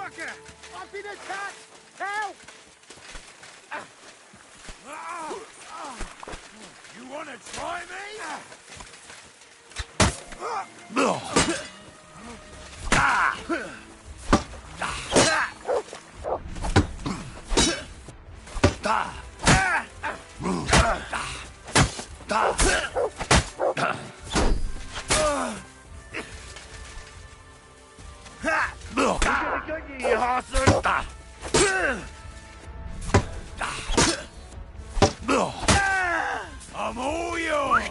Fucker! I've been attacked! Help! You wanna try me? I'm all yours!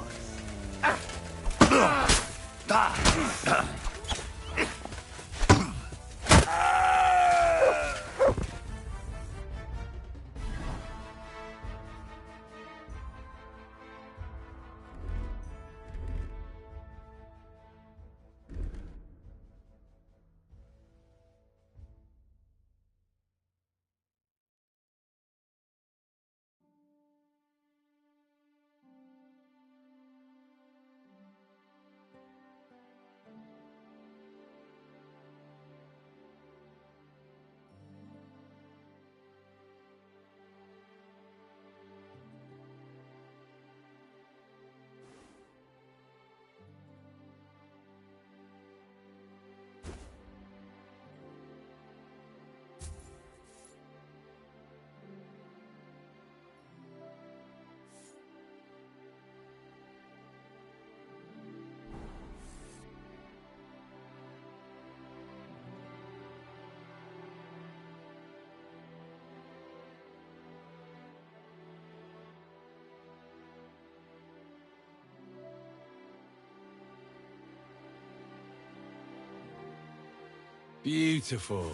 Beautiful.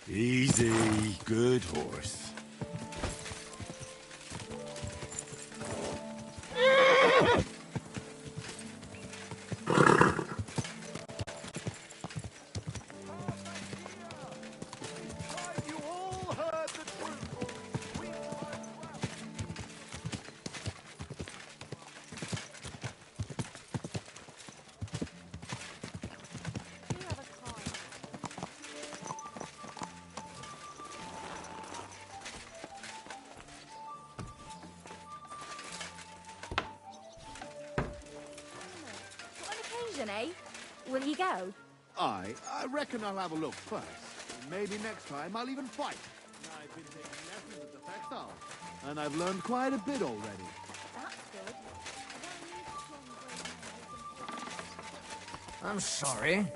Easy, good horse. Eh? Will you go? I reckon I'll have a look first. Maybe next time I'll even fight. I've been taking lessons at the textile, and I've learned quite a bit already. That's good. I'm sorry.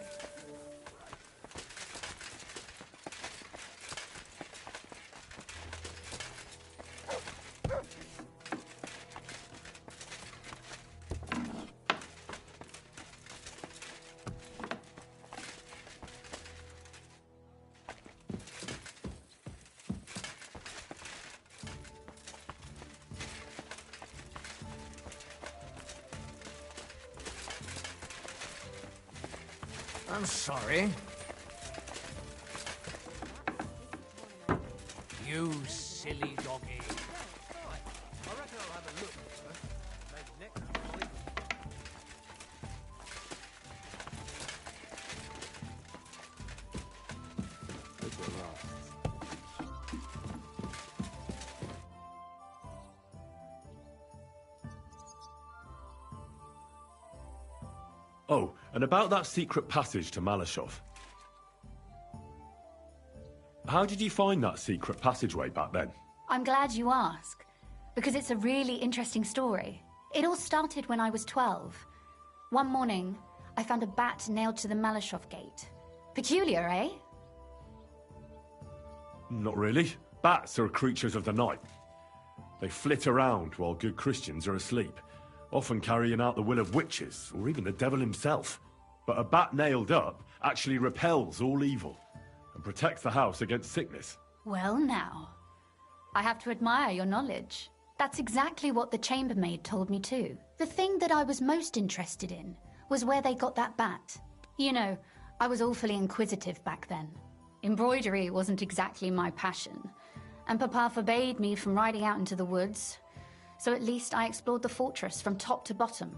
I'm sorry. You silly doggy. I reckon I'll have a look, sir. Maybe next time I'll even... Oh, and about that secret passage to Malashov. How did you find that secret passageway back then? I'm glad you ask, because it's a really interesting story. It all started when I was 12. One morning, I found a bat nailed to the Malashov gate. Peculiar, eh? Not really. Bats are creatures of the night. They flit around while good Christians are asleep, often carrying out the will of witches, or even the devil himself. But a bat nailed up actually repels all evil, and protects the house against sickness. Well now, I have to admire your knowledge. That's exactly what the chambermaid told me too. The thing that I was most interested in was where they got that bat. You know, I was awfully inquisitive back then. Embroidery wasn't exactly my passion, and Papa forbade me from riding out into the woods, so at least I explored the fortress from top to bottom.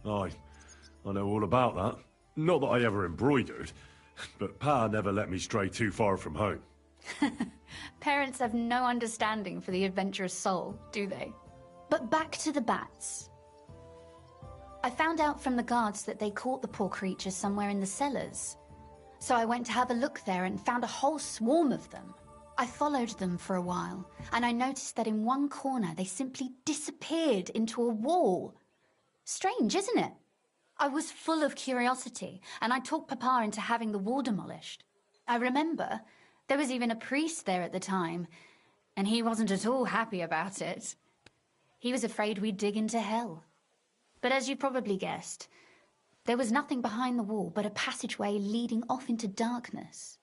I know all about that. Not that I ever embroidered, but Pa never let me stray too far from home. Parents have no understanding for the adventurous soul, do they? But back to the bats. I found out from the guards that they caught the poor creatures somewhere in the cellars. So I went to have a look there and found a whole swarm of them. I followed them for a while, and I noticed that in one corner they simply disappeared into a wall. Strange, isn't it? I was full of curiosity, and I talked Papa into having the wall demolished. I remember there was even a priest there at the time, and he wasn't at all happy about it. He was afraid we'd dig into hell. But as you probably guessed, there was nothing behind the wall but a passageway leading off into darkness.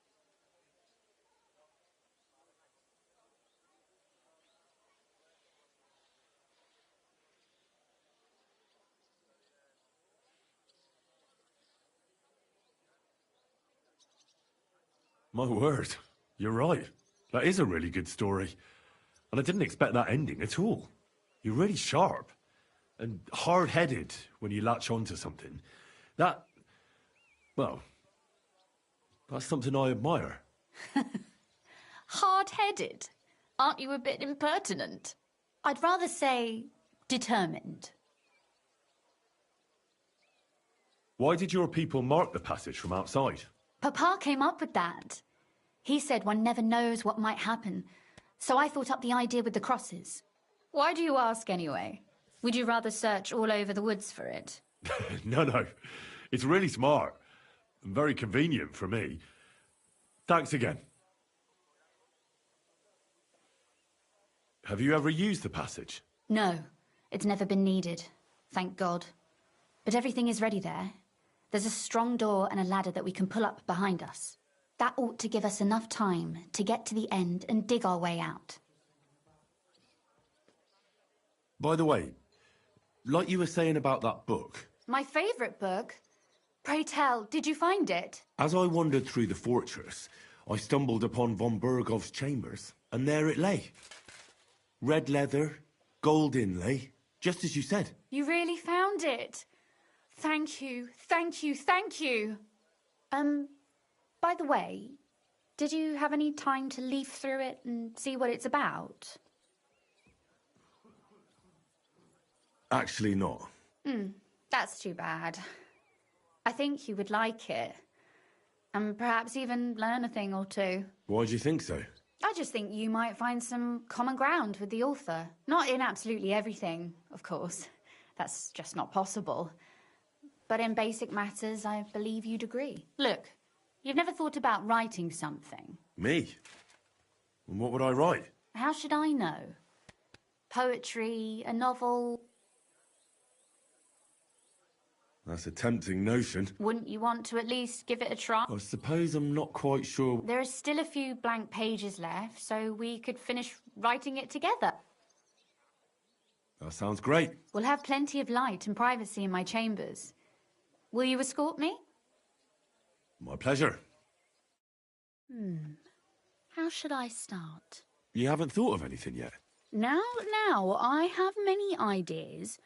My word, you're right. That is a really good story. And I didn't expect that ending at all. You're really sharp. And hard-headed when you latch onto something. Well, that's something I admire. Hard-headed? Aren't you a bit impertinent? I'd rather say determined. Why did your people mark the passage from outside? Papa came up with that. He said one never knows what might happen, so I thought up the idea with the crosses. Why do you ask anyway? Would you rather search all over the woods for it? No. It's really smart. And very convenient for me. Thanks again. Have you ever used the passage? No, it's never been needed. Thank God. But everything is ready there. There's a strong door and a ladder that we can pull up behind us. That ought to give us enough time to get to the end and dig our way out. By the way, like you were saying about that book... My favourite book? Pray tell, did you find it? As I wandered through the fortress, I stumbled upon von Bergov's chambers, and there it lay. Red leather, gold inlay, just as you said. You really found it? Thank you, thank you, thank you. By the way, did you have any time to leaf through it and see what it's about? Actually not. That's too bad. I think you would like it. And perhaps even learn a thing or two. Why do you think so? I just think you might find some common ground with the author. Not in absolutely everything, of course. That's just not possible. But in basic matters, I believe you'd agree. Look, you've never thought about writing something. Me? And what would I write? How should I know? Poetry, a novel... That's a tempting notion. Wouldn't you want to at least give it a try? I suppose I'm not quite sure... There are still a few blank pages left, so we could finish writing it together. That sounds great. We'll have plenty of light and privacy in my chambers. Will you escort me? My pleasure. How should I start? You haven't thought of anything yet? Now, I have many ideas,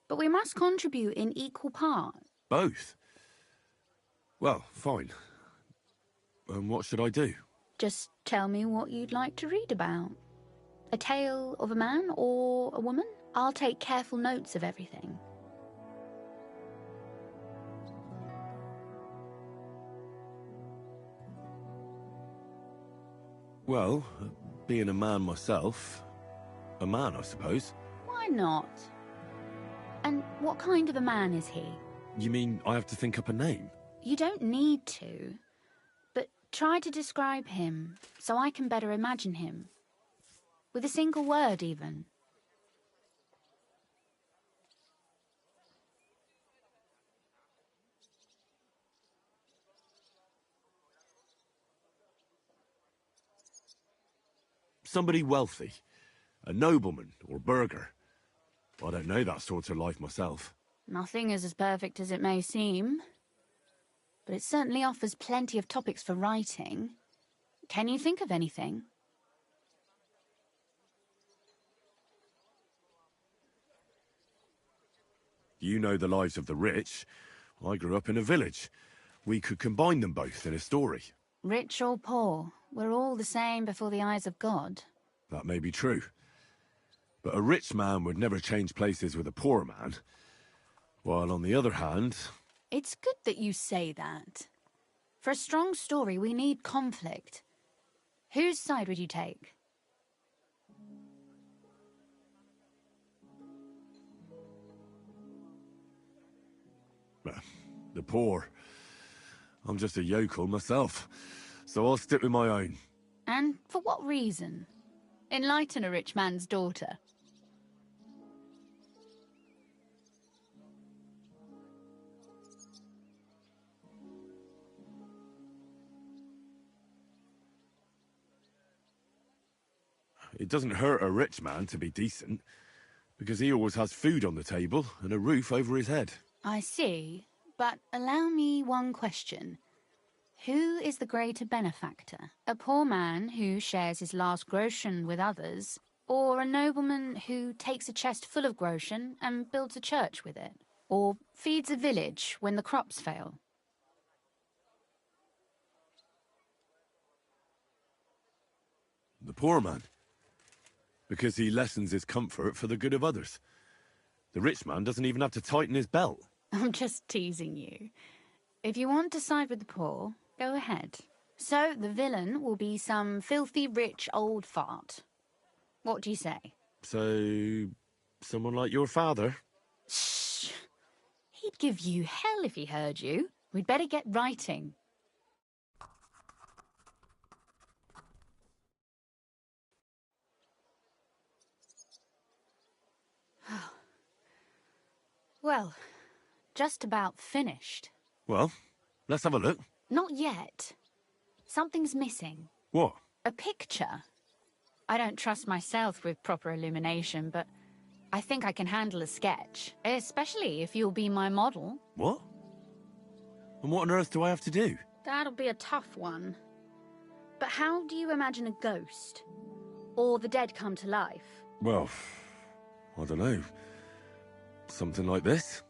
but we must contribute in equal part. Both? Well, fine. And what should I do? Just tell me what you'd like to read about. A tale of a man or a woman? I'll take careful notes of everything. Well, being a man myself, a man, I suppose. Why not? And what kind of a man is he? You mean I have to think up a name? You don't need to, but try to describe him so I can better imagine him. With a single word, even. Somebody wealthy. A nobleman or burgher. I don't know that sort of life myself. Nothing is as perfect as it may seem, but it certainly offers plenty of topics for writing. Can you think of anything? You know the lives of the rich. I grew up in a village. We could combine them both in a story. Rich or poor, we're all the same before the eyes of God. That may be true. But a rich man would never change places with a poor man. While on the other hand... It's good that you say that. For a strong story, we need conflict. Whose side would you take? The poor. I'm just a yokel myself, so I'll stick with my own. And for what reason? Enlighten a rich man's daughter. It doesn't hurt a rich man to be decent, because he always has food on the table and a roof over his head. I see, but allow me one question. Who is the greater benefactor? A poor man who shares his last groschen with others, or a nobleman who takes a chest full of groschen and builds a church with it, or feeds a village when the crops fail? The poor man. Because he lessens his comfort for the good of others. The rich man doesn't even have to tighten his belt. I'm just teasing you. If you want to side with the poor, go ahead. So the villain will be some filthy rich old fart. What do you say? So, someone like your father? Shh. He'd give you hell if he heard you. We'd better get writing. Well, just about finished. Well, let's have a look. Not yet. Something's missing. What? A picture. I don't trust myself with proper illumination, but I think I can handle a sketch, especially if you'll be my model. What? And what on earth do I have to do? That'll be a tough one. But how do you imagine a ghost? Or the dead come to life? Well, I don't know. Something like this?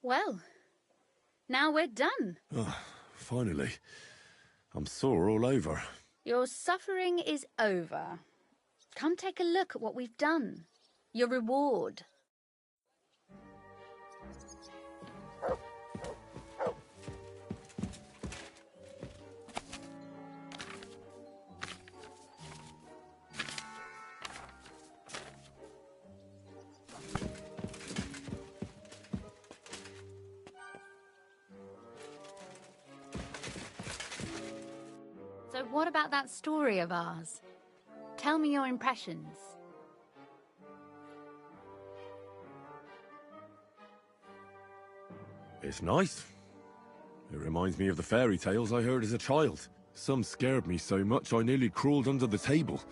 Well, now we're done. Oh, finally. I'm sore all over. Your suffering is over. Come take a look at what we've done. Your reward. So what about that story of ours? Tell me your impressions. It's nice. It reminds me of the fairy tales I heard as a child. Some scared me so much I nearly crawled under the table.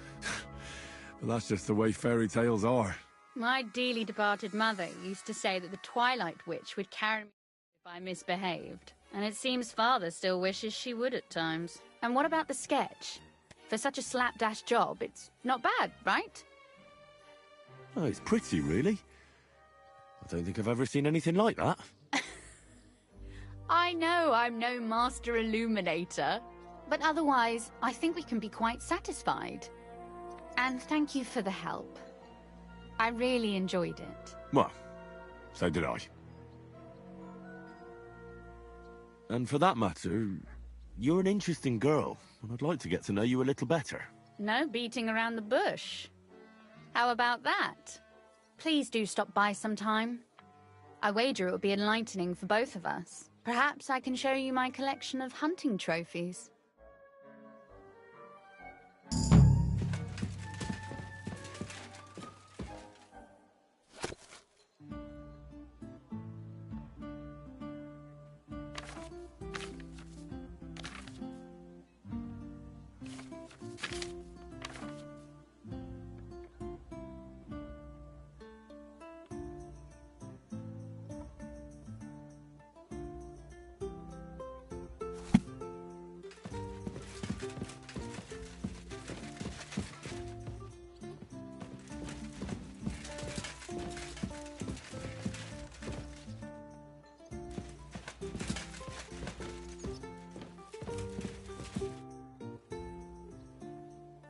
But that's just the way fairy tales are. My dearly departed mother used to say that the Twilight Witch would carry me if I misbehaved. And it seems Father still wishes she would at times. And what about the sketch? For such a slapdash job, it's not bad, right? Oh, it's pretty, really. I don't think I've ever seen anything like that. I know I'm no master illuminator, but otherwise, I think we can be quite satisfied. And thank you for the help. I really enjoyed it. Well, so did I. And for that matter, you're an interesting girl, and I'd like to get to know you a little better. No beating around the bush. How about that? Please do stop by sometime. I wager it will be enlightening for both of us. Perhaps I can show you my collection of hunting trophies.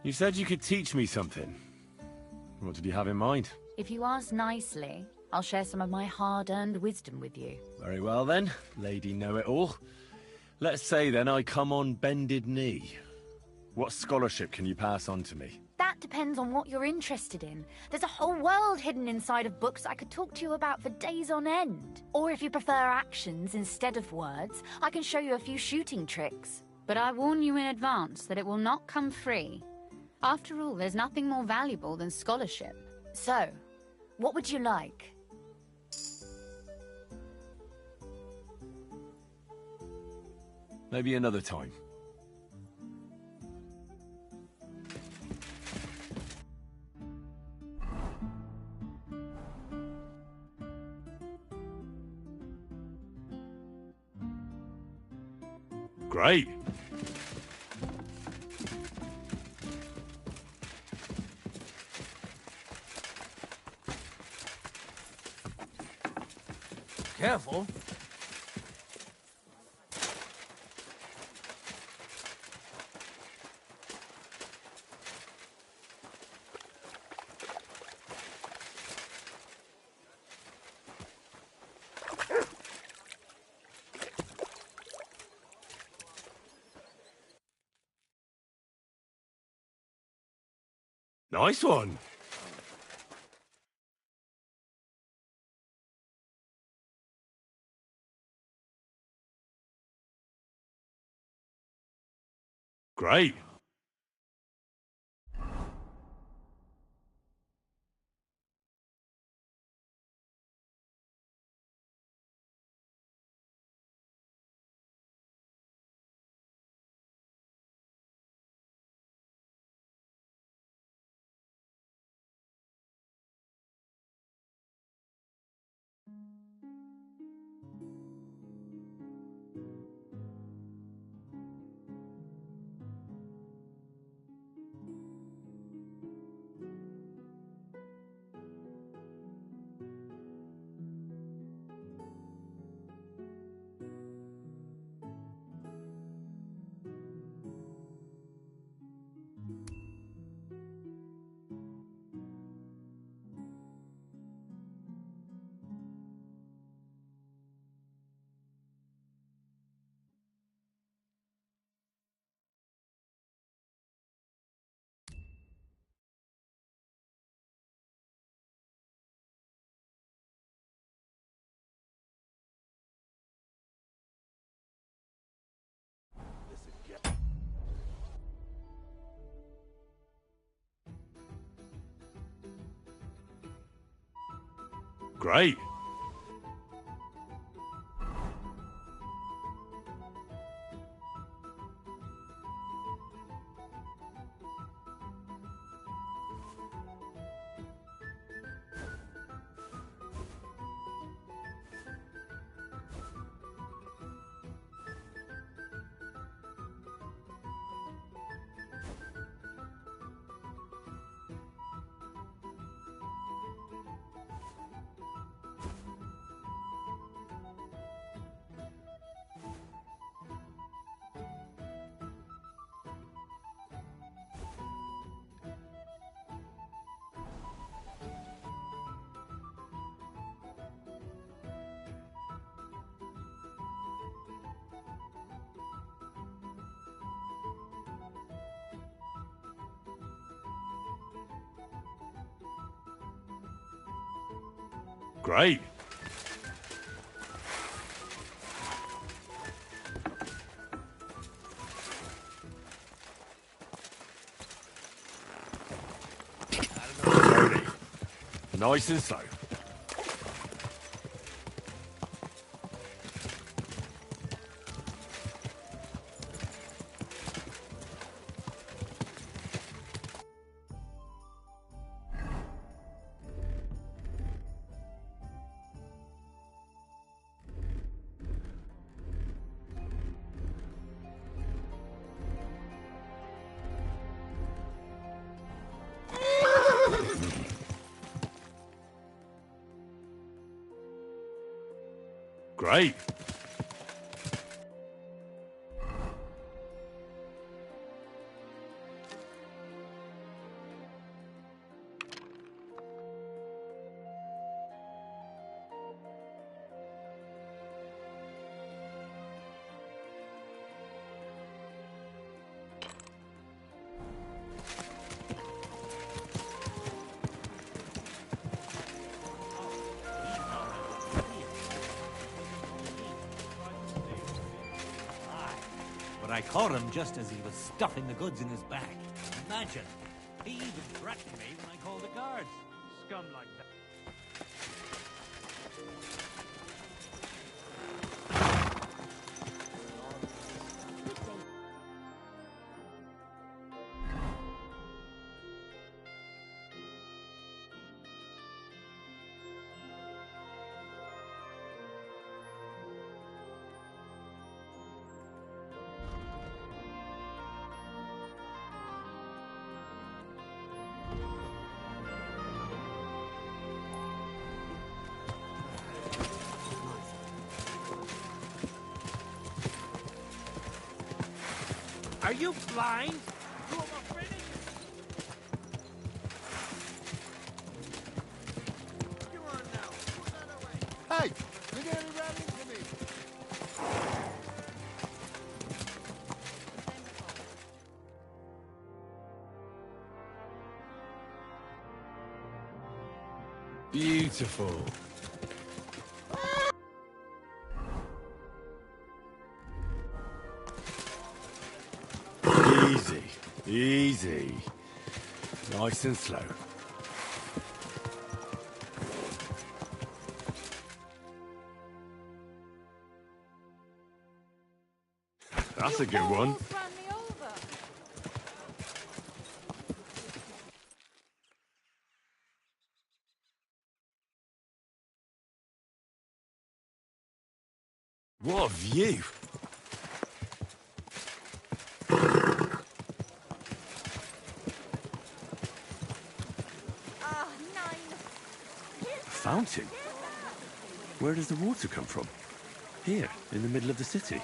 You said you could teach me something. What did you have in mind? If you ask nicely, I'll share some of my hard-earned wisdom with you. Very well then, Lady Know-It-All. Let's say then I come on bended knee. What scholarship can you pass on to me? That depends on what you're interested in. There's a whole world hidden inside of books I could talk to you about for days on end. Or if you prefer actions instead of words, I can show you a few shooting tricks. But I warn you in advance that it will not come free. After all, there's nothing more valuable than scholarship. So, what would you like? Maybe another time. Great. Careful. Nice one. Great. Great. Great. Slowly. Nice and slow. Great. But I caught him just as he was stuffing the goods in his bag. Imagine. He even threatened me when I called the guards. Scum like that. Are you blind? Who am I finished? You're on now. Put that away. Hey! You nearly ran into me! Beautiful. Easy. Easy. Nice and slow. That's a good one. What a view! A fountain? Where does the water come from? Here, in the middle of the city.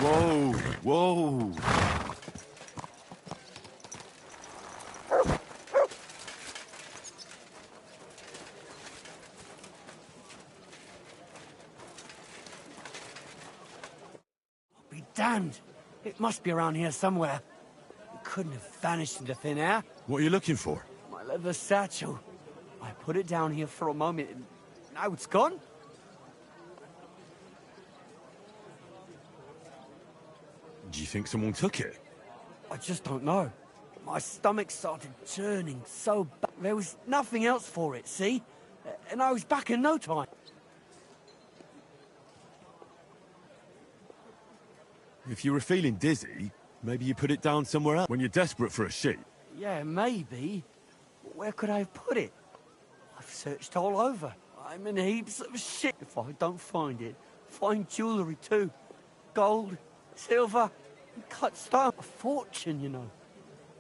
Whoa! Whoa! Be damned! It must be around here somewhere. It couldn't have vanished into thin air. What are you looking for? My leather satchel. I put it down here for a moment and now it's gone? Do you think someone took it? I just don't know. My stomach started churning so bad. There was nothing else for it, see? And I was back in no time. If you were feeling dizzy, maybe you put it down somewhere else when you're desperate for a shit. Yeah, maybe. But where could I have put it? I've searched all over. I'm in heaps of shit. If I don't find it, find jewellery too. Gold, silver, and cut stone. A fortune, you know.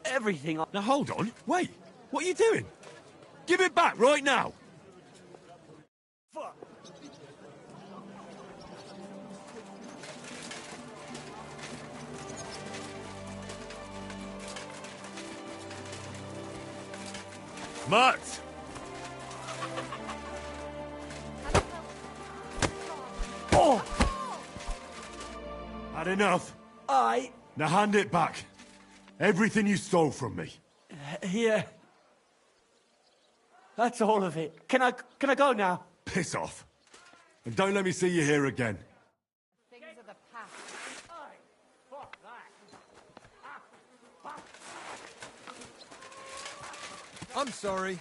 Everything. Now hold on, wait. What are you doing? Give it back right now. Fuck. Mutt! Oh! Had enough. I... Now hand it back. Everything you stole from me. Here. That's all of it. Can I go now? Piss off. And don't let me see you here again. Things of the past. Fuck that. I'm sorry.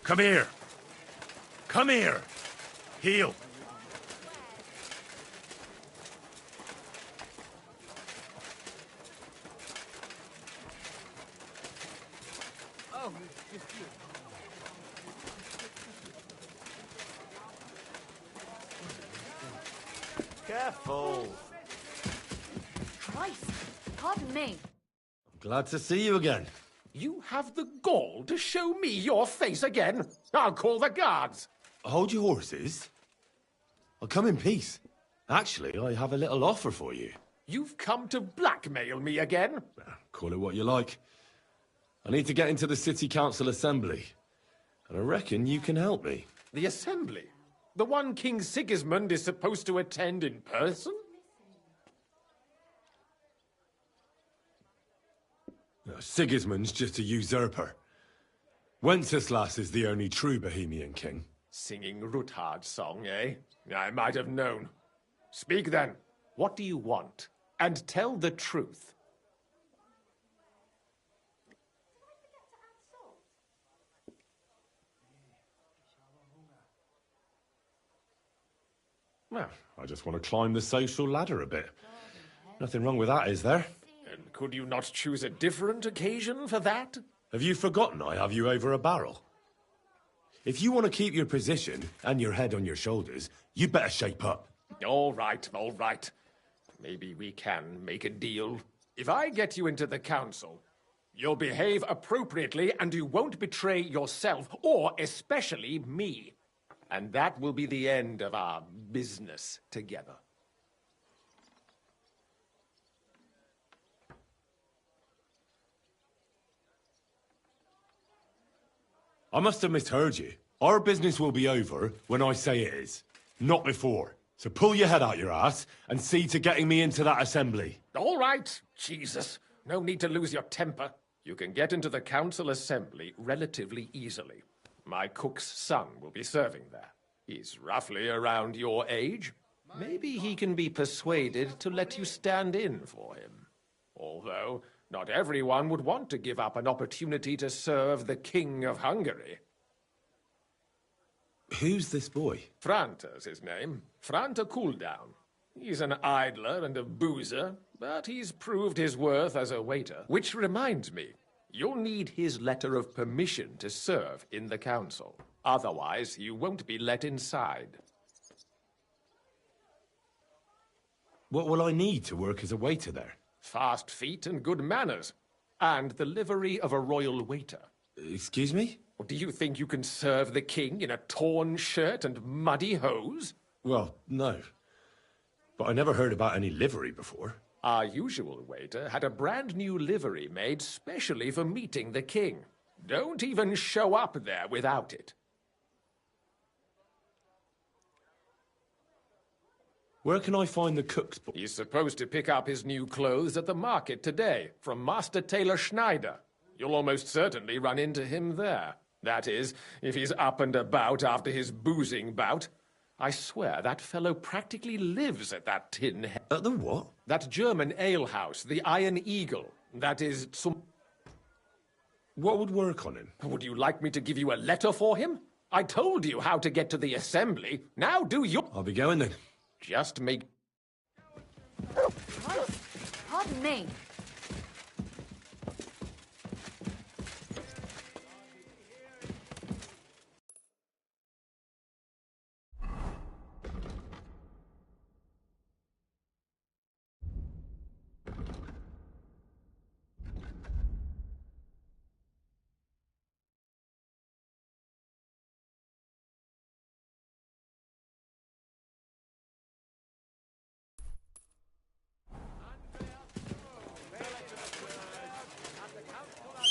Come here. Come here. Heel. Oh, just you. Careful. Christ! Pardon me. Glad to see you again. You have the gall to show me your face again? I'll call the guards. Hold your horses. I'll come in peace. Actually, I have a little offer for you. You've come to blackmail me again? Call it what you like. I need to get into the City Council Assembly. And I reckon you can help me. The assembly? The one King Sigismund is supposed to attend in person? No, Sigismund's just a usurper. Wenceslas is the only true Bohemian king. Singing Ruthard's song, eh? I might have known. Speak then. What do you want? And tell the truth. Well, I just want to climb the social ladder a bit. Nothing wrong with that, is there? And could you not choose a different occasion for that? Have you forgotten I have you over a barrel? If you want to keep your position and your head on your shoulders, you'd better shape up. All right, all right. Maybe we can make a deal. If I get you into the council, you'll behave appropriately and you won't betray yourself, or especially me. And that will be the end of our business together. I must have misheard you. Our business will be over when I say it is, not before. So pull your head out your ass and see to getting me into that assembly. All right, Jesus. No need to lose your temper. You can get into the council assembly relatively easily. My cook's son will be serving there. He's roughly around your age. Maybe he can be persuaded to let you stand in for him. Although, not everyone would want to give up an opportunity to serve the King of Hungary. Who's this boy? Franta's his name. Franta Cooldown. He's an idler and a boozer, but he's proved his worth as a waiter. Which reminds me, you'll need his letter of permission to serve in the council. Otherwise, you won't be let inside. What will I need to work as a waiter there? Fast feet and good manners. And the livery of a royal waiter. Excuse me? Or do you think you can serve the king in a torn shirt and muddy hose? Well, no. But I never heard about any livery before. Our usual waiter had a brand new livery made specially for meeting the king. Don't even show up there without it. Where can I find the cook's book? He's supposed to pick up his new clothes at the market today, from Master Tailor Schneider. You'll almost certainly run into him there. That is, if he's up and about after his boozing bout. I swear that fellow practically lives at that tin head. At the what? That German alehouse, the Iron Eagle. That is some... What would work on him? Would you like me to give you a letter for him? I told you how to get to the assembly. Now do you... I'll be going then. Just make... Pardon me.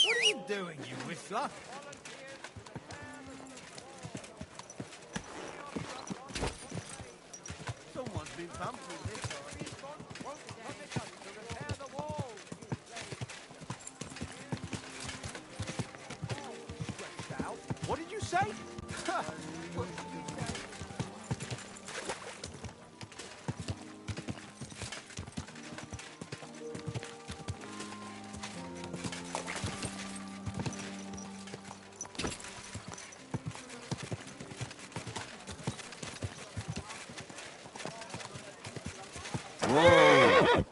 What are you doing, you whistler? Someone's been bumping this one. What did you say? Whoa!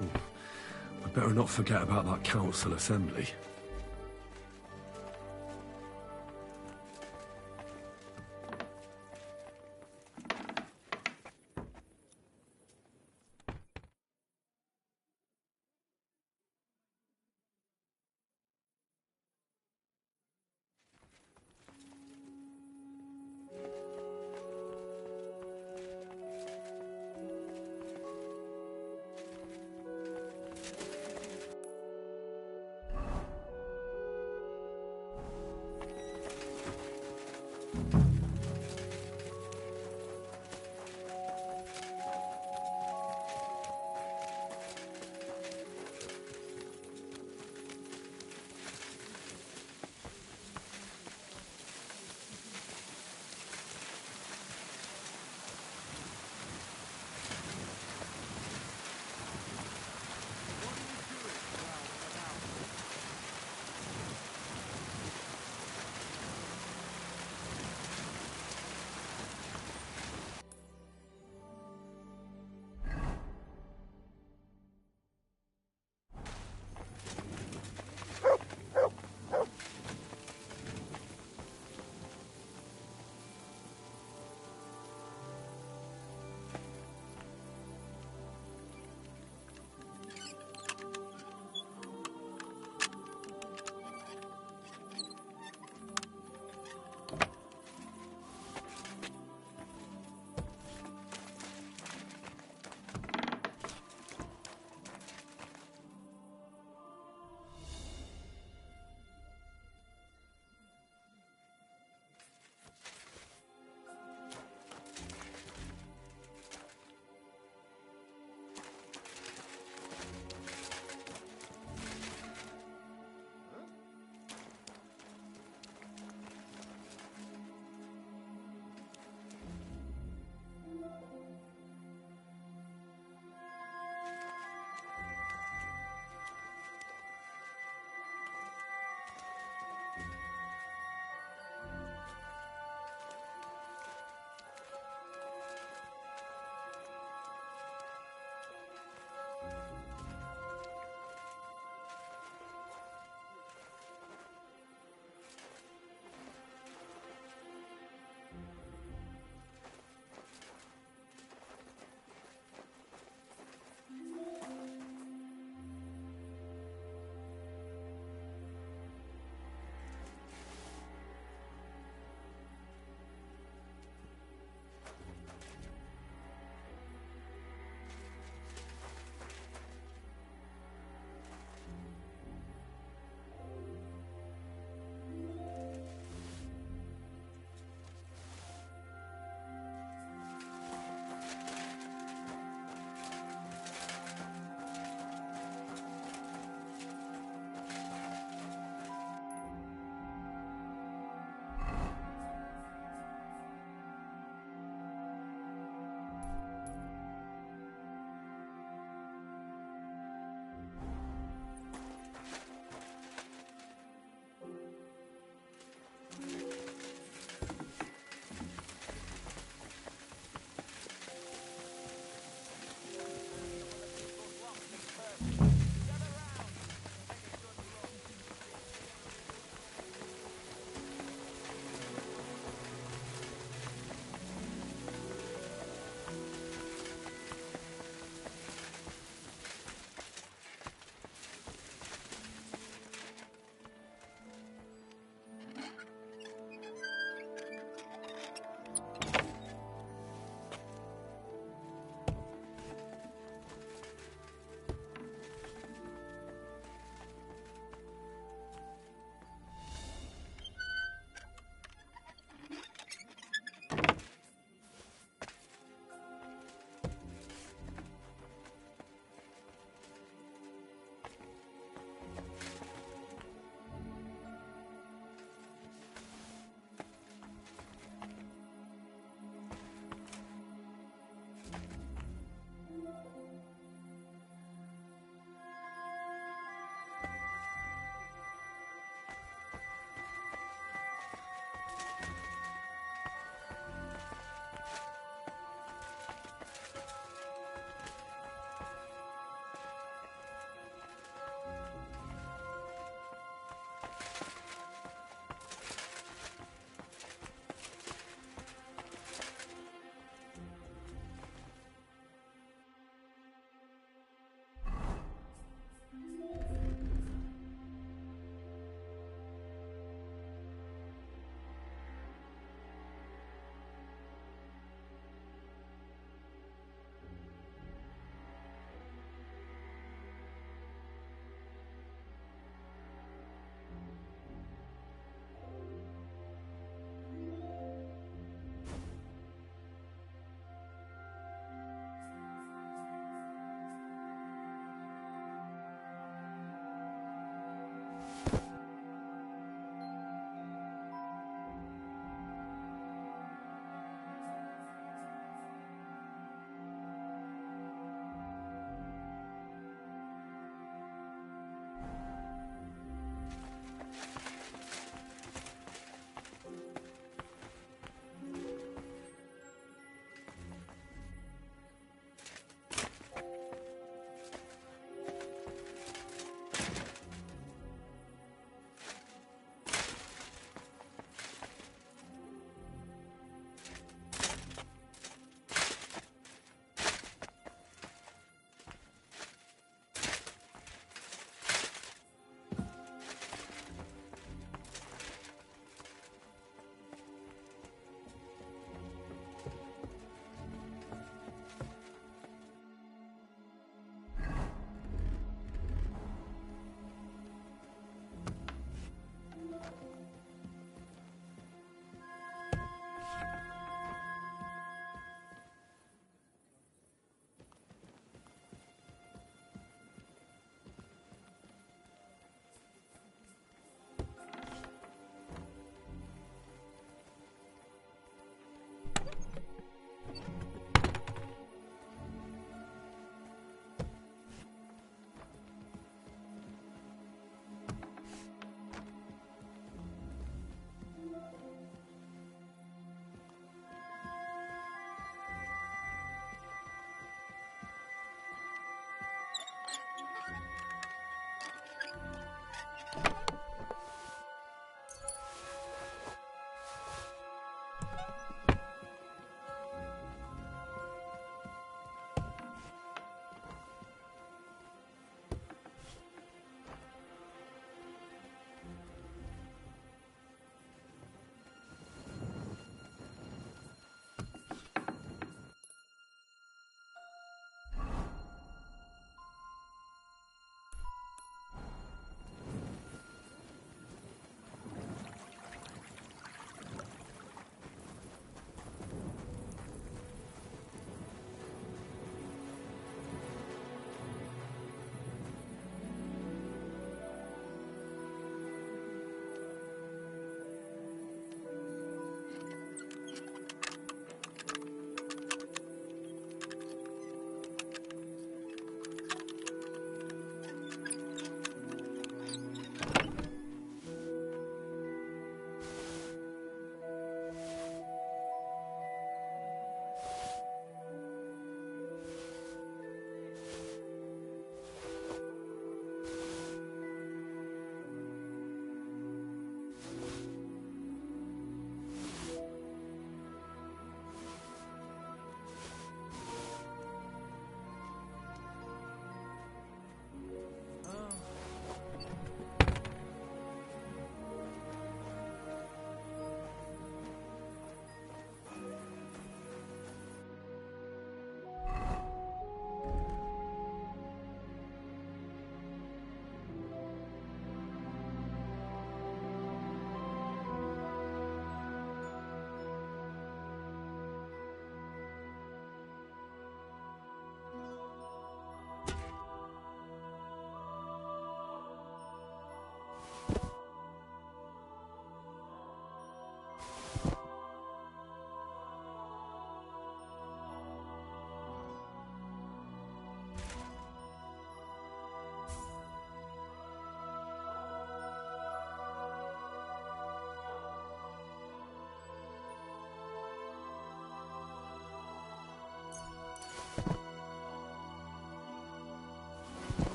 We better not forget about that council assembly.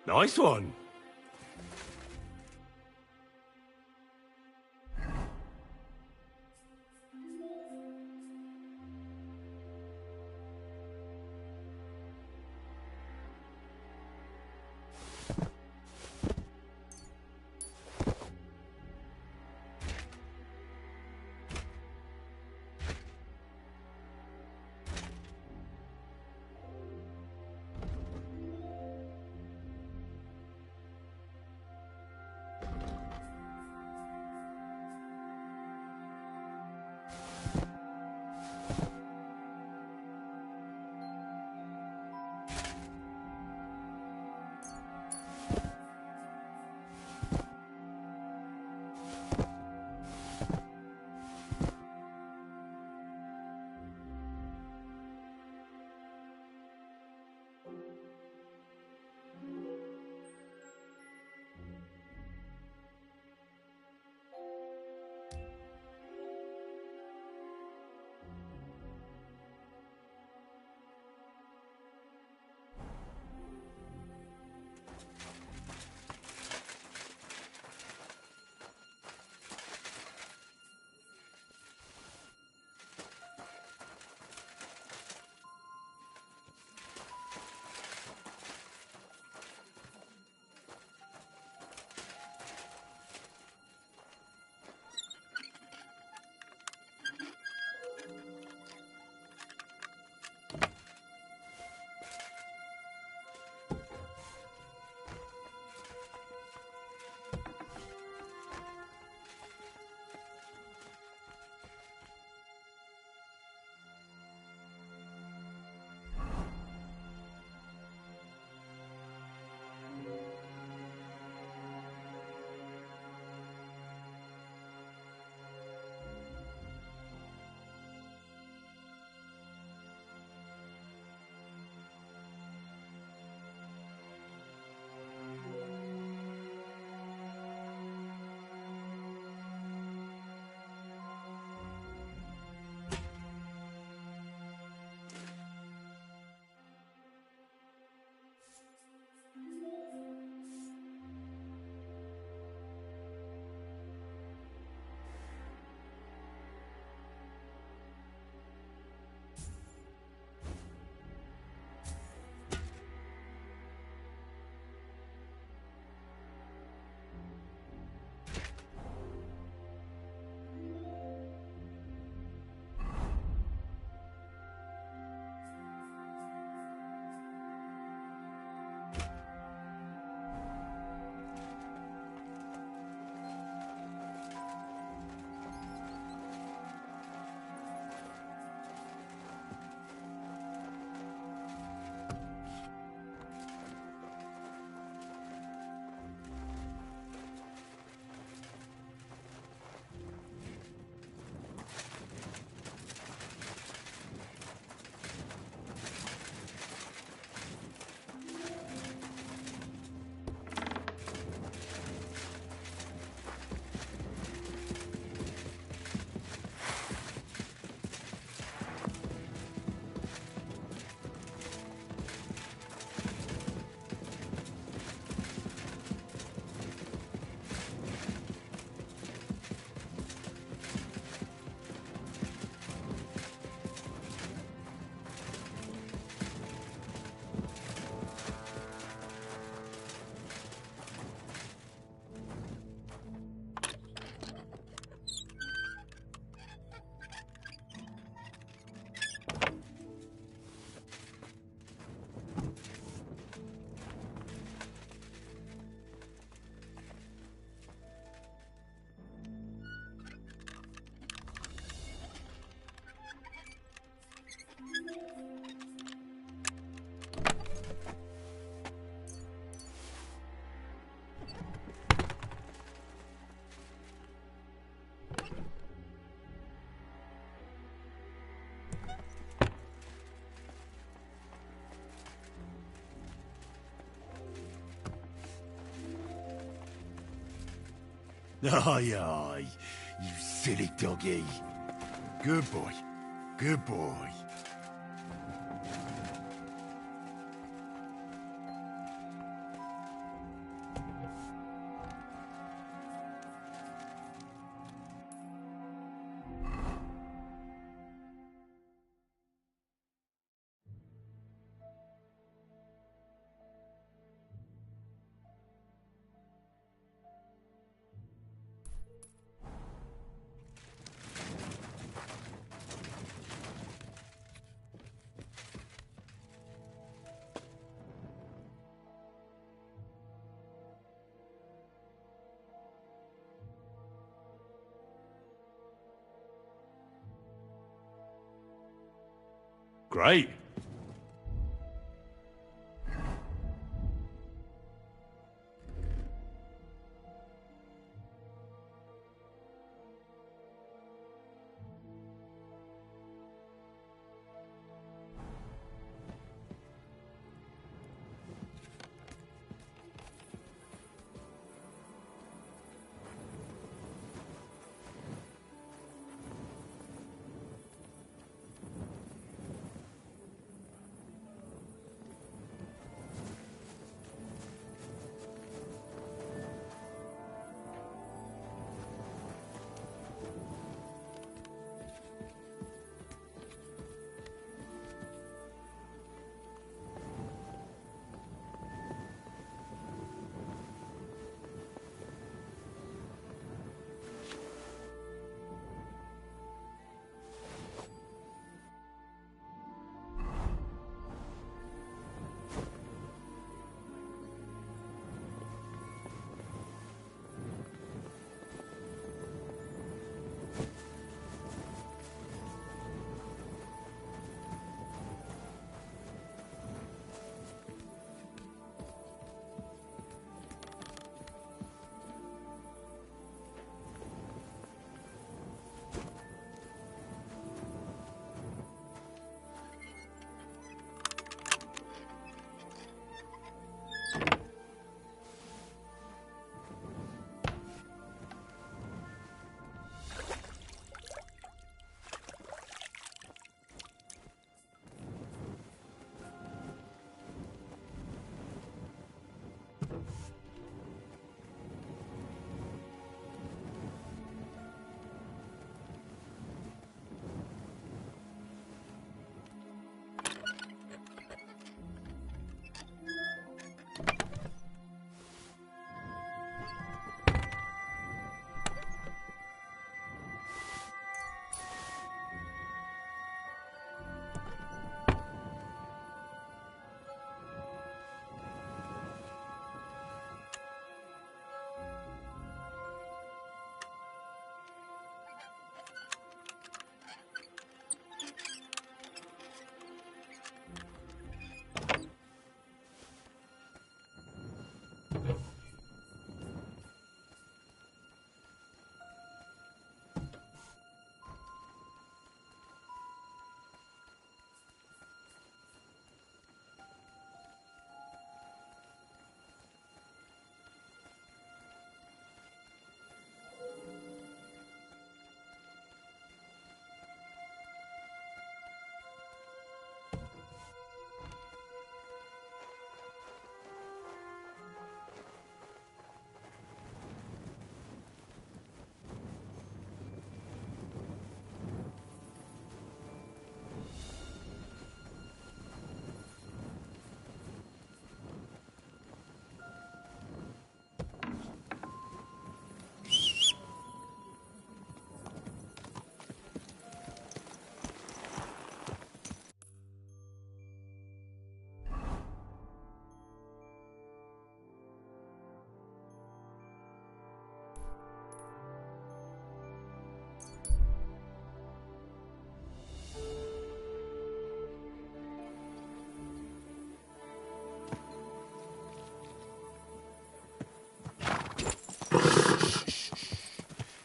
Nice one. Aye, aye, you silly doggy. Good boy, good boy. Great.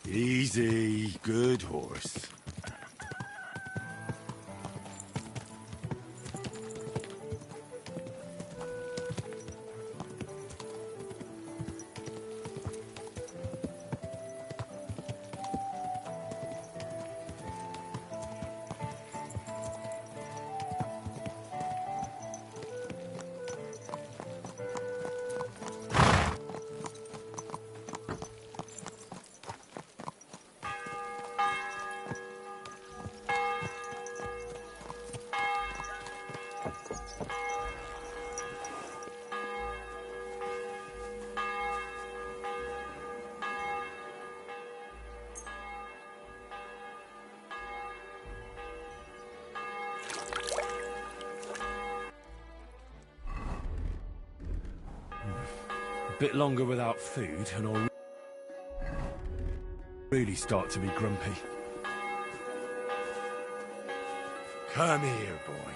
Easy, good horse. A bit longer without food, and I'll really start to be grumpy. Come here, boy.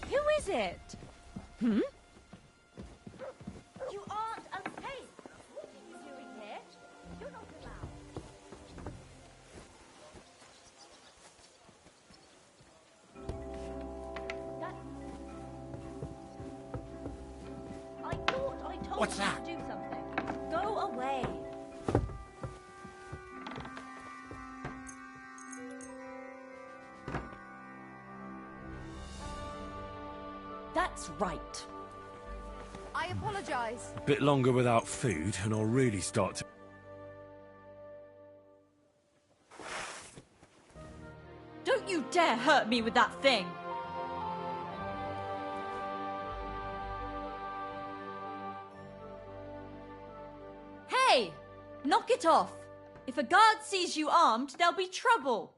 Who is it? Hmm? You aren't unsafe. What are you doing here? You're not allowed. I thought I told What's you that? to do something. Go away. That's right. I apologize. A bit longer without food, and I'll really start to... Don't you dare hurt me with that thing! Hey! Knock it off! If a guard sees you armed, there'll be trouble!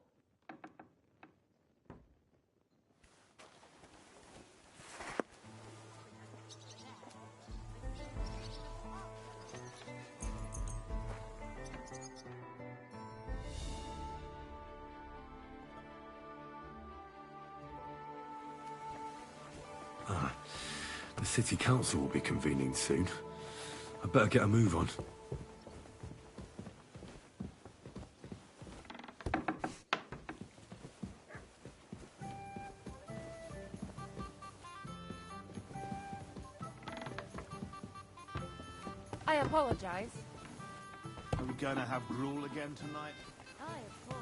The city council will be convening soon. I'd better get a move on. I apologize. Are we gonna have gruel again tonight? Aye, of course.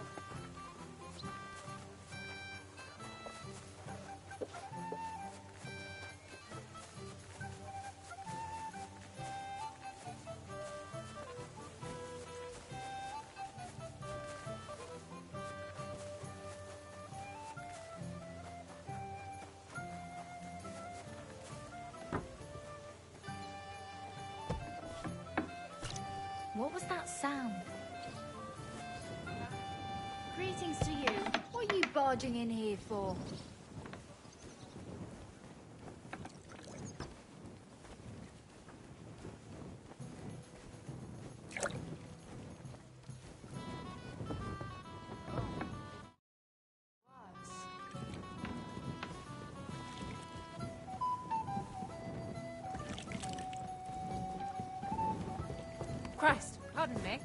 What was that sound? Greetings to you. What are you barging in here for? Christ, pardon me.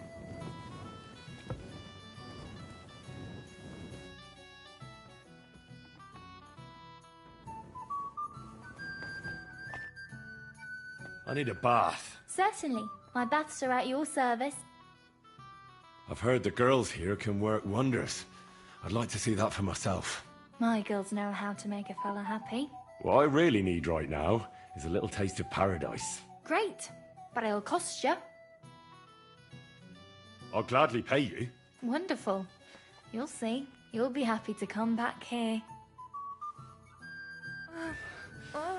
I need a bath. Certainly. My baths are at your service. I've heard the girls here can work wonders. I'd like to see that for myself. My girls know how to make a fella happy. What I really need right now is a little taste of paradise. Great. But it'll cost you. I'll gladly pay you. Wonderful. You'll see. You'll be happy to come back here. I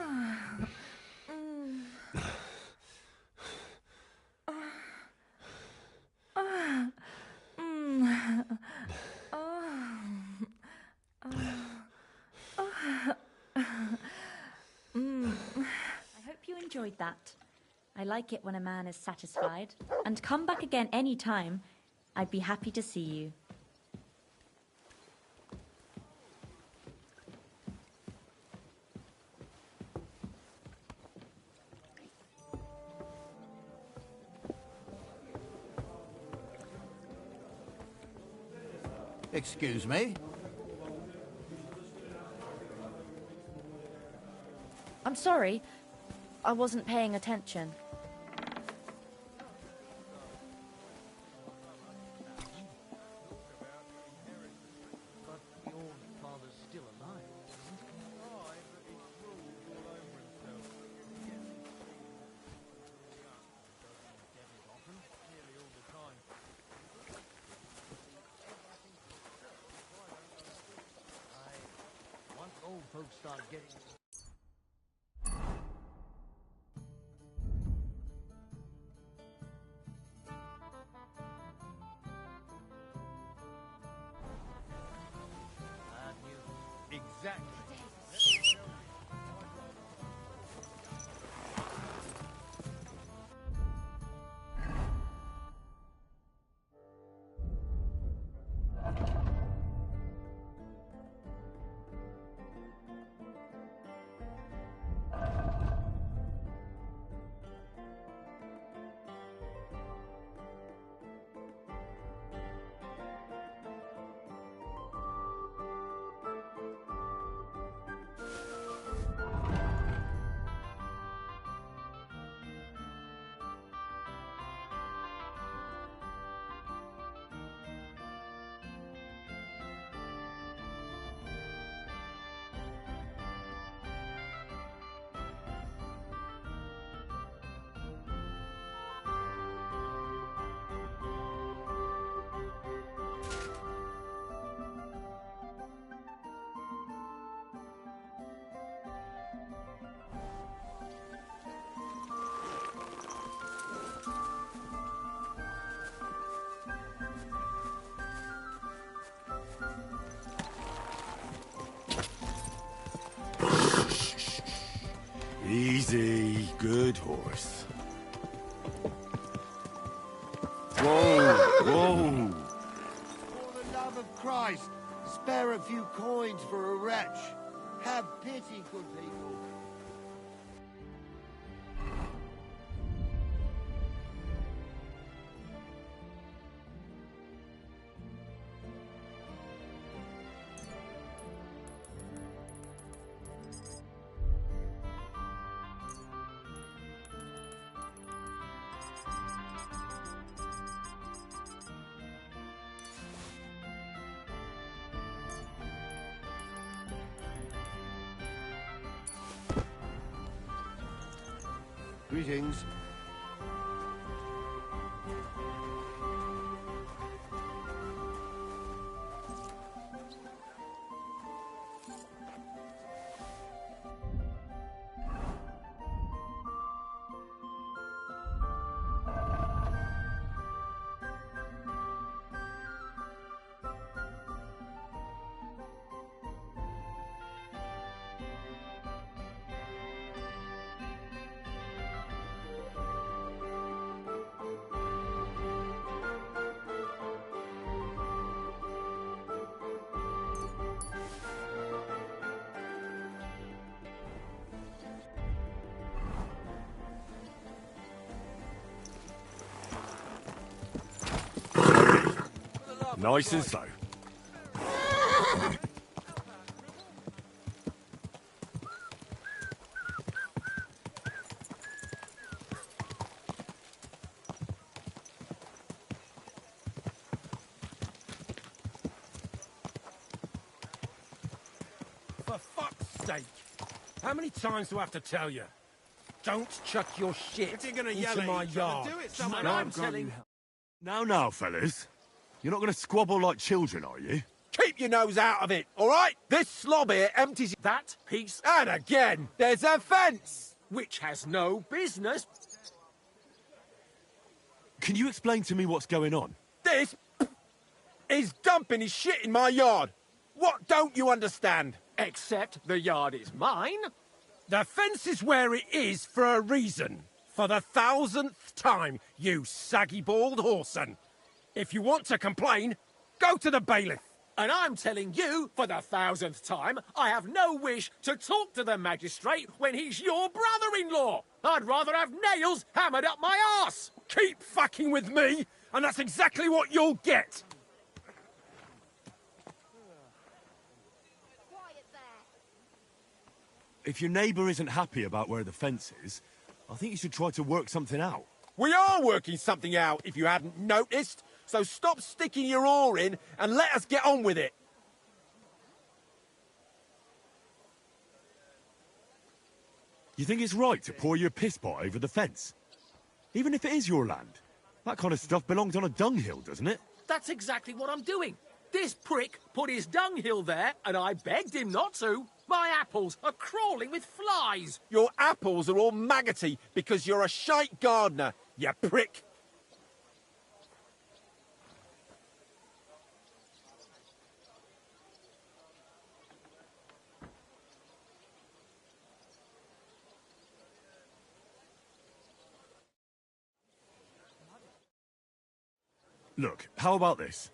hope you enjoyed that. I like it when a man is satisfied. And come back again any time. I'd be happy to see you. Excuse me? I'm sorry. I wasn't paying attention. But your father's still alive, isn't he? Aye, but he's ruled all over himself. Old folks start getting... Exactly. Easy, good horse. Whoa, whoa. For the love of Christ, spare a few coins for a wretch. Have pity, good people. Greetings. Nice and slow. For fuck's sake! How many times do I have to tell you? Don't chuck your shit If you're gonna into yell at my each other, yard. do it somewhere And else. I'm telling... Now, fellas. You're not going to squabble like children, are you? Keep your nose out of it, all right? This slob here empties that piece, and again, there's a fence, which has no business. Can you explain to me what's going on? This is dumping his shit in my yard. What don't you understand? Except the yard is mine. The fence is where it is for a reason. For the 1000th time, you saggy bald whoreson. If you want to complain, go to the bailiff. And I'm telling you, for the 1000th time, I have no wish to talk to the magistrate when he's your brother-in-law. I'd rather have nails hammered up my arse. Keep fucking with me, and that's exactly what you'll get. If your neighbour isn't happy about where the fence is, I think you should try to work something out. We are working something out, if you hadn't noticed. So stop sticking your oar in and let us get on with it. You think it's right to pour your piss pot over the fence? Even if it is your land? That kind of stuff belongs on a dunghill, doesn't it? That's exactly what I'm doing. This prick put his dunghill there, and I begged him not to. My apples are crawling with flies. Your apples are all maggoty because you're a shite gardener, you prick. Look, how about this?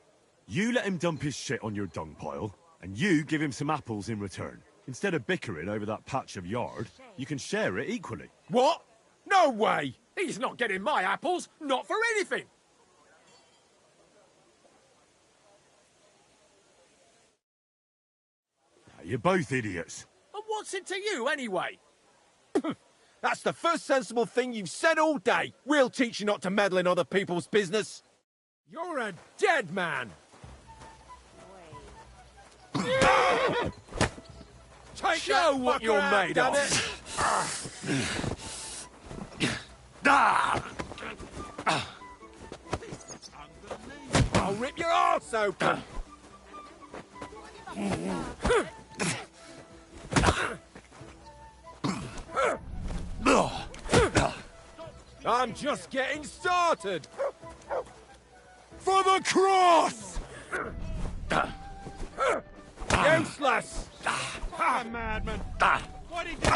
You let him dump his shit on your dung pile, and you give him some apples in return. Instead of bickering over that patch of yard, you can share it equally. What? No way! He's not getting my apples, not for anything. You're both idiots. And what's it to you, anyway? That's the first sensible thing you've said all day. We'll teach you not to meddle in other people's business. You're a dead man. Show what you're made of. I'll rip your arse open. I'm just getting started. For the cross! Useless! Ah, madman! What did you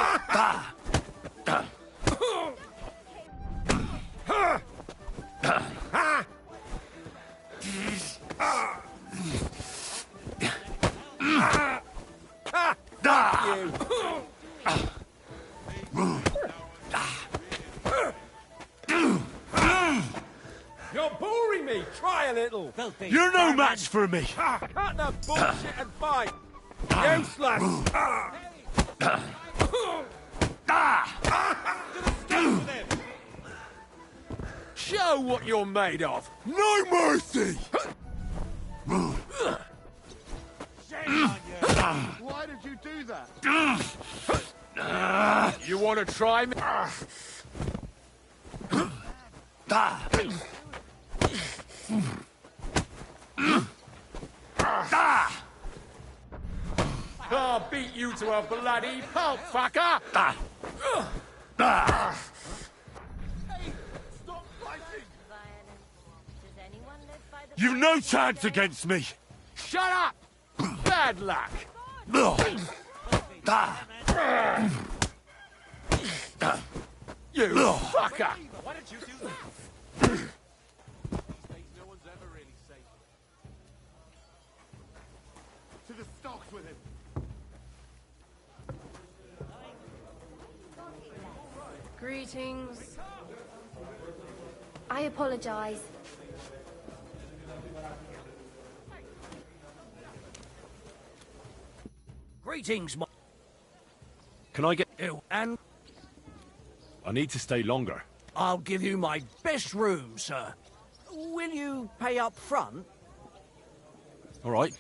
You're boring me! Try a little! You're no match for me! Cut the bullshit and fight! Useless! Show what you're made of. No mercy! Why did you do that? You want to try me? I'll beat you to a bloody pulp, fucker! You've no chance against me! Shut up! Bad luck! You fucker! Why did you do that? No one's ever really safe. To the stocks with him. Greetings. I apologize. Greetings, my... Can I get... You, and I need to stay longer. I'll give you my best room, sir. Will you pay up front? All right,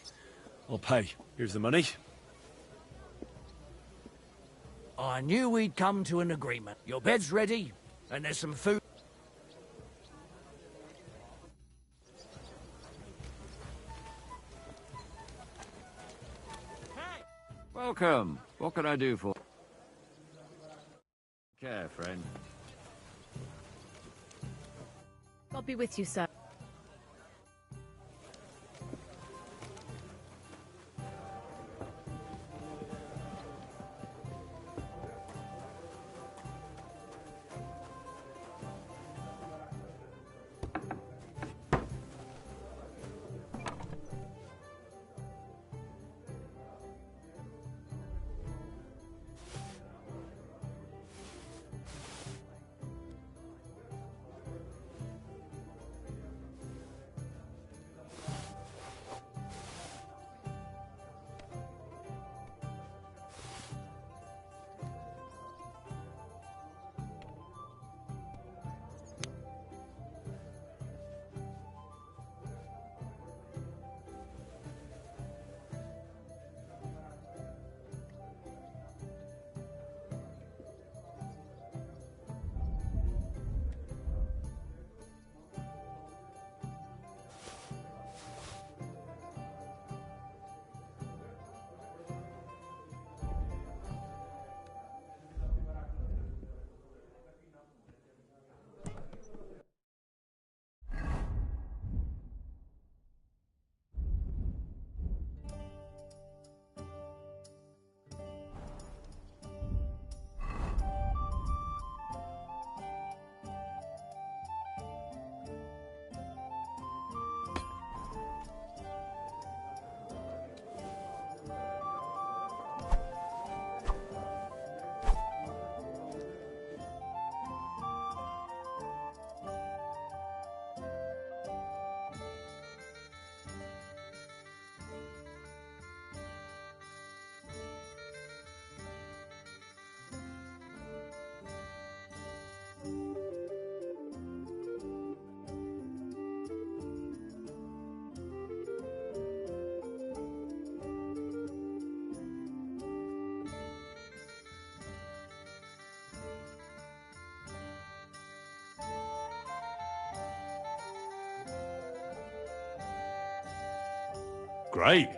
I'll pay. Here's the money. I knew we'd come to an agreement. Your bed's ready, and there's some food. Welcome. What can I do for? Care, friend. I'll be with you, sir. Great.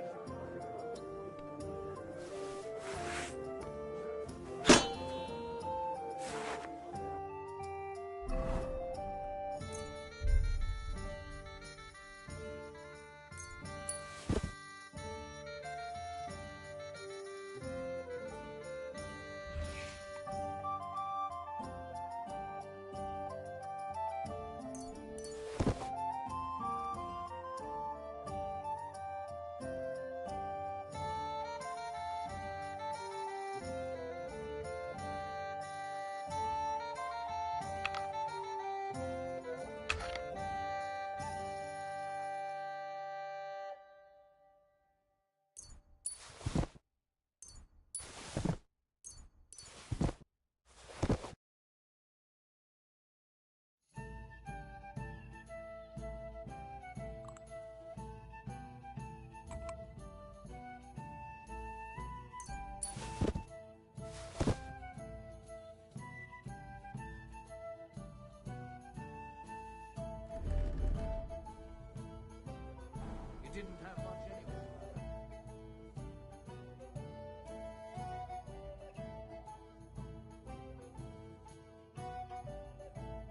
Didn't have much anyway.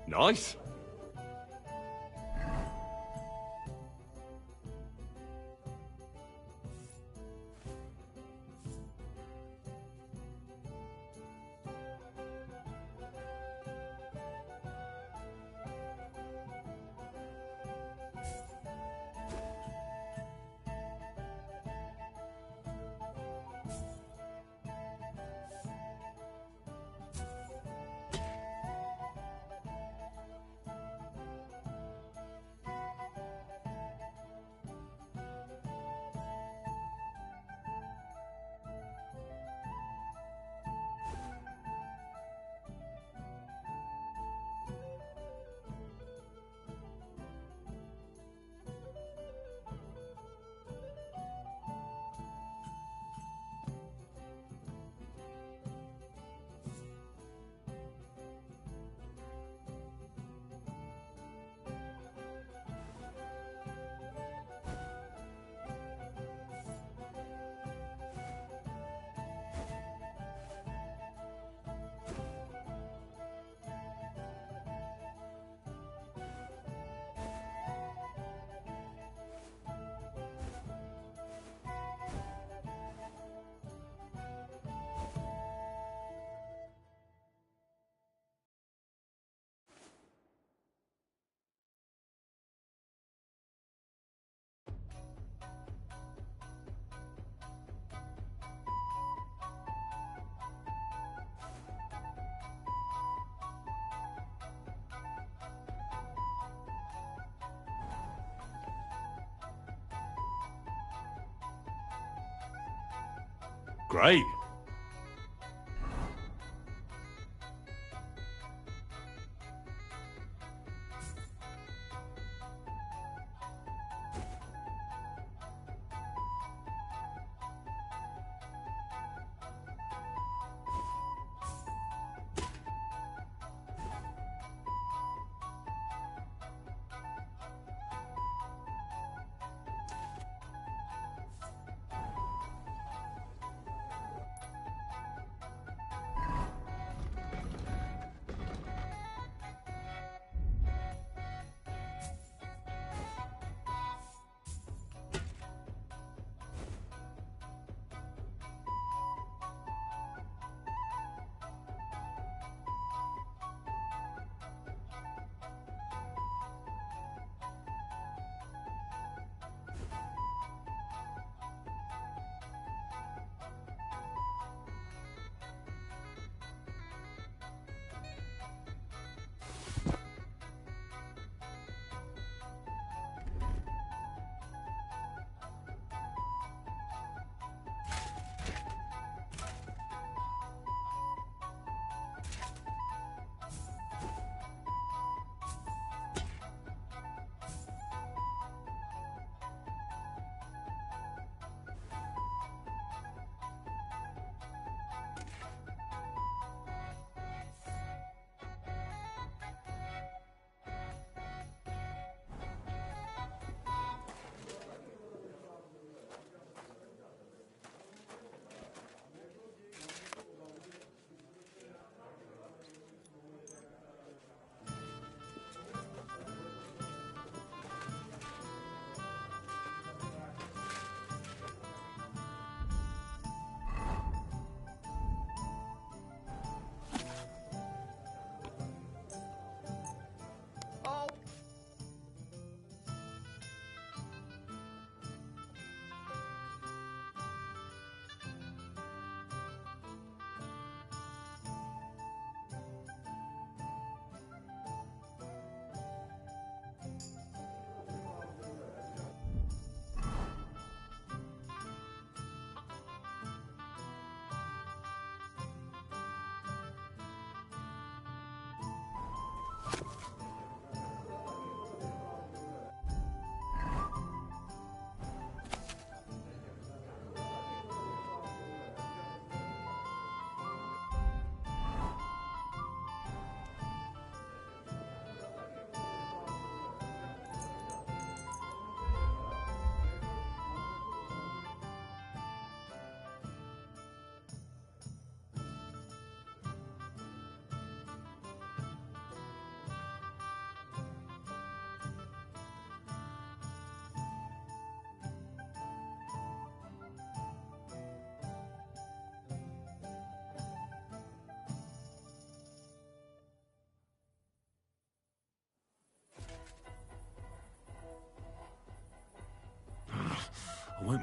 Nice. Great.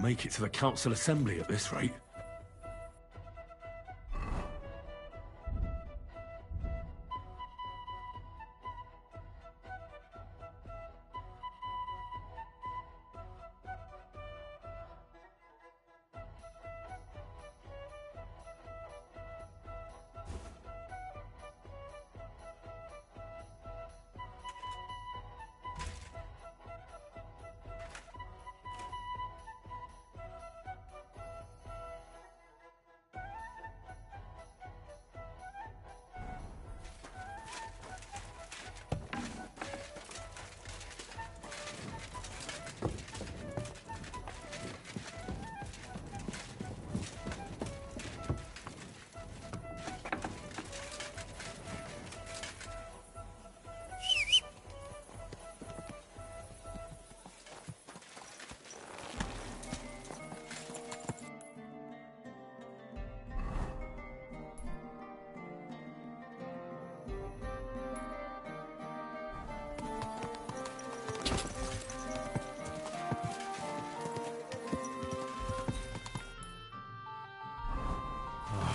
won't make it to the council assembly at this rate.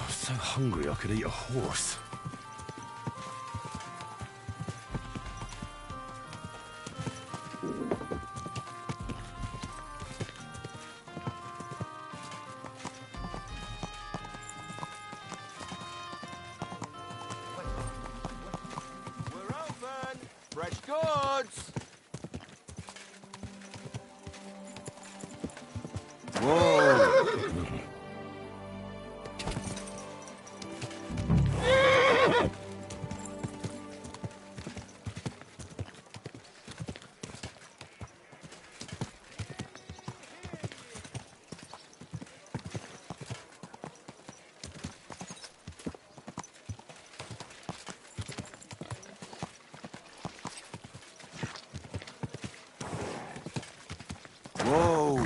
So hungry I could eat a horse. We're open! Fresh goods! Whoa! Whoa!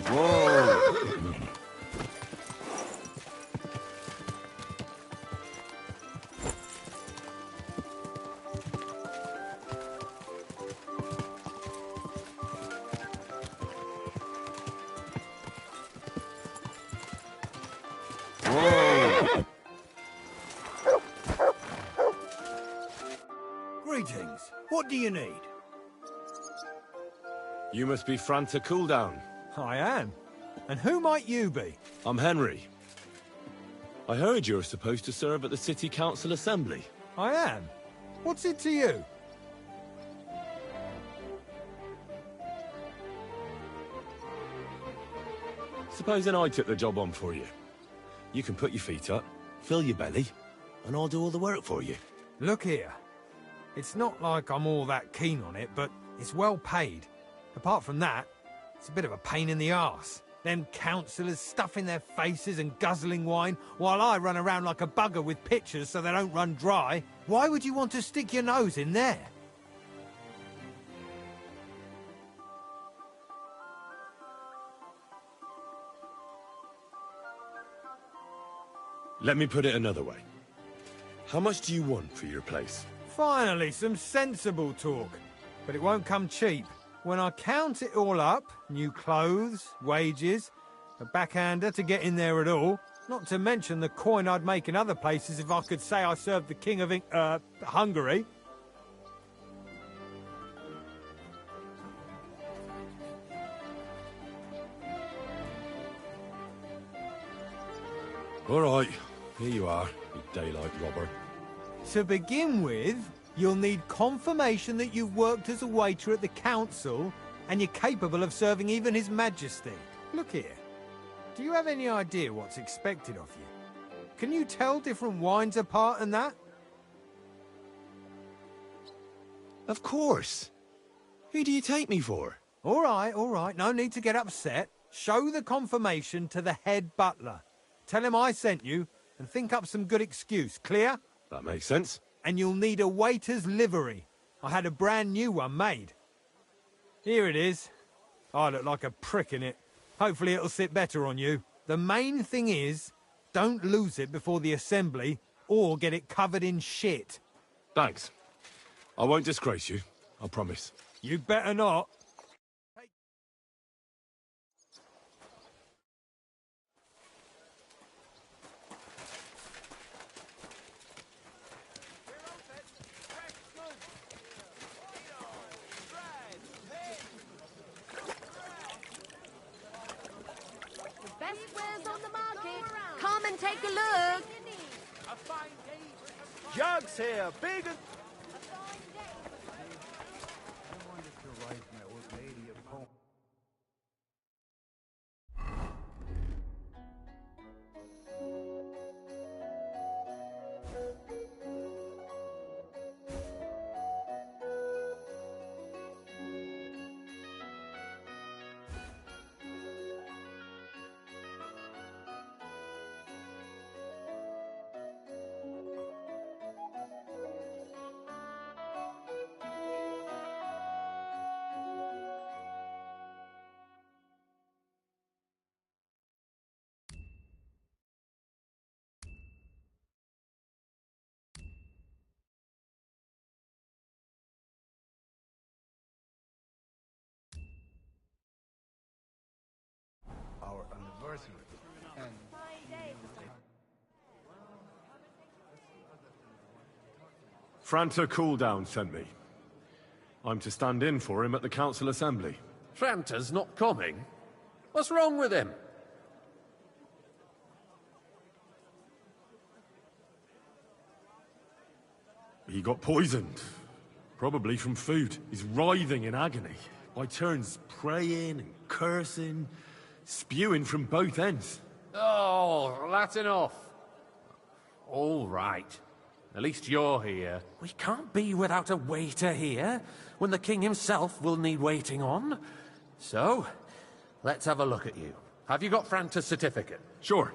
Whoa! Whoa! Greetings. What do you need? You must be Franta Cooldown. I am. And who might you be? I'm Henry. I heard you're supposed to serve at the City Council Assembly. I am. What's it to you? Supposing I took the job on for you. You can put your feet up, fill your belly, and I'll do all the work for you. Look here. It's not like I'm all that keen on it, but it's well paid. Apart from that, it's a bit of a pain in the arse. Them councillors stuffing their faces and guzzling wine, while I run around like a bugger with pitchers so they don't run dry. Why would you want to stick your nose in there? Let me put it another way. How much do you want for your place? Finally, some sensible talk. But it won't come cheap. When I count it all up, new clothes, wages, a backhander to get in there at all, not to mention the coin I'd make in other places if I could say I served the King of Hungary. All right, here you are, you daylight robber. To begin with, you'll need confirmation that you've worked as a waiter at the council and you're capable of serving even His Majesty. Look here. Do you have any idea what's expected of you? Can you tell different wines apart and that? Of course. Who do you take me for? All right. No need to get upset. Show the confirmation to the head butler. Tell him I sent you and think up some good excuse. Clear? That makes sense. And you'll need a waiter's livery. I had a brand new one made. Here it is. I look like a prick in it. Hopefully it'll sit better on you. The main thing is, don't lose it before the assembly or get it covered in shit. Thanks. I won't disgrace you, I promise. You better not. Best wares on the market. Come and take a look. Jugs here, big and... Our anniversary. And Franta Cooldown sent me. I'm to stand in for him at the council assembly. Franta's not coming? What's wrong with him? He got poisoned. Probably from food. He's writhing in agony. By turns praying and cursing, spewing from both ends. Oh, that's enough. All right. At least you're here. We can't be without a waiter here, when the king himself will need waiting on. So, let's have a look at you. Have you got Franta's certificate? Sure.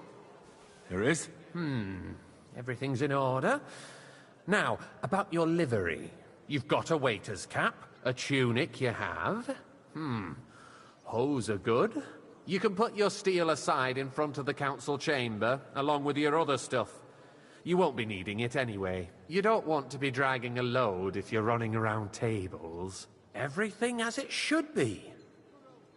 Here it is. Everything's in order. Now, about your livery. You've got a waiter's cap, a tunic you have. Hose are good. You can put your steel aside in front of the council chamber, along with your other stuff. You won't be needing it anyway. You don't want to be dragging a load if you're running around tables. Everything as it should be.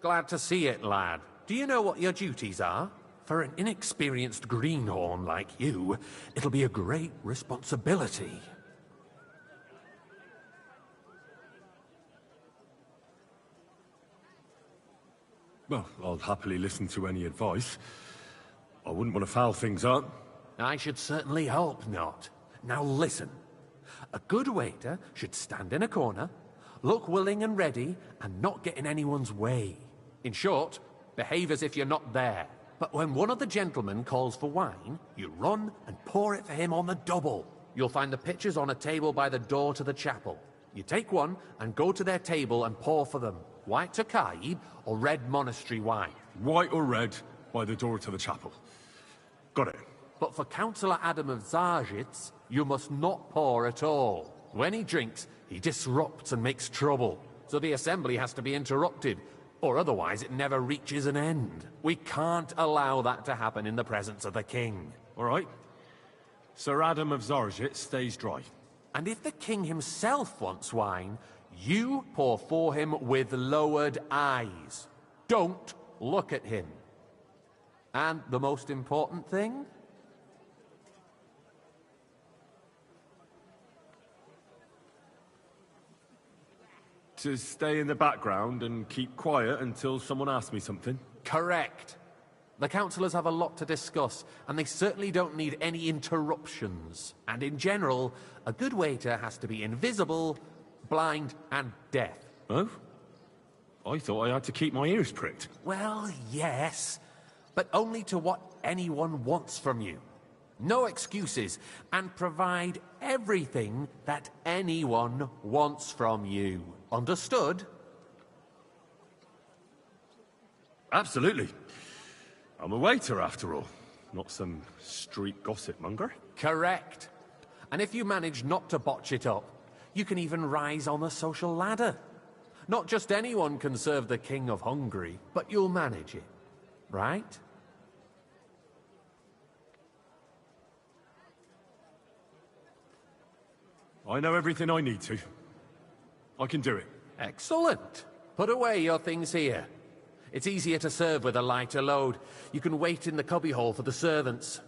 Glad to see it, lad. Do you know what your duties are? For an inexperienced greenhorn like you, it'll be a great responsibility. Well, I'll happily listen to any advice. I wouldn't want to foul things up. I should certainly hope not. Now listen. A good waiter should stand in a corner, look willing and ready, and not get in anyone's way. In short, behave as if you're not there. But when one of the gentlemen calls for wine, you run and pour it for him on the double. You'll find the pitchers on a table by the door to the chapel. You take one and go to their table and pour for them. White Tokaib or red monastery wine. White or red, by the door to the chapel. Got it. But for Councillor Adam of Zarzhitz, you must not pour at all. When he drinks, he disrupts and makes trouble. So the assembly has to be interrupted, or otherwise it never reaches an end. We can't allow that to happen in the presence of the king. All right. Sir Adam of Zarzhitz stays dry. And if the king himself wants wine, you pour for him with lowered eyes. Don't look at him. And the most important thing? To stay in the background and keep quiet until someone asks me something? Correct. The councillors have a lot to discuss, and they certainly don't need any interruptions. And in general, a good waiter has to be invisible, blind, and deaf. Oh? I thought I had to keep my ears pricked. Well, yes, but only to what anyone wants from you. No excuses, and provide everything that anyone wants from you. Understood? Absolutely. I'm a waiter, after all. Not some street gossip monger. Correct. And if you manage not to botch it up, you can even rise on the social ladder. Not just anyone can serve the King of Hungary, but you'll manage it. Right? I know everything I need to. I can do it. Excellent. Put away your things here. It's easier to serve with a lighter load. You can wait in the cubbyhole for the servants.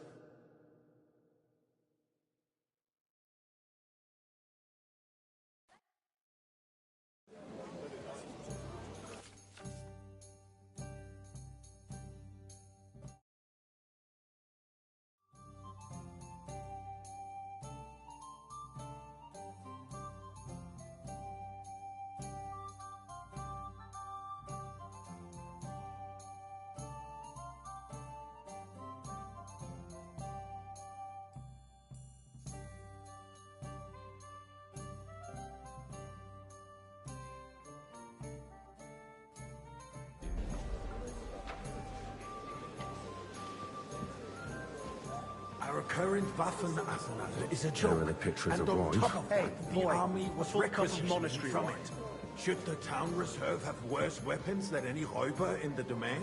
Our current Waffenarsenal is a There are joke. the pictures And of on wine. top of that, the army was full cup of requisitioned monastery from wine. it. Should the town reserve have worse weapons than any Räuber in the domain?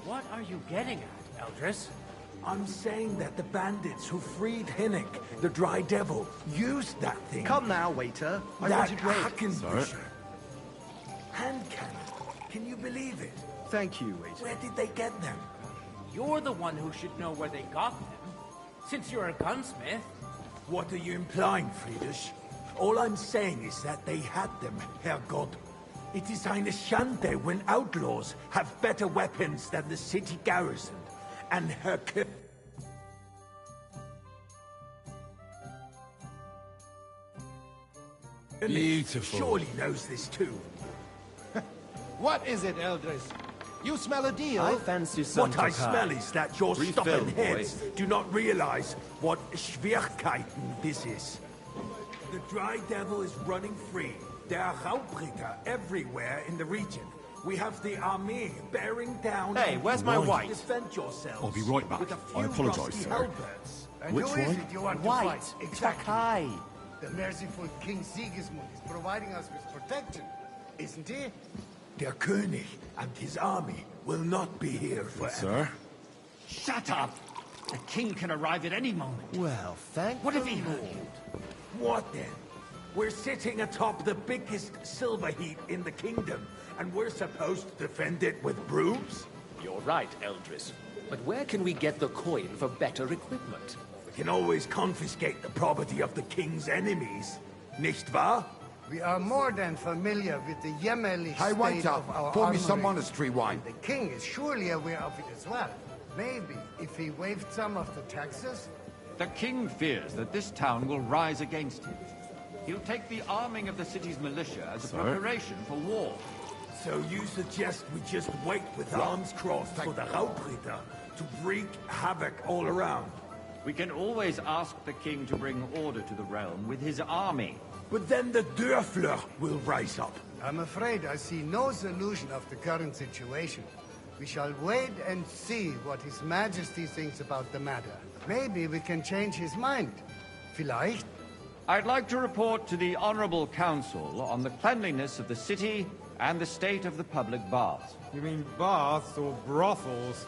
What are you getting at, Eldris? I'm saying that the bandits who freed Hinnick, the Dry Devil, used that thing. Come now, waiter. I That wanted red. Hackenbusher. Hand cannon. Can you believe it? Thank you, waiter. Where did they get them? You're the one who should know where they got them. Since you're a gunsmith. What are you implying, Friedrich? All I'm saying is that they had them, Herrgott. It is eine Schande when outlaws have better weapons than the city garrison. And her Beautiful. surely knows this too. What is it, Eldris? You smell a deal? I fancy some What I Takai. smell is that your Refill, stubborn boy. heads do not realize what Schwierigkeiten this is. The Dry Devil is running free. There are Raubritter everywhere in the region. We have the army bearing down. Hey, where's my Right. white? Defend yourselves. I'll be right back. With a few I apologize, rusty sir. halberds. And Which who is one? it you want White. to fight? Exactly. Takai. The merciful King Sigismund is providing us with protection, isn't he? Der König and his army will not be here forever. Sir? Shut up! The king can arrive at any moment. Well, thank What the have he Lord. heard? What then? We're sitting atop the biggest silver heap in the kingdom, and we're supposed to defend it with brooms? You're right, Eldris. But where can we get the coin for better equipment? We can always confiscate the property of the king's enemies, nicht wahr? We are more than familiar with the Yemenli Hey, state waiter, of our pour me some armory. monastery wine. And the king is surely aware of it as well. Maybe if he waived some of the taxes. The king fears that this town will rise against him. He'll take the arming of the city's militia as a Sir? preparation for war. So you suggest we just wait with arms crossed for the Raubritter to wreak havoc all around? We can always ask the king to bring order to the realm with his army. But then the Dörfler will rise up. I'm afraid I see no solution of the current situation. We shall wait and see what His Majesty thinks about the matter. Maybe we can change his mind. Vielleicht? I'd like to report to the Honorable Council on the cleanliness of the city and the state of the public baths. You mean baths or brothels?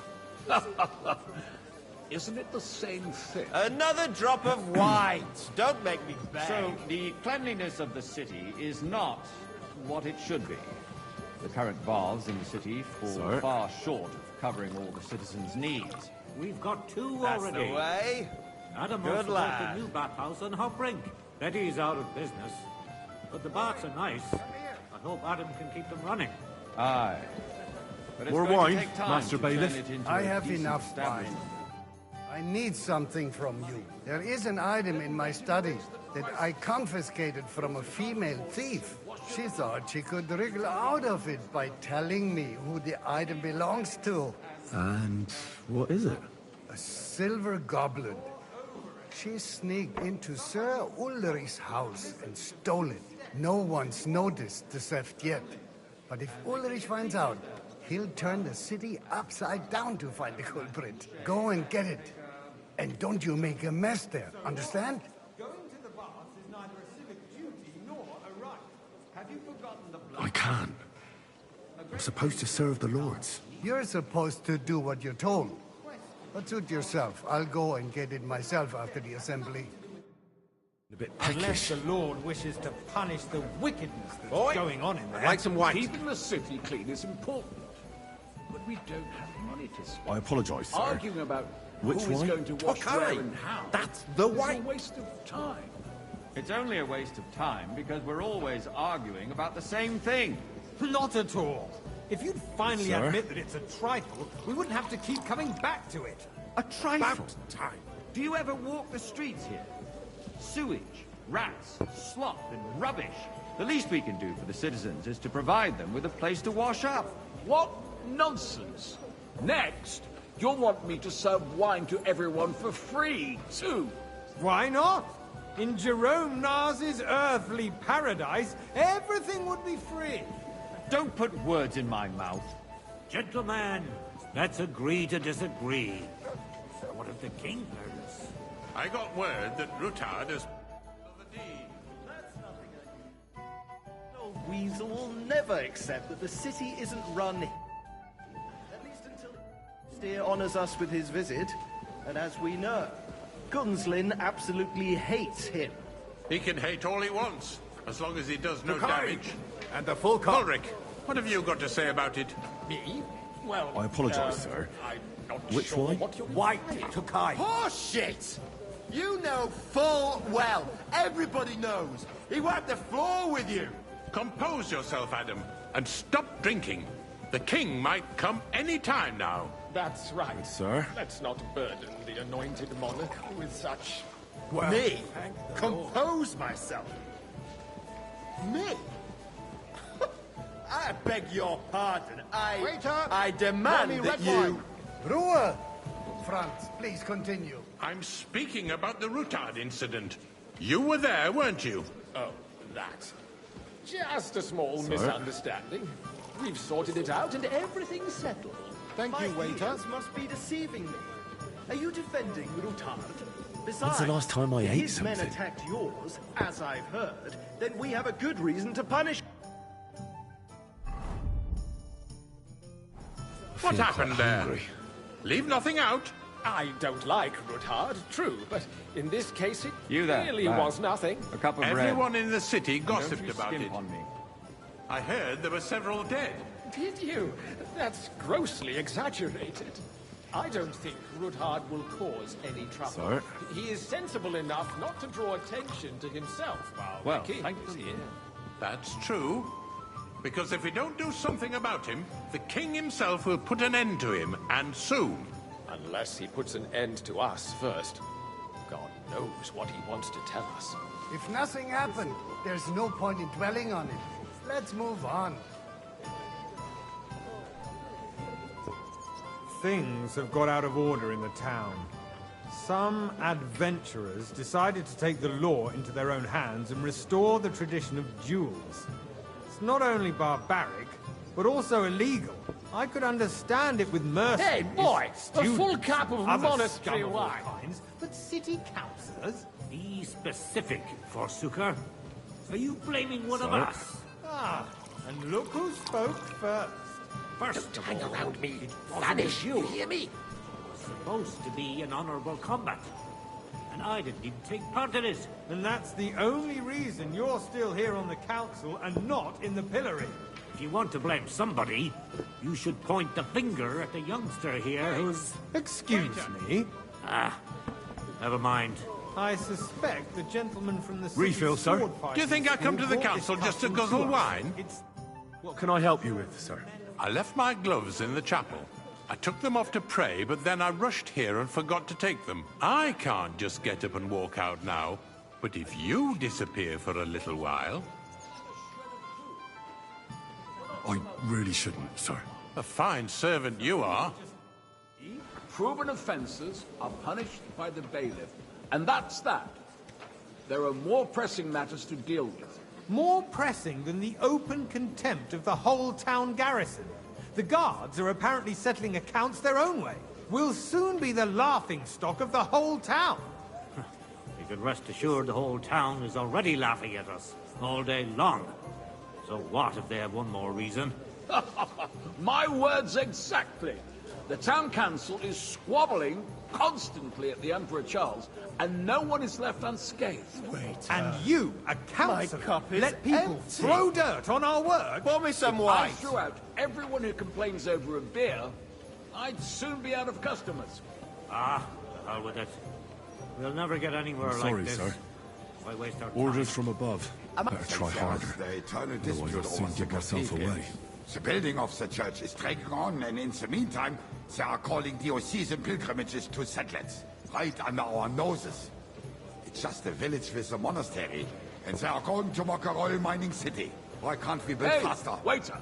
Isn't it the same thing? Another drop of wine. Don't make me beg. So, the cleanliness of the city is not what it should be. The current baths in the city fall Sir? far short of covering all the citizens' needs. We've got two That's already. the way. Adam Good also lad. bought the new bathhouse on Hopbrink. Betty's out of business. But the baths are nice. I hope Adam can keep them running. Aye. But it's More going to wine, take time Master to Bailiff? turn it into I a have decent enough wine. establishment. I need something from you. There is an item in my study that I confiscated from a female thief. She thought she could wriggle out of it by telling me who the item belongs to. And what is it? A silver goblet. She sneaked into Sir Ulrich's house and stole it. No one's noticed the theft yet. But if Ulrich finds out, he'll turn the city upside down to find the culprit. Go and get it. And don't you make a mess there, understand? Going to the baths is neither a civic duty nor a right. Have you forgotten the blood? I can't. I'm supposed to serve the lords. You're supposed to do what you're told. But suit yourself. I'll go and get it myself after the assembly. A bit Unless the Lord wishes to punish the wickedness that's going on in there. I'd like some wine. Keeping the city clean is important. But we don't have money to spend. I apologise, sir. Arguing about Which who is wine? going to wash Tokai. where and how. That's the is wine. a waste of time. It's only a waste of time because we're always arguing about the same thing. Not at all. If you'd finally Sir? admit that it's a trifle, we wouldn't have to keep coming back to it. A trifle. About time. Do you ever walk the streets here? Sewage, rats, slop, and rubbish. The least we can do for the citizens is to provide them with a place to wash up. What nonsense. Next, you'll want me to serve wine to everyone for free, too. Why not? In Jerome Nas's earthly paradise, everything would be free. Don't put words in my mouth. Gentlemen, let's agree to disagree. What if the king heard us? I got word that Rutard is... Old Weasel will never accept that the city isn't run. At least until Steer honors us with his visit. And as we know, Gunslin absolutely hates him. He can hate all he wants, as long as he does no Tokai. damage. And the full cop. Ulrich, what have you got to say about it? Me? Well, I apologise, sir. I'm not Which sure wine? what you're White Tokai. Horseshit! You know full well. Everybody knows. He wiped the floor with you. Compose yourself, Adam, and stop drinking. The king might come any time now. That's right. Sir? Let's not burden the anointed monarch with such... Well, Me? Compose myself. Me? I beg your pardon. Waiter! I demand Bring me that red you... wine. Brewer! Franz, please continue. I'm speaking about the Rutard incident. You were there, weren't you? Oh, that. Just a small Sir? misunderstanding. We've sorted it out and everything's settled. Thank My you, waiter. ears must be deceiving me. Are you defending Rutard? Besides, When's the last time I if ate his men something? attacked yours, as I've heard, then we have a good reason to punish. What Feel happened quite there? hungry. Leave nothing out. I don't like Rutard, true, but in this case it You there, really lad. was nothing. A cup of Everyone bread. in the city And gossiped don't you about skimp it. on me. I heard there were several dead. Did you? That's grossly exaggerated. I don't think Rutard will cause any trouble. Sir? He is sensible enough not to draw attention to himself while Well, the king thank is you. here. That's true. Because if we don't do something about him, the king himself will put an end to him, and soon. Unless he puts an end to us first. God knows what he wants to tell us. If nothing happened, there's no point in dwelling on it. Let's move on. Things have got out of order in the town. Some adventurers decided to take the law into their own hands and restore the tradition of duels. It's not only barbaric, but also illegal. I could understand it with mercy. Hey, boy! if A full students cup of and other monastery scum of all wine. kinds, but city councillors? Be specific, Forsooker. Are you blaming one of Sir? us? Ah, and look who spoke first. First of Hang all, around me. it wasn't Vanish, you. you hear me? It was supposed to be an honorable combat. And I didn't even take part in it. And that's the only reason you're still here on the council and not in the pillory. If you want to blame somebody, you should point the finger at the youngster here who's... Excuse me? Ah, never mind. I suspect the gentleman from the Refill, city sir. sword Do you think I fighting come to the school brought council this just to custom guzzle us. wine? It's What can I help you with, sir? I left my gloves in the chapel. I took them off to pray, but then I rushed here and forgot to take them. I can't just get up and walk out now. But if you disappear for a little while... I really shouldn't, sir. A fine servant you are. Proven offences are punished by the bailiff, and that's that. There are more pressing matters to deal with. More pressing than the open contempt of the whole town garrison. The guards are apparently settling accounts their own way. We'll soon be the laughingstock of the whole town. You can rest assured the whole town is already laughing at us all day long. So what if they have one more reason? My words exactly. The town council is squabbling constantly at the Emperor Charles, and no one is left unscathed. And you, a councillor, cup is let people empty. throw dirt on our work? Pour me some If I wine. threw out everyone who complains over a beer, I'd soon be out of customers. Ah, the hell with it. We'll never get anywhere I'm like sorry, this. sir. Why waste our Orders from above. Better try harder. The eternal Otherwise dispute I'll soon over give the myself cathedral. away. The building of the church is dragging on, and in the meantime, they are calling diocesan pilgrimages to settlers, right under our noses. It's just a village with a monastery, and they are going to mock a oil mining city. Why can't we build Hey, faster? waiter!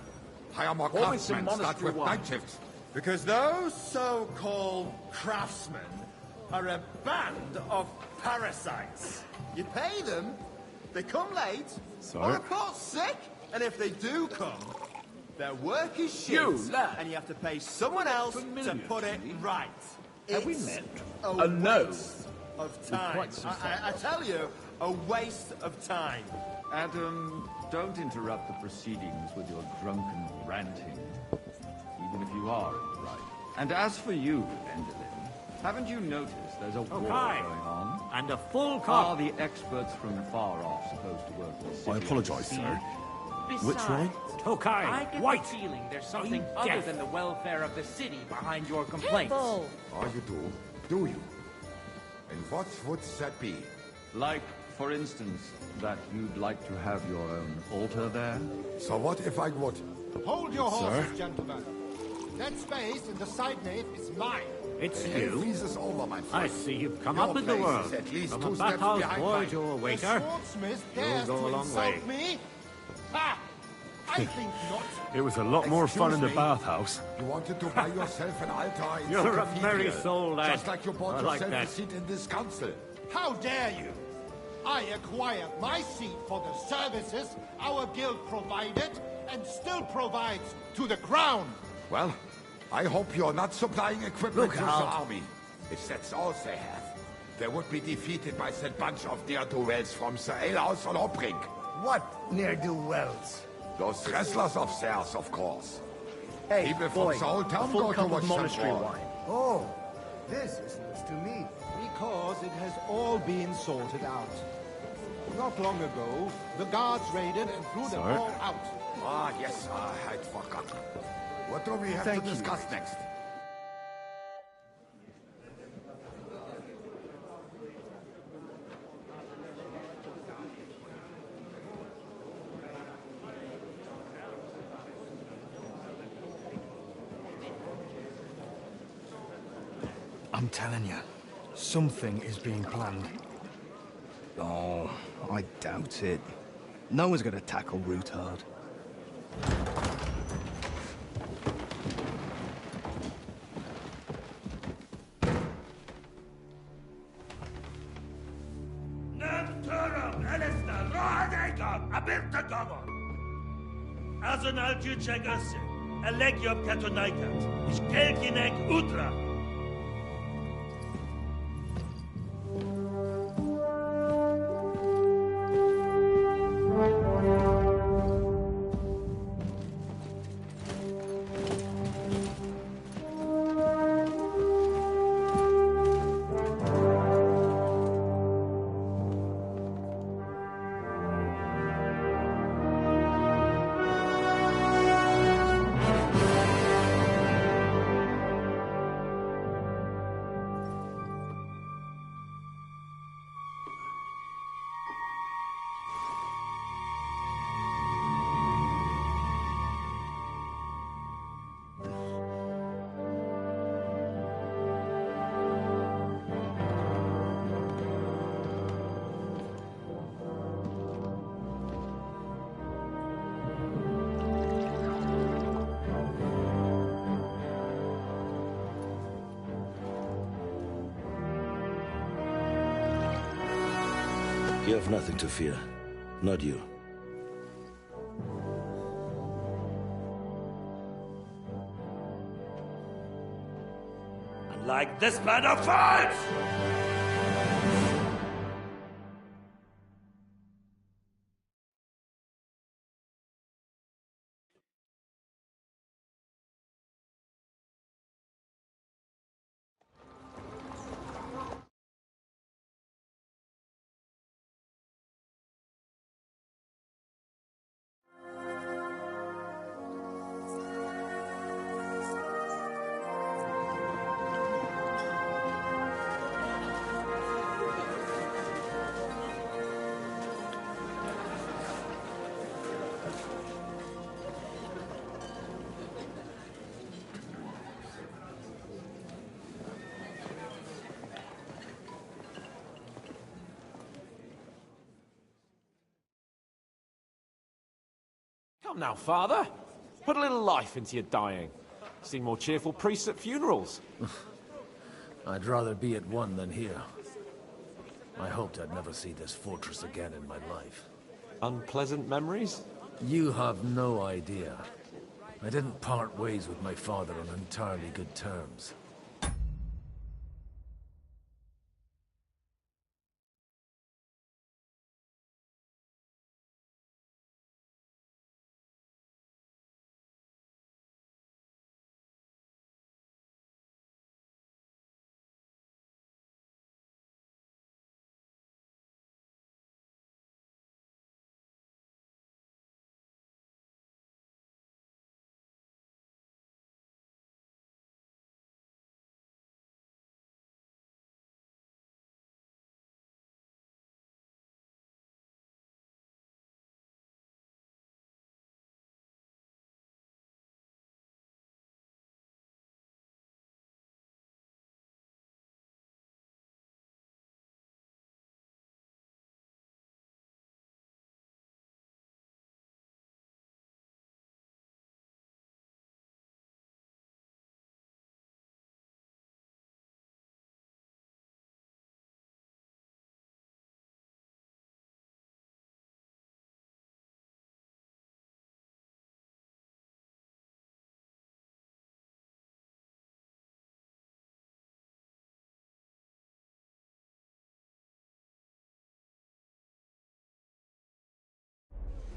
Hire more Pour me some craftsmen, start monastery with wine. night shifts. Because those so-called craftsmen are a band of parasites. You pay them, they come late, Sorry. or report sick, and if they do come, their work is shit, You, lad. and you have to pay someone else to Familiar put to it me. right. Have we It's met? A No. waste of time. quite so I tell you, a waste of time. Adam, don't interrupt the proceedings with your drunken ranting, even if you are in the right. And as for you, Endelin, haven't you noticed there's a war going on? And a full Are cup. the experts from far off supposed to work with the I city apologise, and sir. siege? Which way? Tokai, I get white. the feeling there's something you other deaf? than the welfare of the city behind your complaints. Oh, you do? Do you? And what would that be? Like, for instance, that you'd like to have your own altar there? So what if I would? Hold your Sir? horses, gentlemen. That space in the side nave is mine. It's The you. freeze is over, my I friend. see you've come Your up in the place world. is at least From two a steps bathhouse behind boy mine. to a The waiter. swordsmith You'll dares go to a long insult way. me? Ha! I think not. It was a lot more fun in the Excuse me? bathhouse. You wanted to buy yourself an altar in You're the a merry cathedral, soul, lad. Just like you bought I like yourself a that. seat in this council. How dare you? I acquired my seat for the services our guild provided and still provides to the crown. Well, I hope you're not supplying equipment Look to the out. army. If that's all they have, they would be defeated by that bunch of ne'er-do-wells from the alehouse on Hopbrink. What ne'er-do-wells? Those wrestlers of theirs, of course. Hey, People from boy, the whole a town full go to cup watch of them monastery brawl. wine. Oh, this is news to me. Because it has all been sorted out. Not long ago, the guards raided and threw them Sir? all out. Ah, yes, I'd forgotten. What do we have Thank to you. discuss next? I'm telling you, something is being planned. Oh, I doubt it. No one's going to tackle Rootard. Azon al-Jucheg Ase, Alegiop Katonaikat, Ishkelkinek Utra. have nothing to fear. Not you. Like this man of fights! Come now, Father. Put a little life into your dying. See more cheerful priests at funerals. I'd rather be at one than here. I hoped I'd never see this fortress again in my life. Unpleasant memories? You have no idea. I didn't part ways with my father on entirely good terms.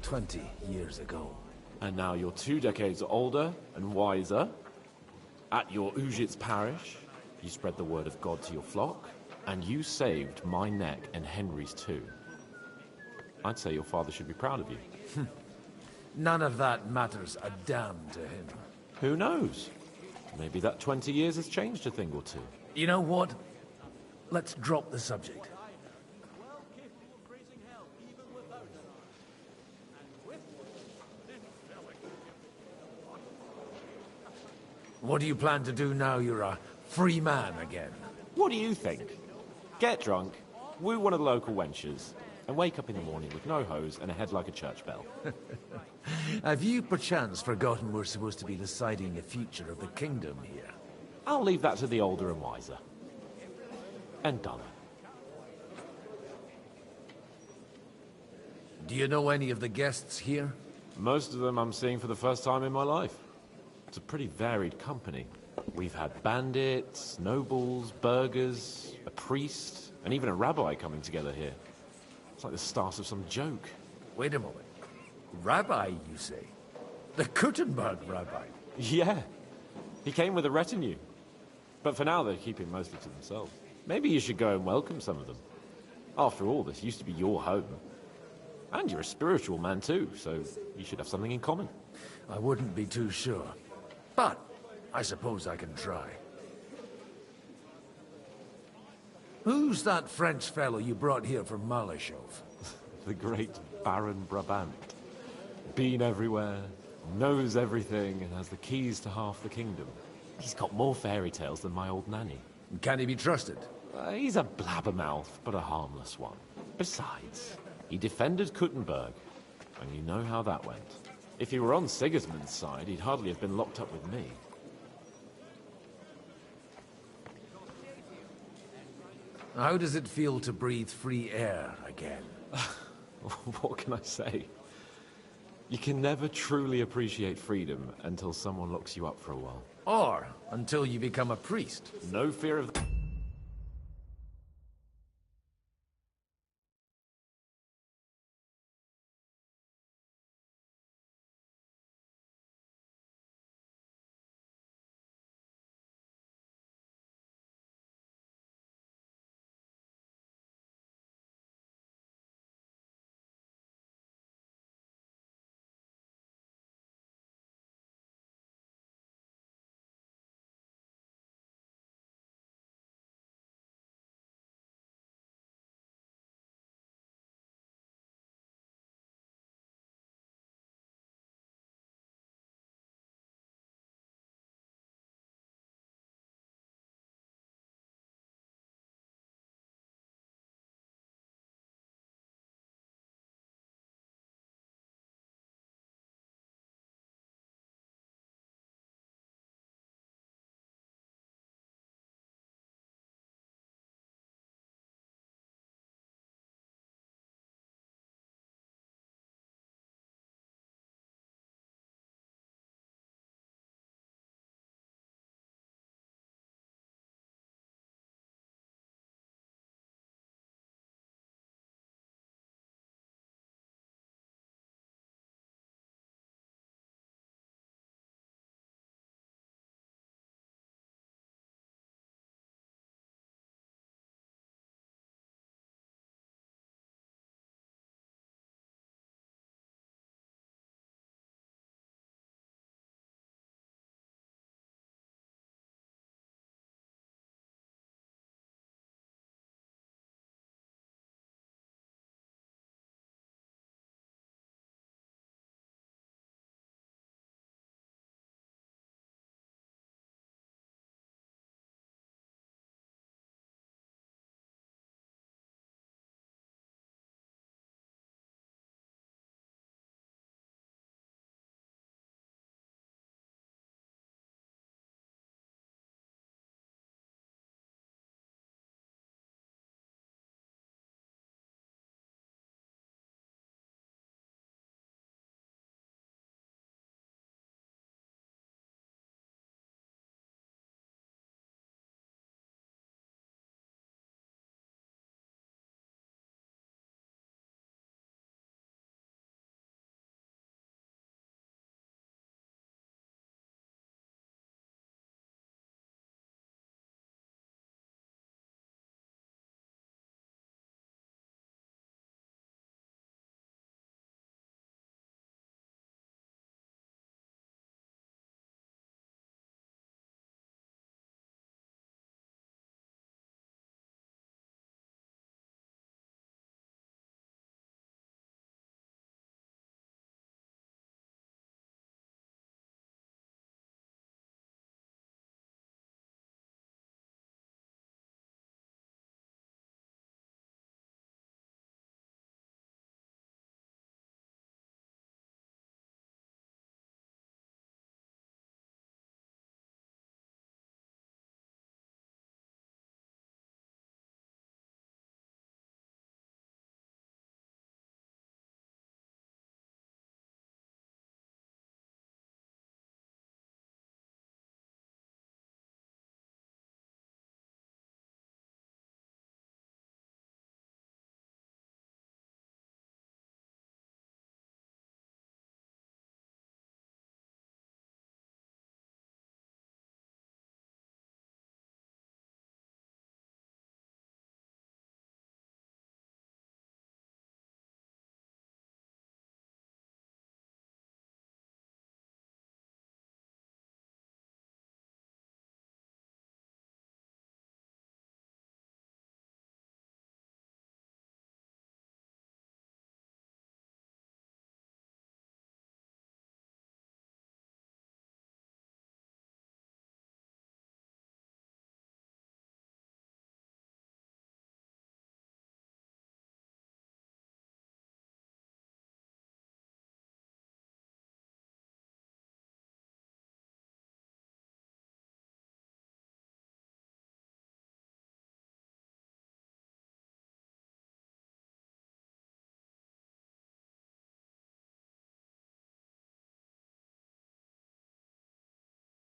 "20 years ago. And now you're 2 decades older and wiser. At your Ujit's parish, you spread the word of God to your flock, and you saved my neck and Henry's too. I'd say your father should be proud of you. None of that matters a damn to him. Who knows? Maybe that 20 years has changed a thing or two. You know what? Let's drop the subject. What do you plan to do now you're a free man again? What do you think? Get drunk, woo one of the local wenches, and wake up in the morning with no hose and a head like a church bell. Have you perchance forgotten we're supposed to be deciding the future of the kingdom here? I'll leave that to the older and wiser. And done. Do you know any of the guests here? Most of them I'm seeing for the first time in my life. It's a pretty varied company. We've had bandits, nobles, burghers, a priest, and even a rabbi coming together here. It's like the start of some joke. Wait a moment. Rabbi, you say? The Kuttenberg rabbi? Yeah. He came with a retinue. But for now, they're keeping mostly to themselves. Maybe you should go and welcome some of them. After all, this used to be your home. And you're a spiritual man too, so you should have something in common. I wouldn't be too sure. But I suppose I can try. Who's that French fellow you brought here from Malashov? The great Baron Brabant. Been everywhere, knows everything, and has the keys to half the kingdom. He's got more fairy tales than my old nanny. Can he be trusted? He's a blabbermouth, but a harmless one. Besides, he defended Kuttenberg, and you know how that went. If he were on Sigismund's side, he'd hardly have been locked up with me. How does it feel to breathe free air again? What can I say? You can never truly appreciate freedom until someone locks you up for a while. Or until you become a priest. No fear of...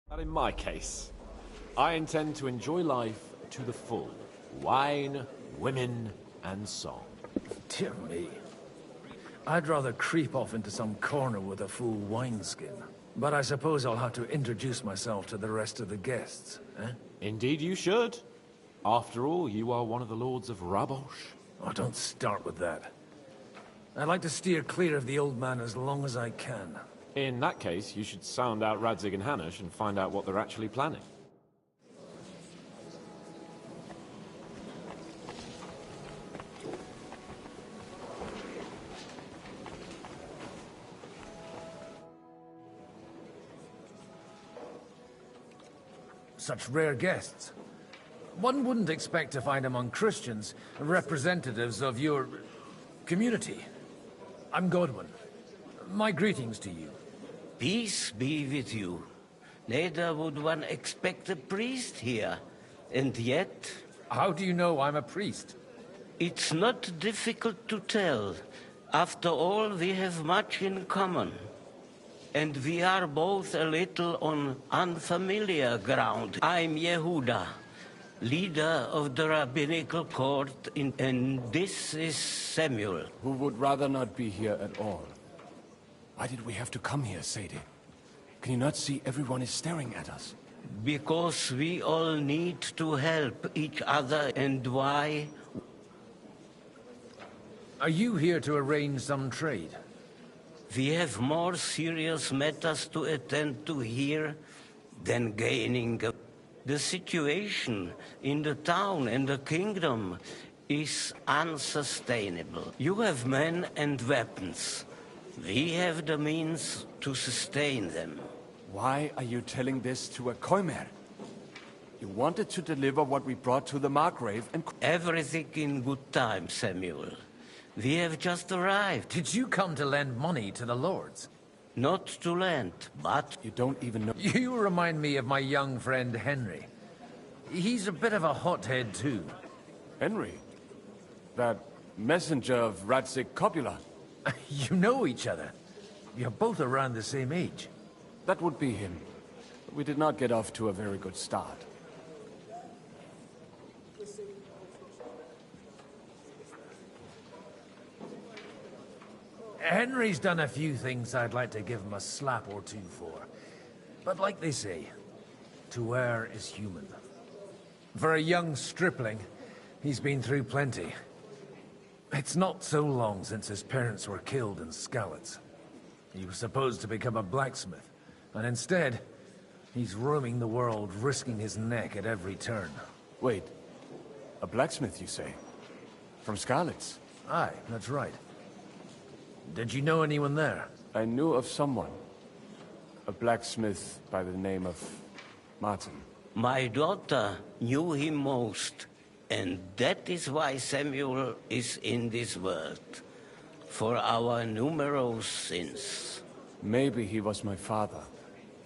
But in my case, I intend to enjoy life to the full. Wine, women, and song. Dear me. I'd rather creep off into some corner with a full wineskin. But I suppose I'll have to introduce myself to the rest of the guests, eh? Indeed you should. After all, you are one of the Lords of Rabosh. Oh, don't start with that. I'd like to steer clear of the old man as long as I can. In that case, you should sound out Radzig and Hanush and find out what they're actually planning. Such rare guests. One wouldn't expect to find among Christians representatives of your community. I'm Godwin. My greetings to you. Peace be with you. Neither would one expect a priest here. And yet... How do you know I'm a priest? It's not difficult to tell. After all, we have much in common. And we are both a little on unfamiliar ground. I'm Yehuda, leader of the rabbinical court, and this is Samuel. Who would rather not be here at all. Why did we have to come here, Sadie? Can you not see everyone is staring at us? Because we all need to help each other, and why? Are you here to arrange some trade? We have more serious matters to attend to here than gaining. The situation in the town and the kingdom is unsustainable. You have men and weapons. We have the means to sustain them. Why are you telling this to a Koimer? You wanted to deliver what we brought to the Margrave and... Everything in good time, Samuel. We have just arrived. Did you come to lend money to the lords? Not to lend, but... You don't even know... You remind me of my young friend Henry. He's a bit of a hothead too. Henry? That messenger of Radzig Copula? You know each other. You're both around the same age. That would be him. But we did not get off to a very good start. Henry's done a few things I'd like to give him a slap or two for. But like they say, to err is human. For a young stripling, he's been through plenty. It's not so long since his parents were killed in Skalitz. He was supposed to become a blacksmith, and instead, he's roaming the world, risking his neck at every turn. Wait, a blacksmith, you say? From Skalitz? Aye, that's right. Did you know anyone there? I knew of someone. A blacksmith by the name of Martin. My daughter knew him most, and that is why Samuel is in this world. For our numerous sins. Maybe he was my father,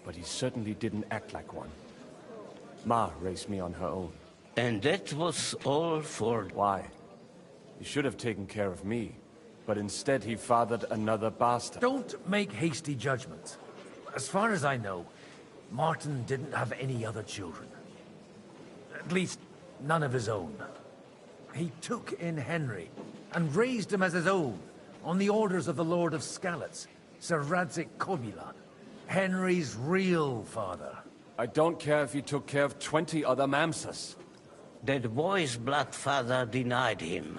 but he certainly didn't act like one. Ma raised me on her own. And that was all for... Why? He should have taken care of me. But instead he fathered another bastard. Don't make hasty judgments. As far as I know, Martin didn't have any other children. At least, none of his own. He took in Henry, and raised him as his own, on the orders of the Lord of Skalitz, Sir Radzig Kobyla, Henry's real father. I don't care if he took care of 20 other Mamsas. That boy's blood father denied him.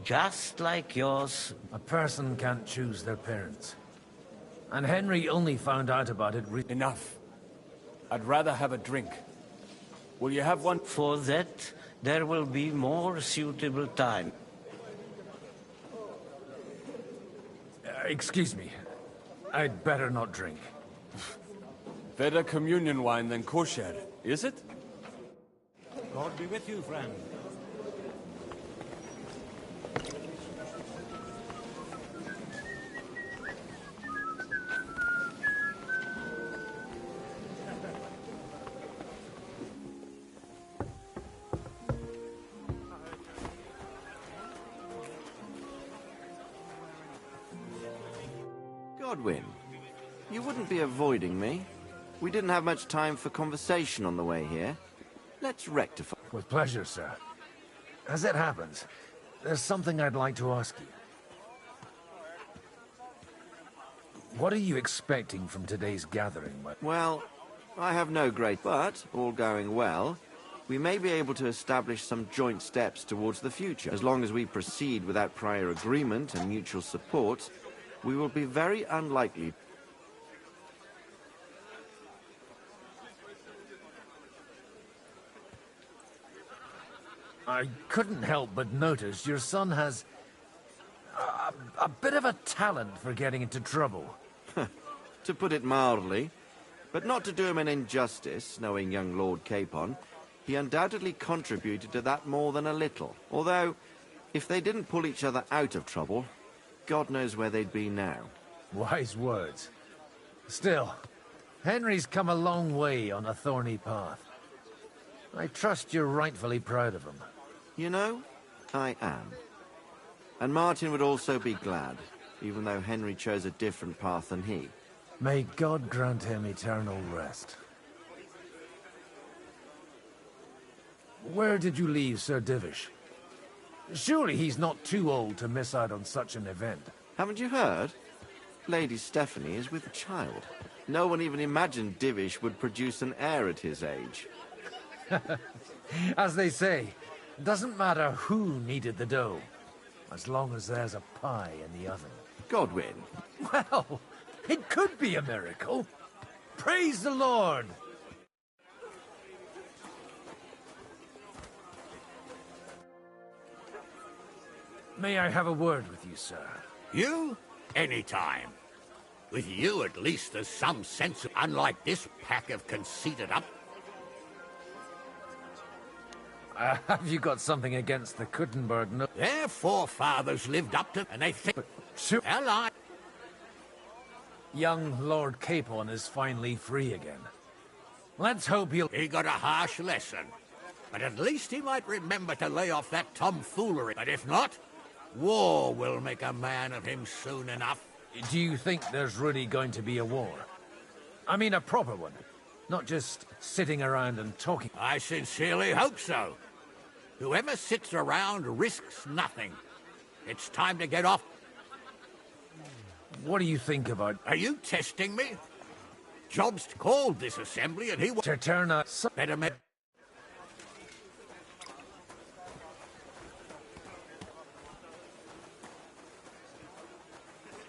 Just like yours. A person can't choose their parents. And Henry only found out about it Enough. I'd rather have a drink. Will you have one? For that, there will be more suitable time. Excuse me. I'd better not drink. Better communion wine than kosher, is it? God be with you, friend. Godwin, you wouldn't be avoiding me? We didn't have much time for conversation on the way here. Let's rectify... With pleasure, sir. As it happens, there's something I'd like to ask you. What are you expecting from today's gathering? Well, I have no great... But, all going well, we may be able to establish some joint steps towards the future. As long as we proceed without prior agreement and mutual support, we will be very unlikely... I couldn't help but notice your son has a bit of a talent for getting into trouble. To put it mildly, but not to do him an injustice, knowing young Lord Capon, he undoubtedly contributed to that more than a little. Although, if they didn't pull each other out of trouble, God knows where they'd be now. Wise words. Still, Henry's come a long way on a thorny path. I trust you're rightfully proud of him. You know, I am. And Martin would also be glad, even though Henry chose a different path than he. May God grant him eternal rest. Where did you leave Sir Divish? Surely he's not too old to miss out on such an event. Haven't you heard? Lady Stephanie is with child. No one even imagined Divish would produce an heir at his age. As they say, it doesn't matter who kneaded the dough, as long as there's a pie in the oven. Godwin. Well, it could be a miracle. Praise the Lord! May I have a word with you, sir? You? Anytime. With you, at least, there's some sense of... Unlike this pack of conceited up... Have you got something against the Kuttenberg? No. Their forefathers lived up to... And they think... Well, I... Young Lord Capon is finally free again. Let's hope he'll... He got a harsh lesson. But at least he might remember to lay off that tomfoolery. But if not, war will make a man of him soon enough. Do you think there's really going to be a war? I mean a proper one. Not just sitting around and talking. I sincerely hope so. Whoever sits around risks nothing. It's time to get off. What do you think about... Are you testing me? Jobst called this assembly and he... To turn us... Better make...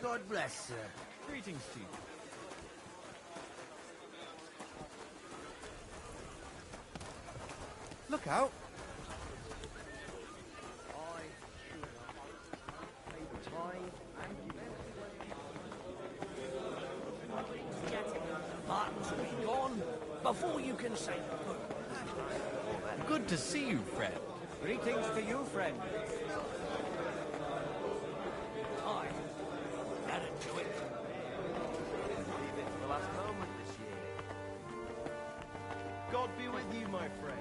God bless, sir. Greetings to you. Look out. Martin's be gone before you can say Good to see you, friend. Greetings to you, friend. Aye. That'd do it. Leave it for the last moment this year. God be with you, my friend.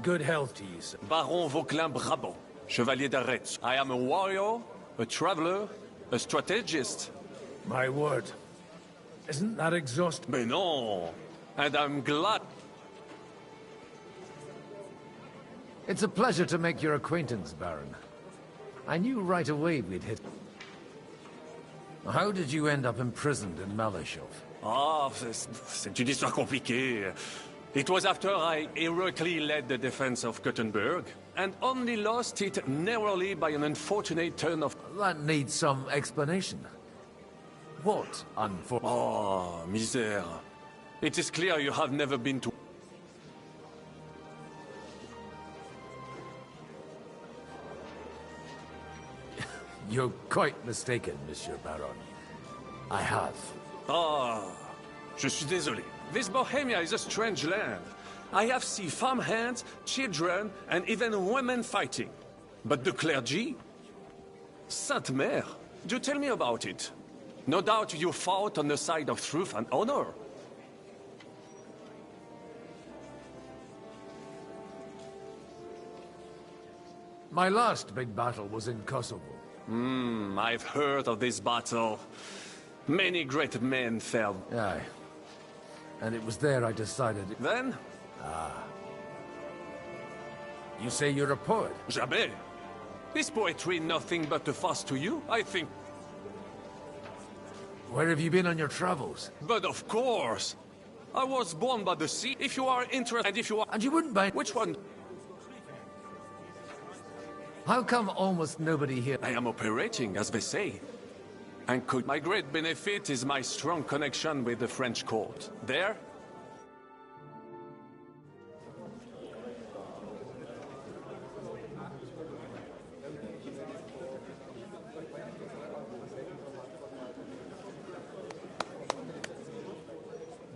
Good health to you, sir. Baron Vauquelin Brabant, Chevalier d'Arretz. I am a warrior, a traveler, a strategist. My word. Isn't that exhausting? Mais non! And I'm glad... It's a pleasure to make your acquaintance, Baron. I knew right away we'd hit... How did you end up imprisoned in Malashov? Ah, c'est une histoire compliquée. It was after I heroically led the defense of Gothenburg, and only lost it narrowly by an unfortunate turn of... That needs some explanation. What unfortunate... Oh, misère. It is clear you have never been to... You're quite mistaken, Monsieur Baron. I have. Ah, je suis désolé. This Bohemia is a strange land. I have seen farmhands, children, and even women fighting. But the clergy? Sainte Mère, do tell me about it. No doubt you fought on the side of truth and honor. My last big battle was in Kosovo. I've heard of this battle. Many great men fell. Aye. And it was there I decided... Then? You say you're a poet? Jamais. Is poetry nothing but a fuss to you, I think? Where have you been on your travels? But of course! I was born by the sea. If you are interested, and if you are... And you wouldn't mind... Which one? How come almost nobody here... I am operating, as they say. And my great benefit is my strong connection with the French court. There?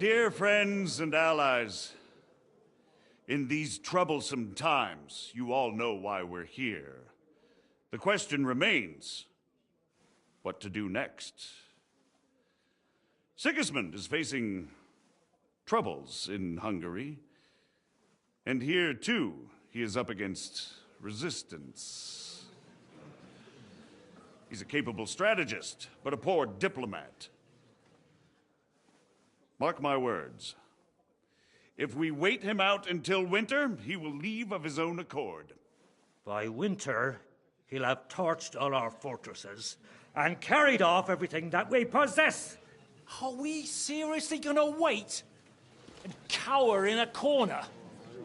Dear friends and allies, in these troublesome times, you all know why we're here. The question remains, what to do next? Sigismund is facing troubles in Hungary, and here, too, he is up against resistance. He's a capable strategist, but a poor diplomat. Mark my words. If we wait him out until winter, he will leave of his own accord. By winter, he'll have torched all our fortresses and carried off everything that we possess. Are we seriously gonna wait and cower in a corner?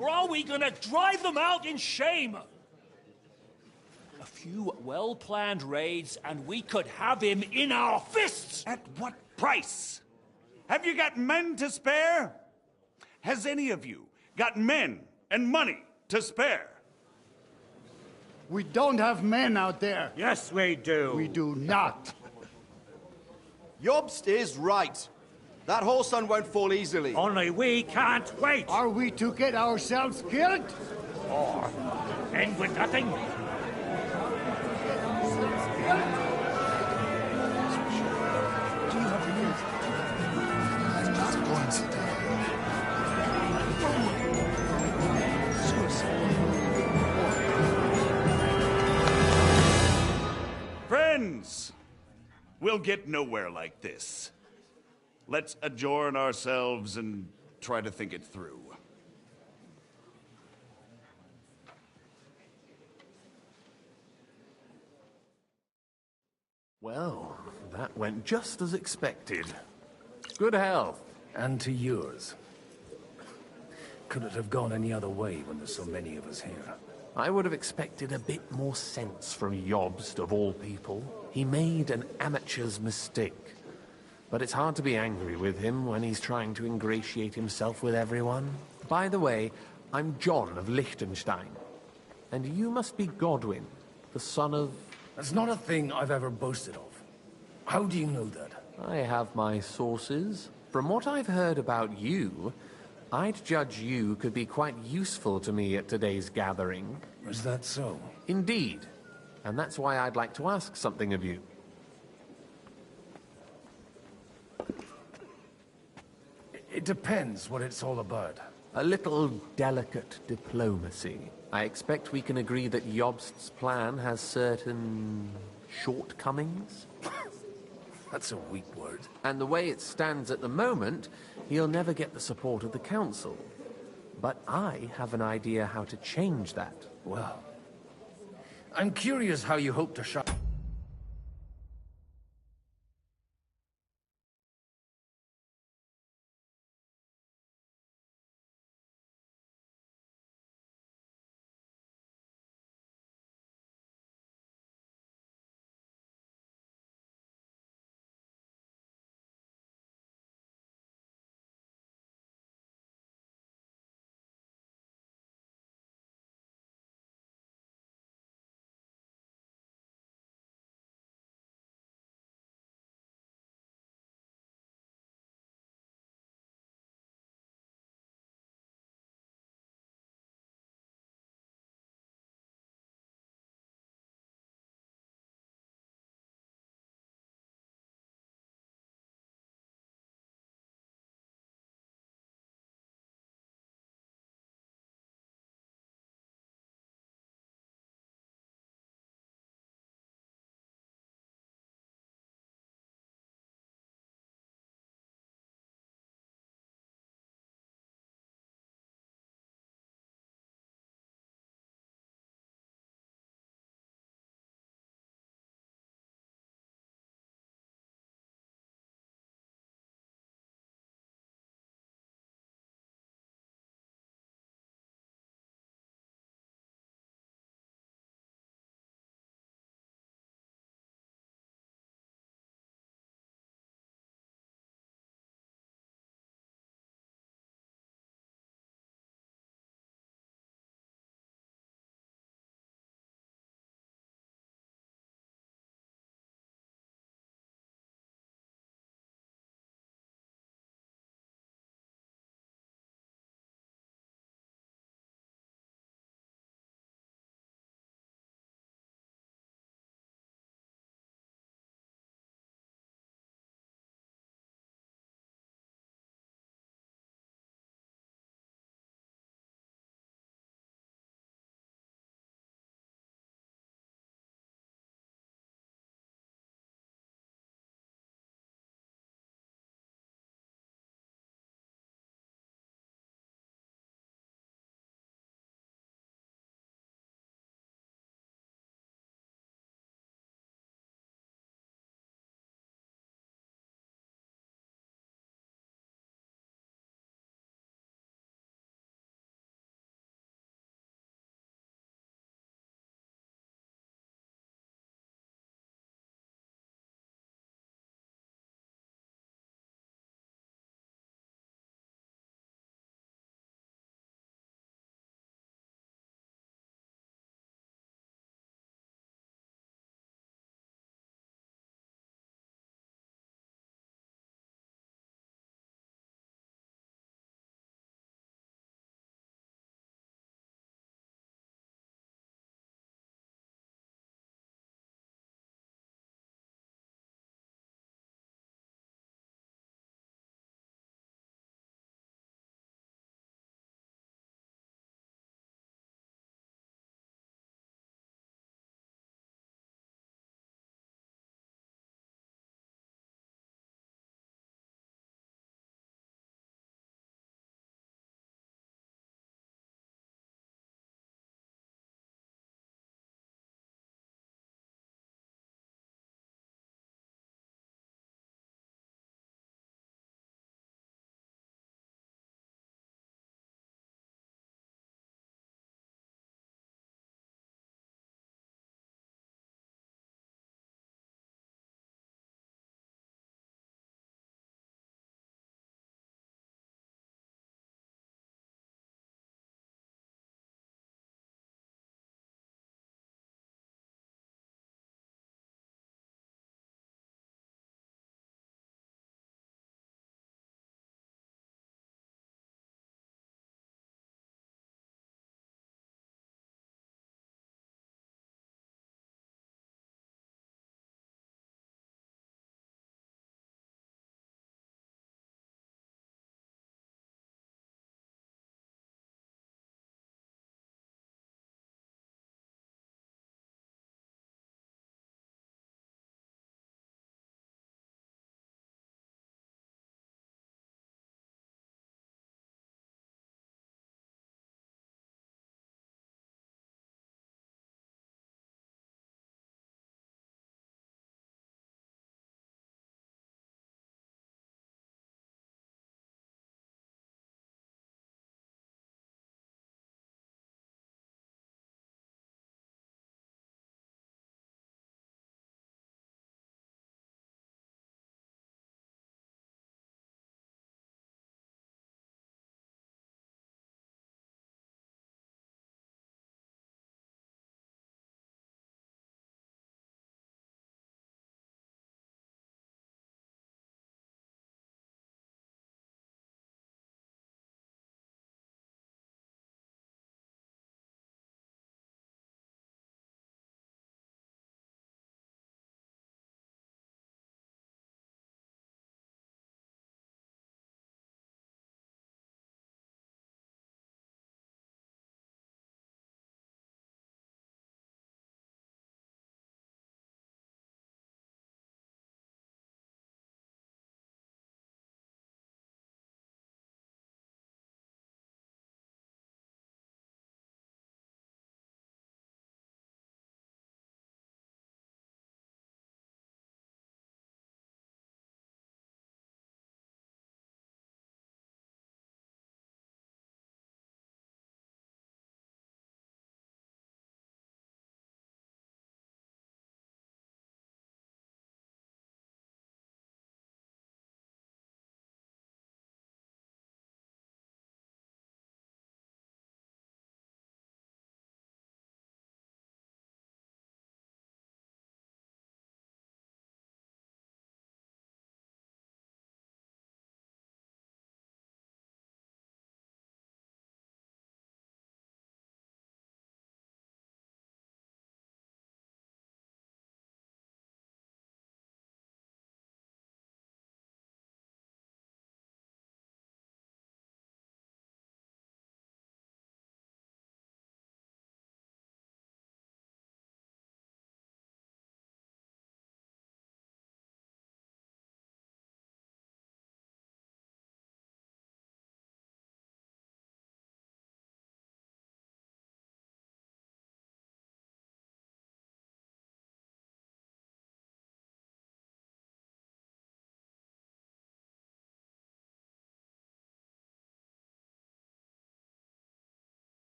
Or are we gonna drive them out in shame? A few well-planned raids and we could have him in our fists! At what price? Have you got men to spare? Has any of you got men and money to spare? We don't have men out there. Yes, we do. We do not. Jobst is right. That whoreson won't fall easily. Only we can't wait. Are we to get ourselves killed? Or end with nothing? Friends, we'll get nowhere like this. Let's adjourn ourselves and try to think it through. Well, that went just as expected. Good health. And to yours. Could it have gone any other way when there's so many of us here? I would have expected a bit more sense from Jobst, of all people. He made an amateur's mistake. But it's hard to be angry with him when he's trying to ingratiate himself with everyone. By the way, I'm John of Liechtenstein. And you must be Godwin, the son of... That's not a thing I've ever boasted of. How do you know that? I have my sources. From what I've heard about you, I'd judge you could be quite useful to me at today's gathering. Is that so? Indeed. And that's why I'd like to ask something of you. It depends what it's all about. A little delicate diplomacy. I expect we can agree that Jobst's plan has certain shortcomings. That's a weak word. And the way it stands at the moment, he'll never get the support of the council. But I have an idea how to change that. Well, I'm curious how you hope to shut...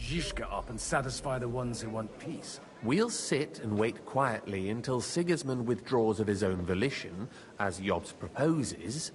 Zhishka up and satisfy the ones who want peace. We'll sit and wait quietly until Sigismund withdraws of his own volition, as Jobst proposes.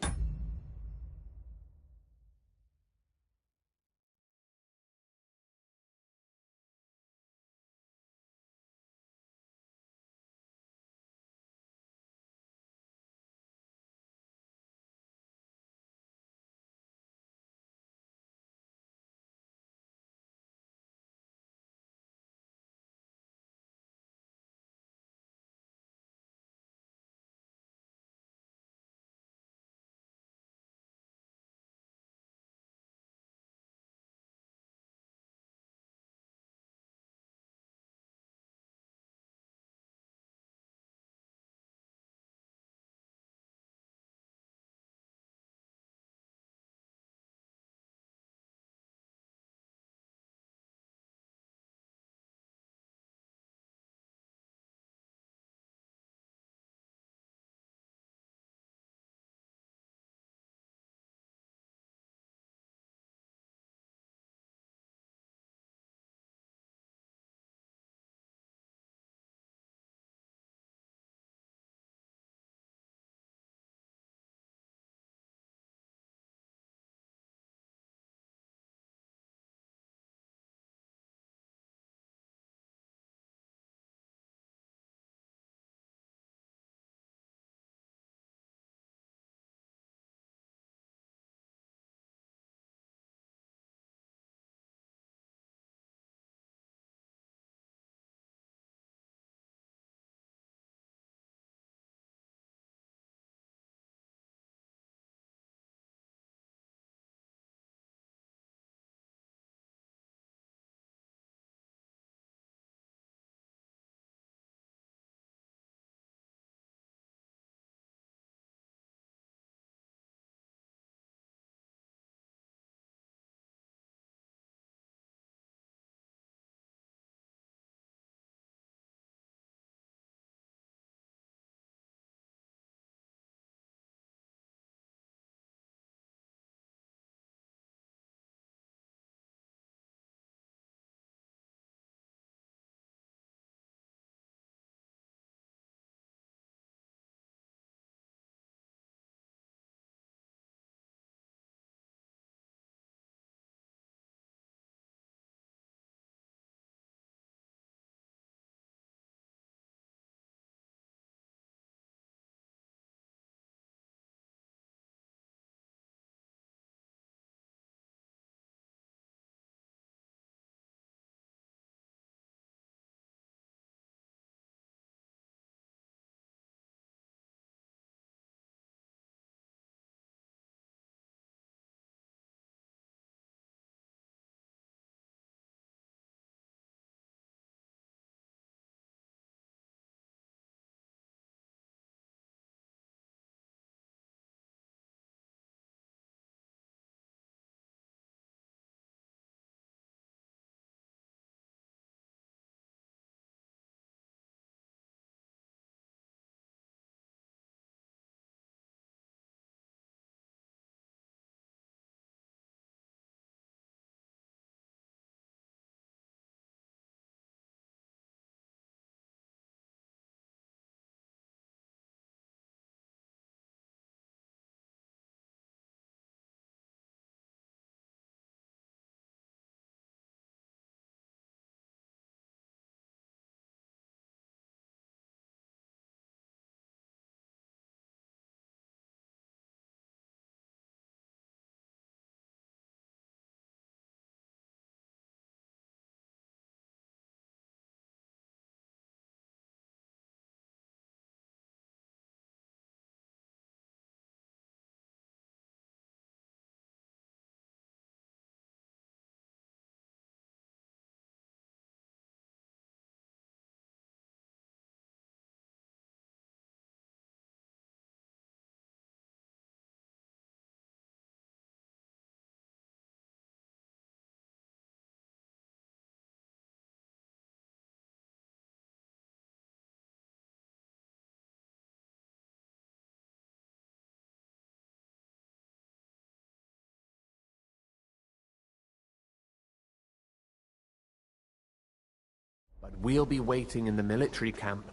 But we'll be waiting in the military camp.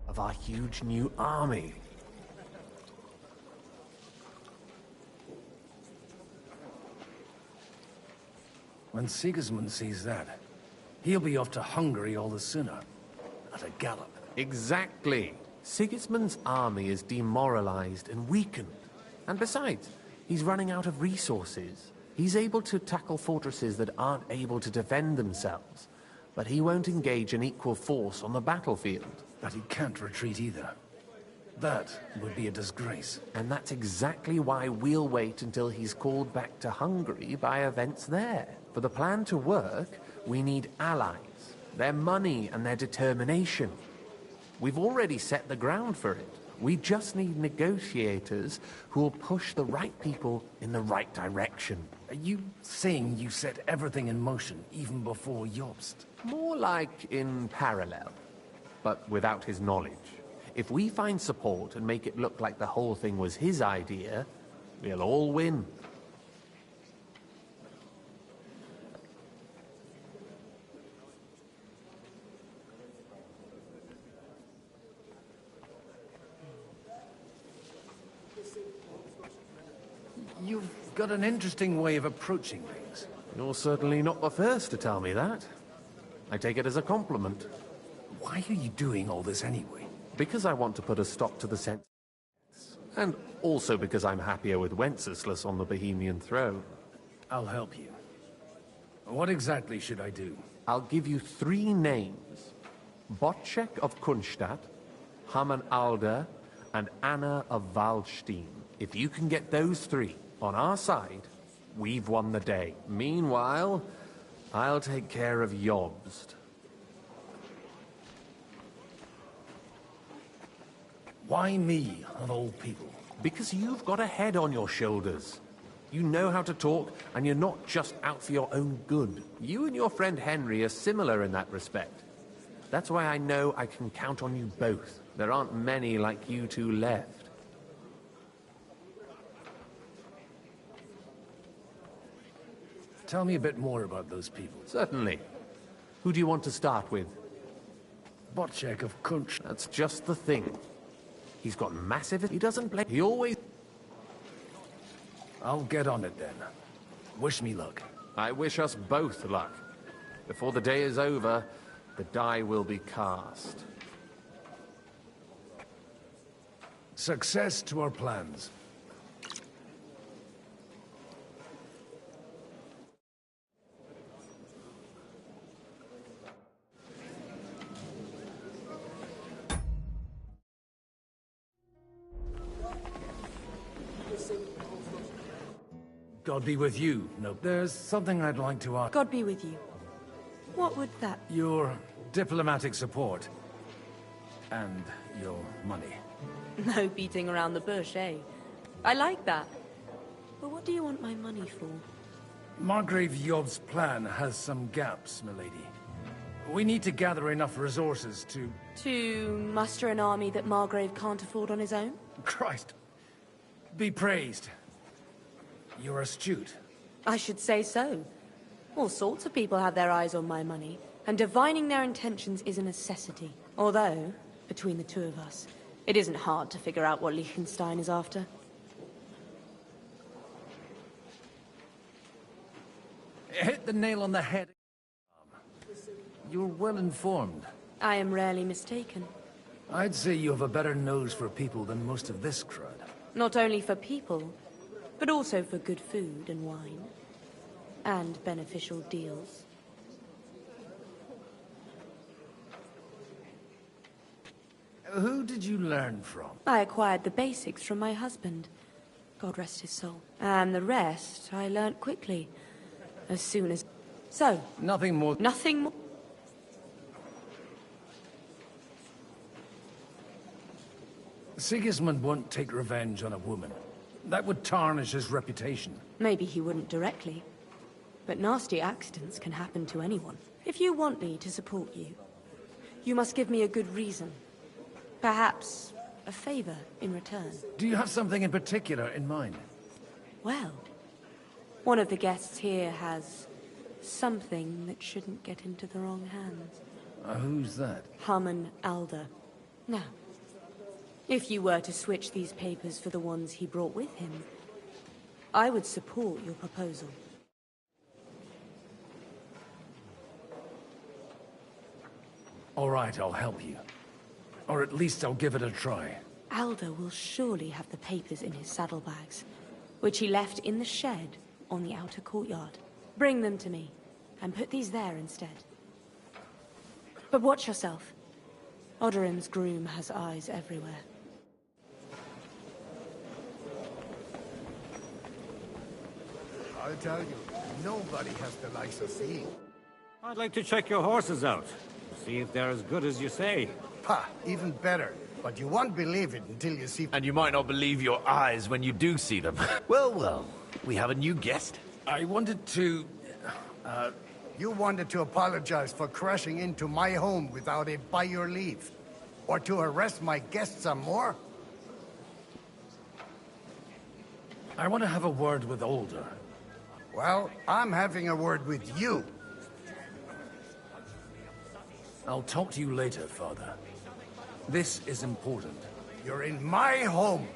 Of our huge new army. When Sigismund sees that, he'll be off to Hungary all the sooner. At a gallop. Exactly. Sigismund's army is demoralized and weakened. And besides, he's running out of resources. He's able to tackle fortresses that aren't able to defend themselves. But he won't engage an equal force on the battlefield. But he can't retreat either. That would be a disgrace. And that's exactly why we'll wait until he's called back to Hungary by events there. For the plan to work, we need allies, their money and their determination. We've already set the ground for it. We just need negotiators who will push the right people in the right direction. Are you saying you set everything in motion even before Jobst? More like in parallel, but without his knowledge. If we find support and make it look like the whole thing was his idea, we'll all win. You've got an interesting way of approaching things. You're certainly not the first to tell me that. I take it as a compliment. Why are you doing all this anyway? Because I want to put a stop to the sense. And also because I'm happier with Wenceslas on the Bohemian throne. I'll help you. What exactly should I do? I'll give you 3 names. Bocek of Kunstadt, Haman Alder, and Anna of Waldstein. If you can get those 3 on our side, we've won the day. Meanwhile, I'll take care of Jobst. Why me, of all people? Because you've got a head on your shoulders. You know how to talk, and you're not just out for your own good. You and your friend Henry are similar in that respect. That's why I know I can count on you both. There aren't many like you two left. Tell me a bit more about those people. Certainly. Who do you want to start with? Bocek of Kunst. That's just the thing. He's got massive... He doesn't play... He always... I'll get on it then. Wish me luck. I wish us both luck. Before the day is over, the die will be cast. Success to our plans. God be with you. No, there's something I'd like to ask. God be with you. What would that... Your diplomatic support. And your money. No beating around the bush, eh? I like that. But what do you want my money for? Margrave Job's plan has some gaps, milady. We need to gather enough resources to... To muster an army that Margrave can't afford on his own? Christ. Be praised. You're astute. I should say so. All sorts of people have their eyes on my money, and divining their intentions is a necessity. Although, between the two of us, It isn't hard to figure out what Liechtenstein is after. Hit the nail on the head. You're well informed. I am rarely mistaken. I'd say you have a better nose for people than most of this crowd. Not only for people, but also for good food and wine. And beneficial deals. Who did you learn from? I acquired the basics from my husband. God rest his soul. And the rest I learnt quickly. As soon as... So... Nothing more... Nothing more... Sigismund won't take revenge on a woman. That would tarnish his reputation. Maybe he wouldn't directly. But nasty accidents can happen to anyone. If you want me to support you, you must give me a good reason. Perhaps a favor in return. Do you have something in particular in mind? Well, one of the guests here has something that shouldn't get into the wrong hands. Who's that? Harmon Alder. Now, if you were to switch these papers for the ones he brought with him, I would support your proposal. All right, I'll help you. Or at least I'll give it a try. Alder will surely have the papers in his saddlebags, which he left in the shed on the outer courtyard. Bring them to me, and put these there instead. But watch yourself. Odorim's groom has eyes everywhere. I'll tell you, nobody has the likes of thee. I'd like to check your horses out. See if they're as good as you say. Ha! Even better. But you won't believe it until you see... And you might not believe your eyes when you do see them. Well, well. We have a new guest. I wanted to... You wanted to apologize for crashing into my home without it by your leave. Or to arrest my guests some more? I want to have a word with Alder. Well, I'm having a word with you. I'll talk to you later, Father. This is important. You're in my home,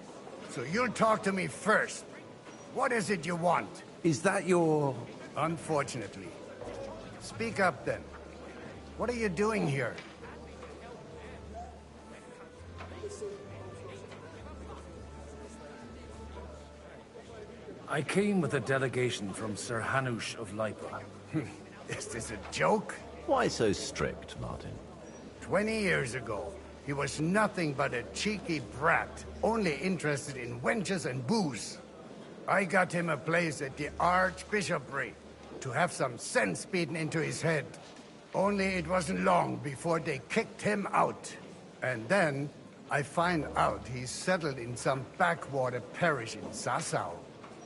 so you'll talk to me first. What is it you want? Is that your... Unfortunately. Speak up, then. What are you doing here? I came with a delegation from Sir Hanush of Lipa. Is this a joke? Why so strict, Martin? 20 years ago, he was nothing but a cheeky brat, only interested in wenches and booze. I got him a place at the Archbishopric to have some sense beaten into his head. Only it wasn't long before they kicked him out. And then I find out he's settled in some backwater parish in Sassau.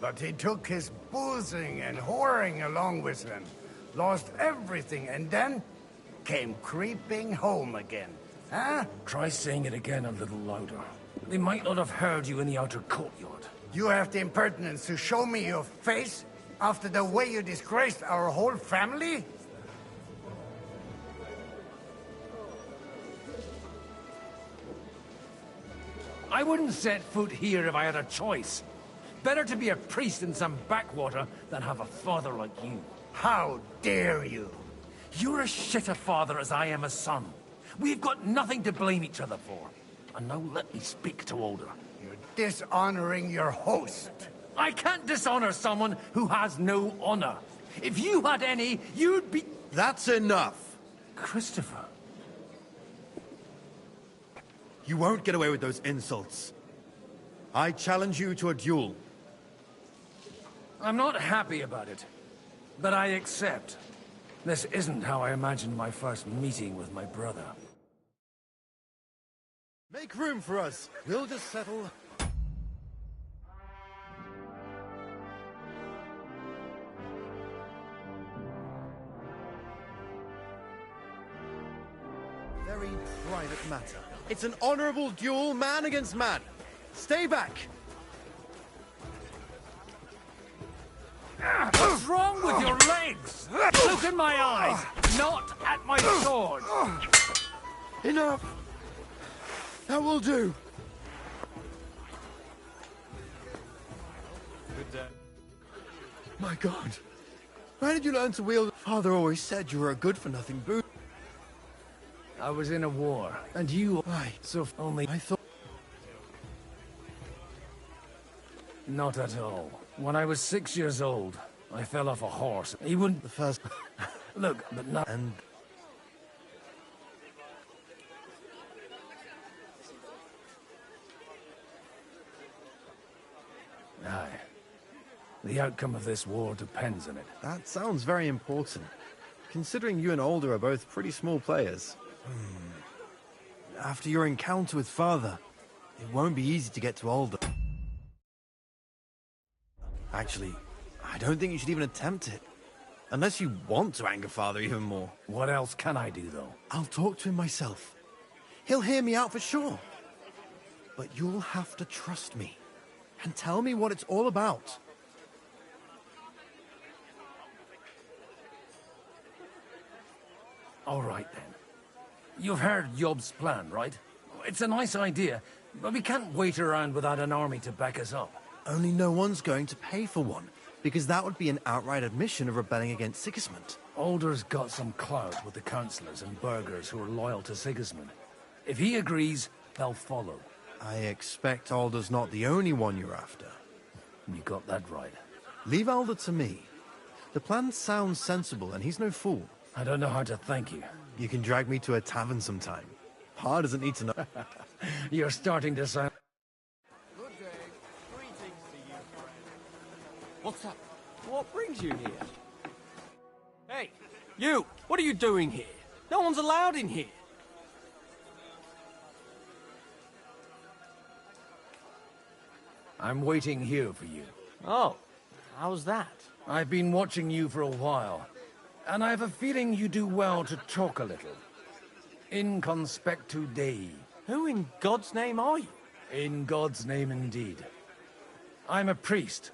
But he took his boozing and whoring along with him, lost everything, and then came creeping home again. Huh? Try saying it again a little louder. They might not have heard you in the outer courtyard. You have the impertinence to show me your face after the way you disgraced our whole family? I wouldn't set foot here if I had a choice. Better to be a priest in some backwater than have a father like you. How dare you? You're as shit a father as I am a son. We've got nothing to blame each other for. And now let me speak to Alder. You're dishonoring your host. I can't dishonor someone who has no honor. If you had any, you'd be... That's enough. Christopher. You won't get away with those insults. I challenge you to a duel. I'm not happy about it, but I accept. This isn't how I imagined my first meeting with my brother. Make room for us. We'll just settle... Very private matter. It's an honorable duel, man against man. Stay back! What's wrong with your legs? Look in my eyes, not at my sword. Enough! That will do. My God. Where did you learn to wield? Father always said you were a good-for-nothing boot. I was in a war, and you... Aye, so only... I thought... Not at all. When I was 6 years old, I fell off a horse. He wouldn't... The first... Look, but not... And... Aye. The outcome of this war depends on it. That sounds very important, considering you and Alder are both pretty small players. After your encounter with Father, it won't be easy to get to Alder. Actually, I don't think you should even attempt it. Unless you want to anger Father even more. What else can I do, though? I'll talk to him myself. He'll hear me out for sure. But you'll have to trust me and tell me what it's all about. All right, then. You've heard Yob's plan, right? It's a nice idea, but we can't wait around without an army to back us up. Only no one's going to pay for one, because that would be an outright admission of rebelling against Sigismund. Alder's got some clout with the councillors and burghers who are loyal to Sigismund. If he agrees, they'll follow. I expect Alder's not the only one you're after. You got that right. Leave Alder to me. The plan sounds sensible, and he's no fool. I don't know how to thank you. You can drag me to a tavern sometime. Pa doesn't need to know. You're starting to sound... Good day. Greetings to you, friend. What's up? What brings you here? Hey, you! What are you doing here? No one's allowed in here. I'm waiting here for you. Oh, how's that? I've been watching you for a while, and I have a feeling you do well to talk a little. In conspectu Dei. Who in God's name are you? In God's name indeed. I'm a priest,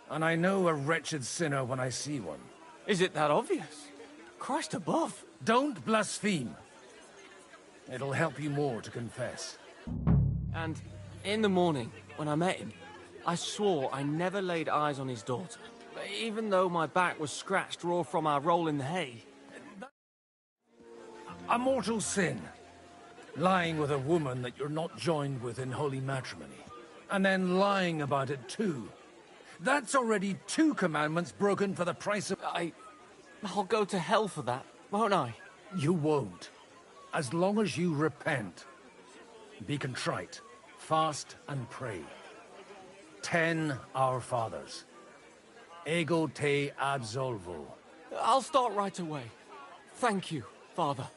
and I know a wretched sinner when I see one. Is it that obvious? Christ above. Don't blaspheme. It'll help you more to confess. And in the morning, when I met him, I swore I never laid eyes on his daughter. Even though my back was scratched raw from our roll in the hay. A mortal sin. Lying with a woman that you're not joined with in holy matrimony. And then lying about it too. That's already 2 commandments broken for the price of... I'll go to hell for that, won't I? You won't. As long as you repent. Be contrite. Fast and pray. 10 Our Fathers. Ego te absolvo. I'll start right away. Thank you, Father.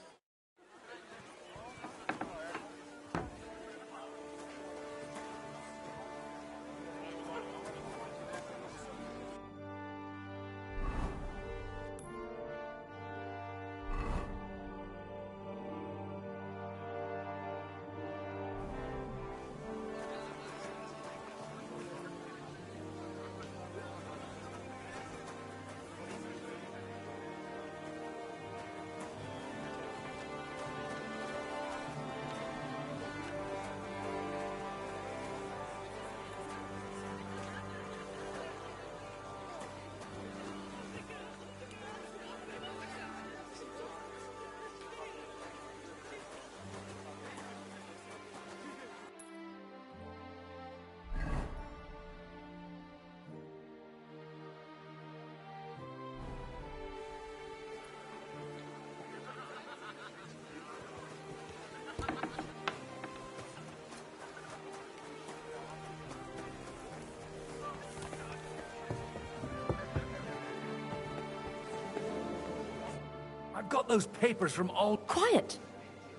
I've got those papers from all... Quiet!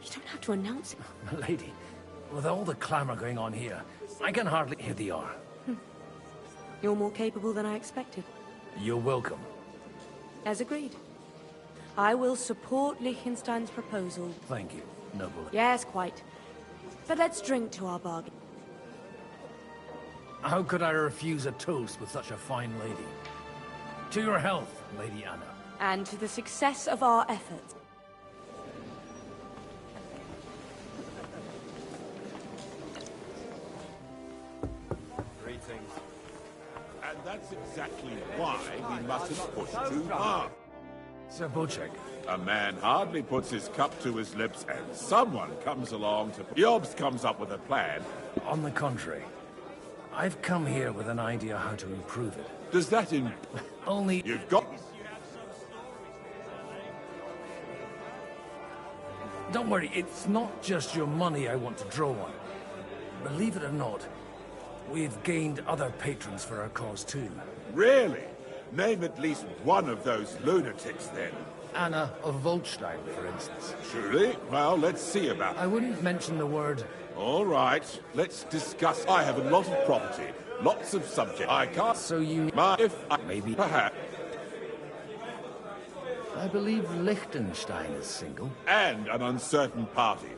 You don't have to announce it. Milady, with all the clamor going on here, I can hardly... Here they are. You're more capable than I expected. You're welcome. As agreed. I will support Liechtenstein's proposal. Thank you, noble. Yes, quite. But let's drink to our bargain. How could I refuse a toast with such a fine lady? To your health, Lady Anna. And to the success of our efforts. Greetings. And That's exactly why we mustn't push too hard. Sir Bocek. A man hardly puts his cup to his lips and someone comes along to... Yobs comes up with a plan. On the contrary, I've come here with an idea how to improve it. Does that in... Only... You've got... Don't worry, it's not just your money I want to draw on. Believe it or not, we've gained other patrons for our cause too. Really? Name at least one of those lunatics then. Anna of Volstein, for instance. Truly? Well, let's see about it. I wouldn't mention the word... All right, let's discuss. I have a lot of property, lots of subjects. I can't... So you... If I... Maybe... Perhaps... I believe Liechtenstein is single. And an uncertain party.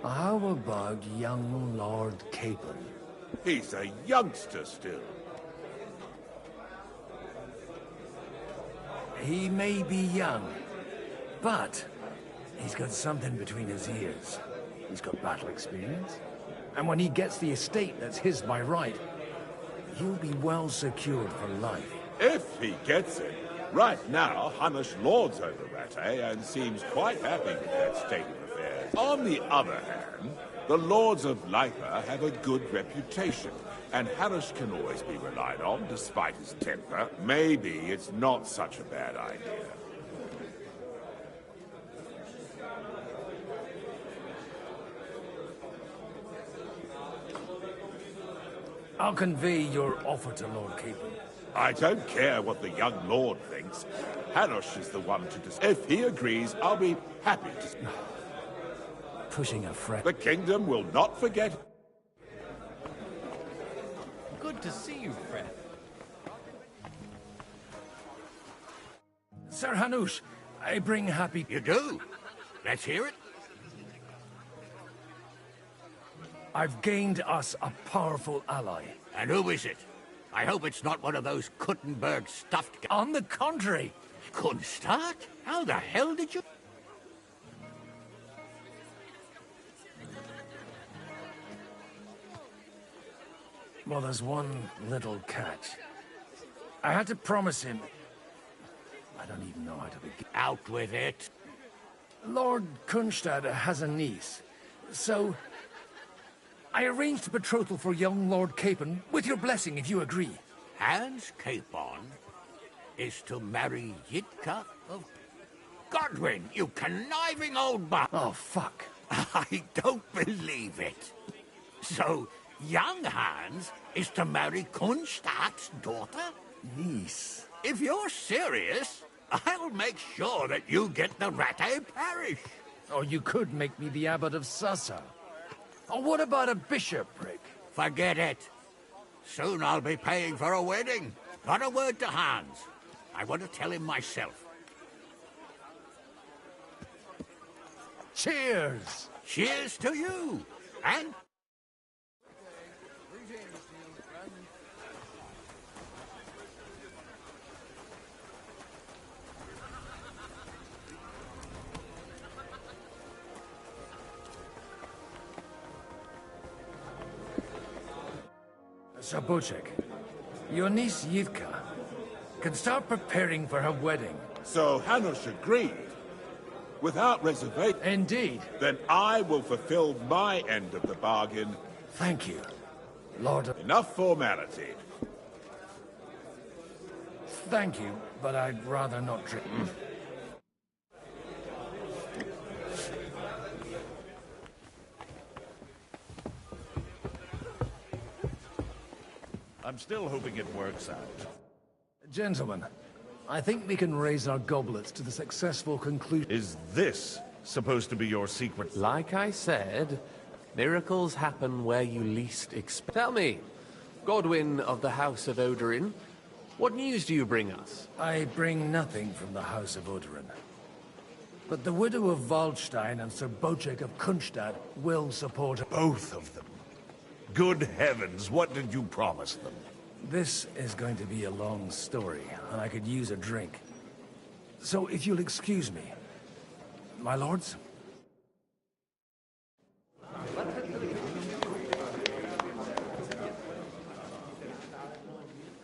How about young Lord Capon? He's a youngster still. He may be young, but he's got something between his ears. He's got battle experience. And when he gets the estate that's his by right, he'll be well secured for life. If he gets it. Right now, Hanush lords over Rattay and seems quite happy with that state of affairs. On the other hand, the lords of Lipa have a good reputation, and Hanush can always be relied on despite his temper. Maybe it's not such a bad idea. I'll convey your offer to Lord Capon. I don't care what the young lord thinks. Hanush is the one to decide. If he agrees, I'll be happy to... Pushing a friend. The kingdom will not forget... Good to see you, friend. Sir Hanush, I bring happy... You do? Let's hear it. I've gained us a powerful ally. And who is it? I hope it's not one of those Kuttenberg stuffed... On the contrary. Kunstad? How the hell did you... Well, there's one little catch. I had to promise him... I don't even know how to begin. Out with it. Lord Kunstad has a niece, so... I arranged a betrothal for young Lord Capon, with your blessing, if you agree. Hans Capon is to marry Yitka of... Godwin, you conniving old Oh, fuck. I don't believe it. So, young Hans is to marry Kunstad's daughter? Niece. If you're serious, I'll make sure that you get the Rattay parish. Or you could make me the abbot of Sassa. Or what about a bishopric? Forget it. Soon I'll be paying for a wedding. Not a word to Hans. I want to tell him myself. Cheers! Cheers to you! And... Sir Bocek, your niece Yitka can start preparing for her wedding. So Hanush agreed? Without reservation? Indeed. Then I will fulfill my end of the bargain. Thank you, Lord... Enough formality. Thank you, but I'd rather not drink. I'm still hoping it works out. Gentlemen, I think we can raise our goblets to the successful conclusion. Is this supposed to be your secret? Like I said, miracles happen where you least expect. Tell me, Godwin of the House of Odorin, what news do you bring us? I bring nothing from the House of Odorin. But the widow of Waldstein and Sir Bocek of Kunstad will support... Both of them. Good heavens, what did you promise them? This is going to be a long story, and I could use a drink. So if you'll excuse me, my lords?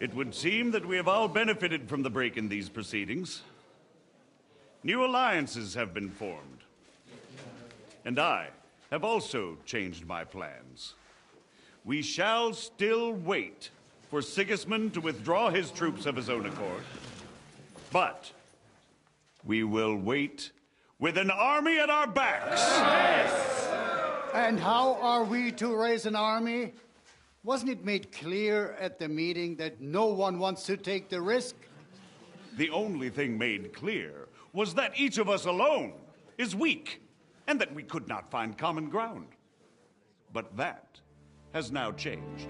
It would seem that we have all benefited from the break in these proceedings. New alliances have been formed. And I have also changed my plans. We shall still wait for Sigismund to withdraw his troops of his own accord. But we will wait with an army at our backs. Yes. And how are we to raise an army? Wasn't it made clear at the meeting that no one wants to take the risk? The only thing made clear was that each of us alone is weak, and that we could not find common ground. But that has now changed.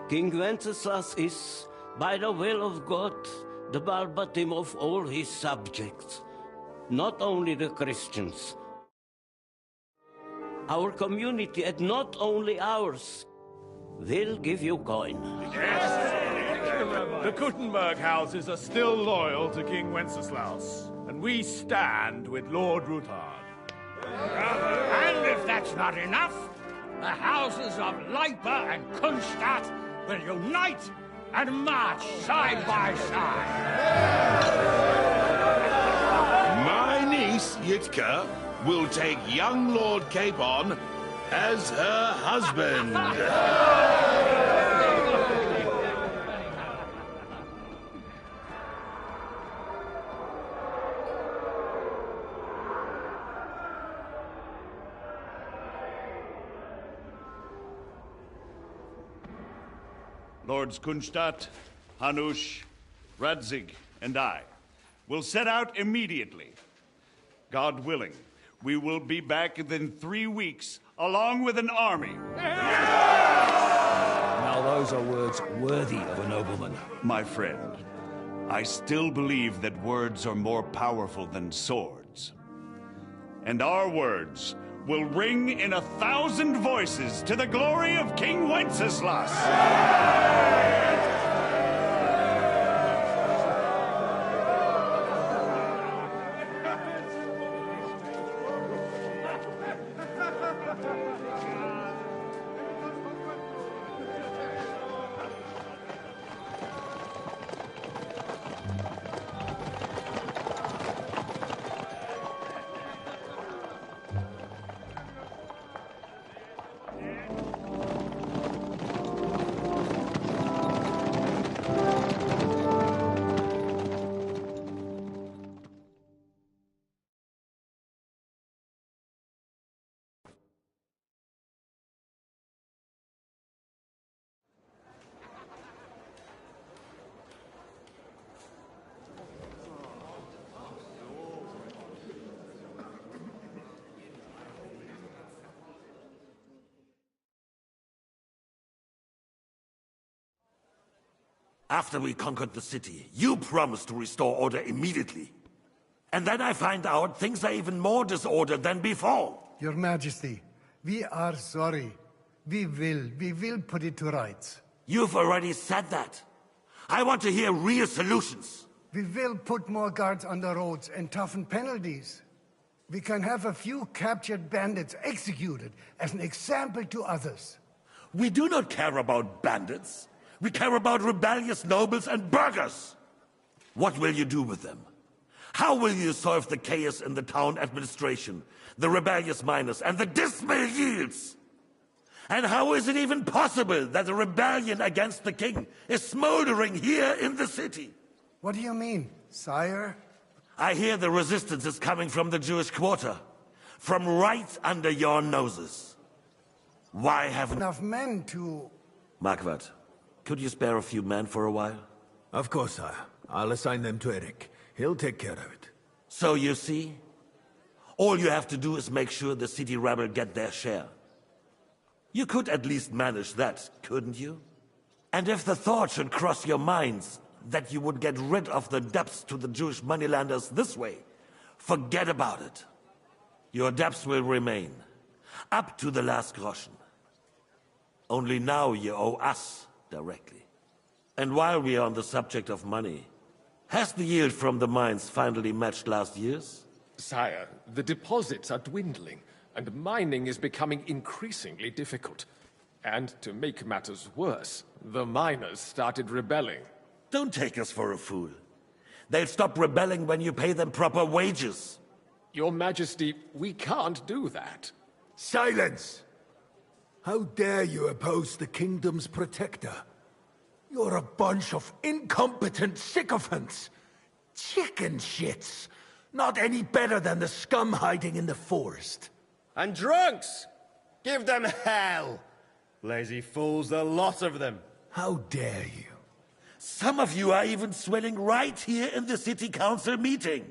King Wenceslas is, by the will of God, the Balbatim of all his subjects, not only the Christians. Our community, and not only ours, will give you coin. The Kuttenberg houses are still loyal to King Wenceslaus, and we stand with Lord Ruthard. And if that's not enough, the houses of Leipa and Kunstadt will unite and march side by side. My niece, Yitka, will take young Lord Capon as her husband. Lords Kunstadt, Hanush, Radzig, and I will set out immediately. God willing, we will be back within 3 weeks, along with an army. Now those are words worthy of a nobleman. My friend, I still believe that words are more powerful than swords. And our words will ring in 1,000 voices to the glory of King Wenceslas. After we conquered the city, you promised to restore order immediately. And then I find out things are even more disordered than before. Your Majesty, we are sorry. We will put it to rights. You've already said that. I want to hear real solutions. We will put more guards on the roads and toughen penalties. We can have a few captured bandits executed as an example to others. We do not care about bandits. We care about rebellious nobles and burghers. What will you do with them? How will you solve the chaos in the town administration, the rebellious miners, and the dismal yields? And how is it even possible that a rebellion against the king is smoldering here in the city? What do you mean, sire? I hear the resistance is coming from the Jewish quarter, from right under your noses. Why haven't enough men to... Marquardt, could you spare a few men for a while? Of course, sire. I'll assign them to Eric. He'll take care of it. So you see, all you have to do is make sure the city rebel get their share. You could at least manage that, couldn't you? And if the thought should cross your minds that you would get rid of the debts to the Jewish moneylenders this way, forget about it. Your debts will remain, up to the last groschen. Only now you owe us directly. And while we are on the subject of money, has the yield from the mines finally matched last year's? Sire, the deposits are dwindling, and mining is becoming increasingly difficult. And to make matters worse, the miners started rebelling. Don't take us for a fool. They'll stop rebelling when you pay them proper wages. Your Majesty, we can't do that. Silence! How dare you oppose the kingdom's protector? You're a bunch of incompetent sycophants! Chicken shits! Not any better than the scum hiding in the forest. And drunks! Give them hell! Lazy fools, the lot of them. How dare you? Some of you are even swelling right here in the city council meeting.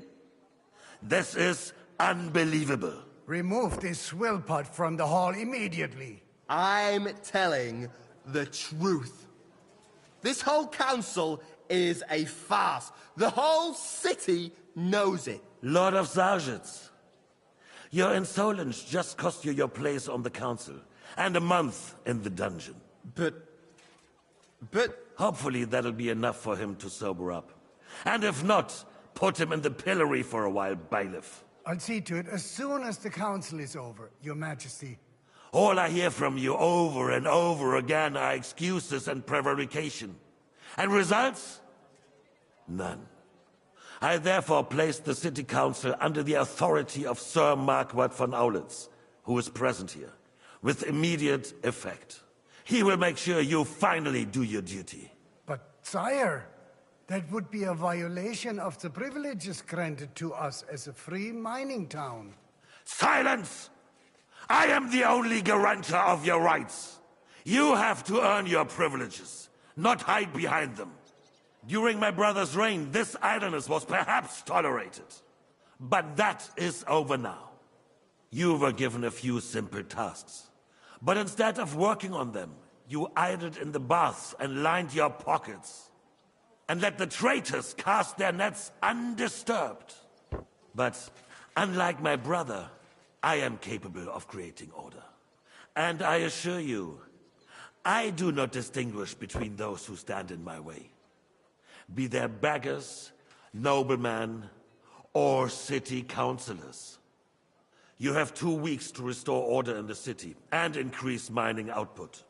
This is unbelievable. Remove this swillpot from the hall immediately. I'm telling the truth. This whole council is a farce. The whole city knows it. Lord of Sargents, your insolence just cost you your place on the council, and a month in the dungeon. But... Hopefully that'll be enough for him to sober up. And if not, put him in the pillory for a while, bailiff. I'll see to it as soon as the council is over, Your Majesty. All I hear from you over and over again are excuses and prevarication. And results? None. I therefore place the city council under the authority of Sir Marquardt von Aulitz, who is present here, with immediate effect. He will make sure you finally do your duty. But, sire, that would be a violation of the privileges granted to us as a free mining town. Silence! I am the only guarantor of your rights. You have to earn your privileges, not hide behind them. During my brother's reign, this idleness was perhaps tolerated. But that is over now. You were given a few simple tasks. But instead of working on them, you idled in the baths and lined your pockets. And let the traitors cast their nets undisturbed. But unlike my brother, I am capable of creating order. And I assure you, I do not distinguish between those who stand in my way. Be they beggars, noblemen, or city councillors. You have 2 weeks to restore order in the city and increase mining output.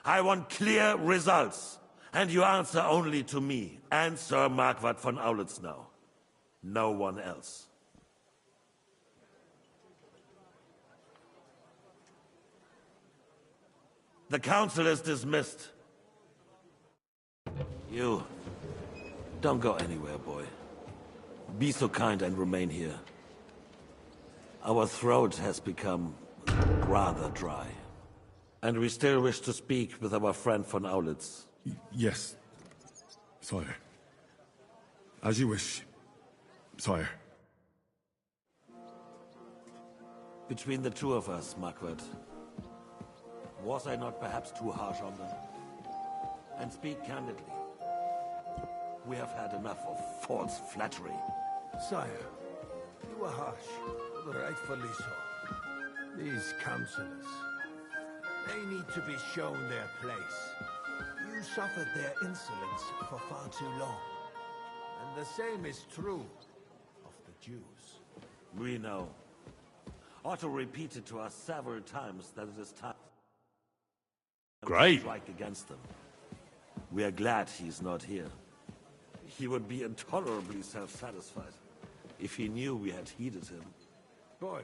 I want clear results, and you answer only to me and Sir Marquardt von Aulitz now. No one else. The council is dismissed. You, don't go anywhere, boy. Be so kind and remain here. Our throat has become rather dry. And we still wish to speak with our friend von Aulitz. Yes, sire. As you wish, sire. Between the two of us, Marquardt, was I not perhaps too harsh on them? And speak candidly. We have had enough of false flattery. Sire, you were harsh, rightfully so. These councillors, they need to be shown their place. You suffered their insolence for far too long. And the same is true of the Jews. We know. Otto repeated to us several times that it is time to strike against them. We are glad he's not here. He would be intolerably self-satisfied if he knew we had heeded him. Boy,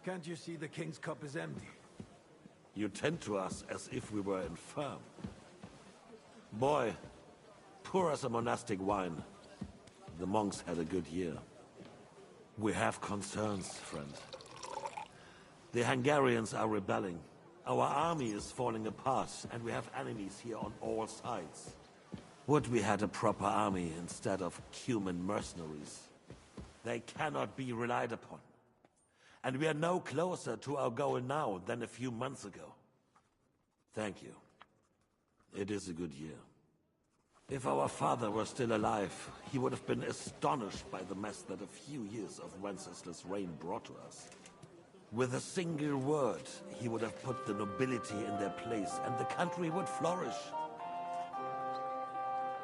can't you see the king's cup is empty? You tend to us as if we were infirm. Boy, pour us a monastic wine. The monks had a good year. We have concerns, friend. The Hungarians are rebelling. Our army is falling apart, and we have enemies here on all sides. Would we had a proper army instead of human mercenaries? They cannot be relied upon. And we are no closer to our goal now than a few months ago. Thank you. It is a good year. If our father were still alive, he would have been astonished by the mess that a few years of Wenceslaus' reign brought to us. With a single word, he would have put the nobility in their place, and the country would flourish.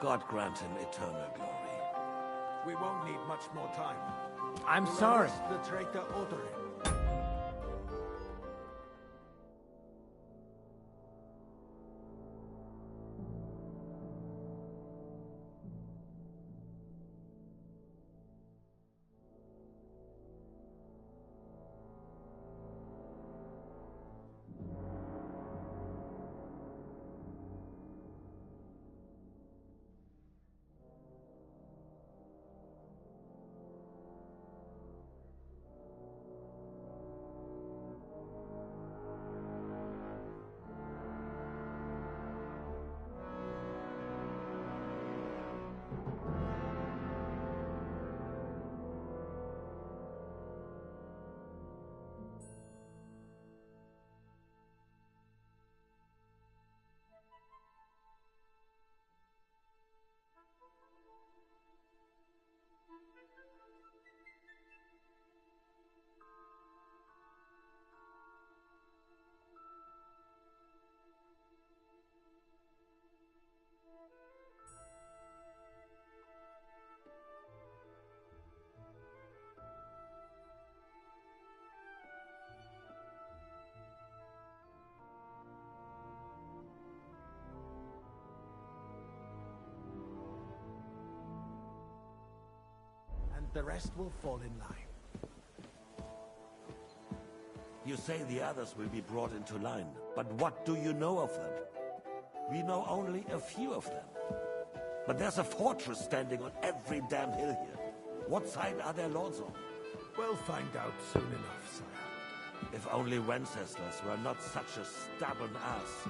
God grant him eternal glory. We won't need much more time. I'm We'll sorry. arrest the traitor Odorin. The rest will fall in line. You say the others will be brought into line, but what do you know of them? We know only a few of them. But there's a fortress standing on every damn hill here. What side are their lords on? We'll find out soon enough, sire. If only Wenceslas were not such a stubborn ass,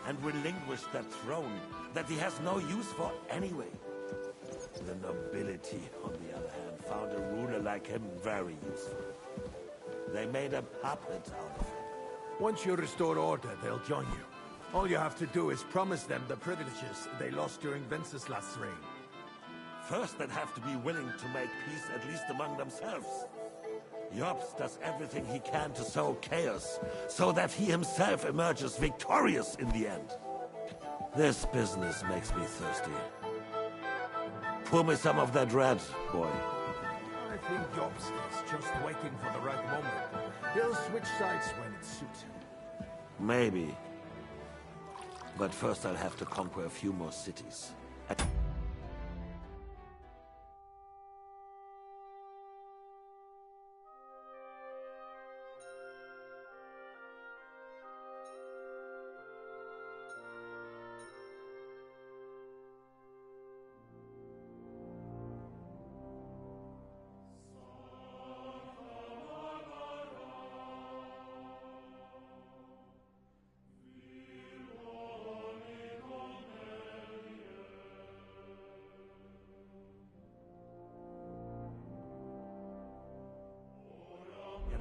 and relinquished that throne that he has no use for anyway. The nobility, on the other hand, found a ruler like him very useful. They made a puppet out of him. Once you restore order, they'll join you. All you have to do is promise them the privileges they lost during Wenceslas' reign. First, they'd have to be willing to make peace at least among themselves. Jobst does everything he can to sow chaos, so that he himself emerges victorious in the end. This business makes me thirsty. Pour me some of that red, boy. I think Jobst is just waiting for the right moment. He'll switch sides when it suits him. Maybe. But first I'll have to conquer a few more cities.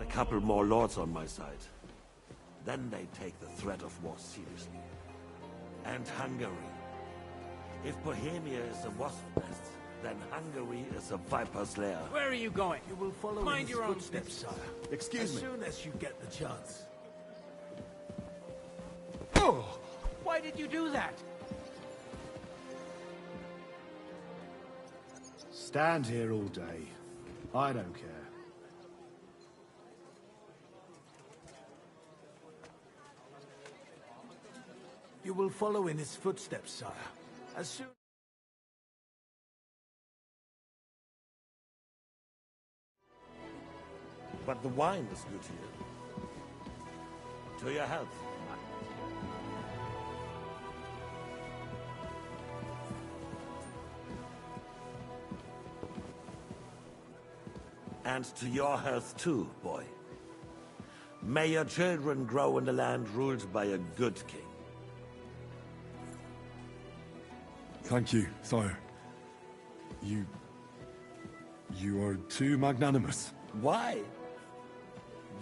A couple more lords on my side. Then they take the threat of war seriously. And Hungary. If Bohemia is a wasp nest, then Hungary is a viper's lair. Where are you going? You will follow Mind in his your own footsteps, sire. Excuse me. As soon as you get the chance. Oh! Why did you do that? Stand here all day. I don't care. You will follow in his footsteps, sire. As soon... But the wine is good here. To your health. And to your health too, boy. May your children grow in a land ruled by a good king. Thank you, sire. You are too magnanimous. Why?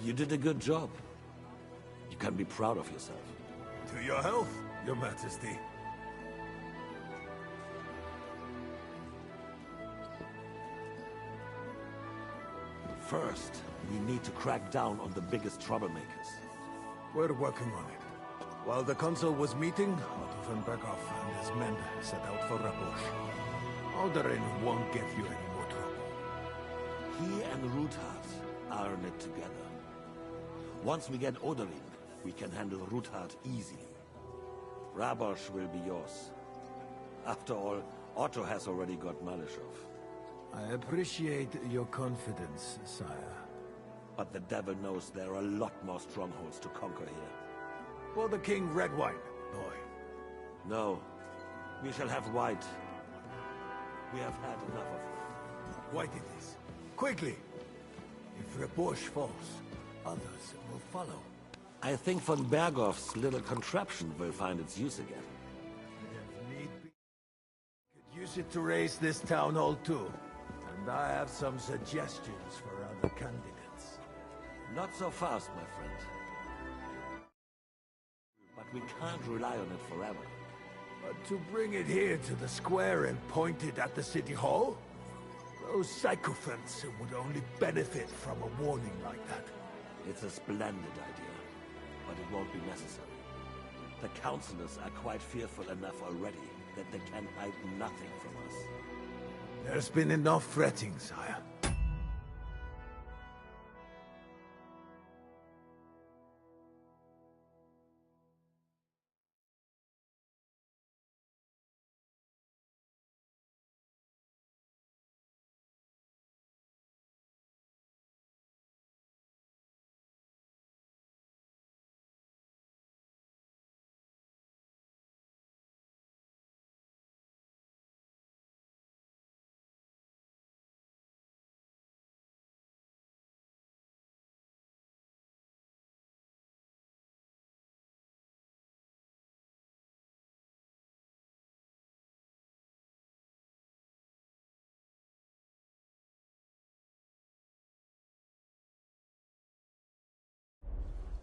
You did a good job. You can be proud of yourself. To your health, your majesty. First, we need to crack down on the biggest troublemakers. We're working on it. While the council was meeting, Otto von Berghoff and his men set out for Rabosch. Alderin won't give you any more trouble. He and Ruthard are in it together. Once we get Oderin, we can handle Ruthard easily. Rabosch will be yours. After all, Otto has already got Malishov. I appreciate your confidence, sire. But the devil knows there are a lot more strongholds to conquer here. For the king, red wine, boy. No. We shall have white. We have had enough of it. White it is. Quickly! If Rabosch falls, others will follow. I think von Berghoff's little contraption will find its use again. If need be, could use it to raise this town hall too. And I have some suggestions for other candidates. Not so fast, my friend. But we can't rely on it forever. But to bring it here to the square and point it at the city hall? Those sycophants would only benefit from a warning like that. It's a splendid idea, but it won't be necessary. The councillors are quite fearful enough already that they can hide nothing from us. There's been enough fretting, sire.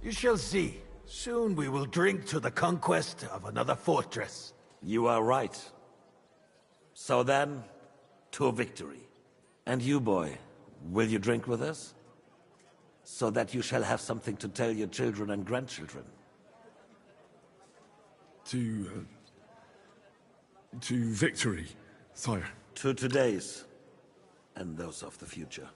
You shall see. Soon we will drink to the conquest of another fortress. You are right. So then, to victory. And you, boy, will you drink with us? So that you shall have something to tell your children and grandchildren. To victory, sire. To today's, and those of the future.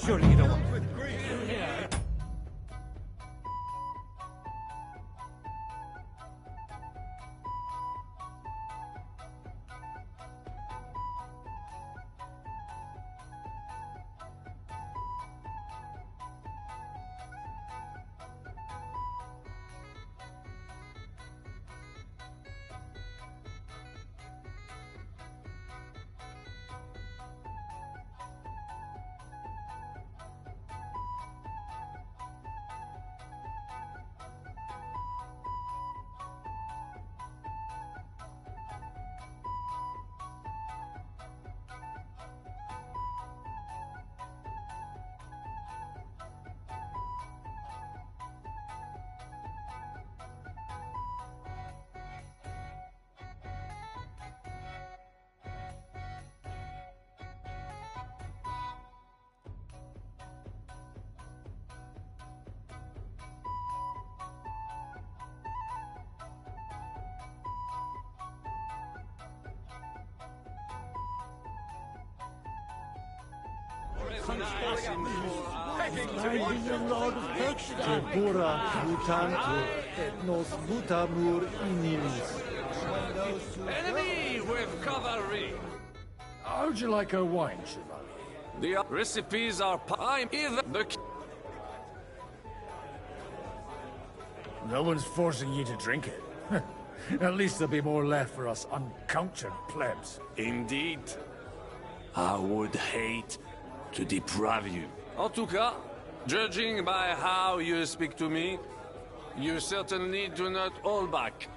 Surely you don't want... Enemy with cavalry! How'd you like a wine, Chevalier? The recipes are... I'm either the... No one's forcing you to drink it. At least there'll be more left for us uncultured plebs. Indeed. I would hate to deprive you. En tout cas, judging by how you speak to me, you certainly do not hold back.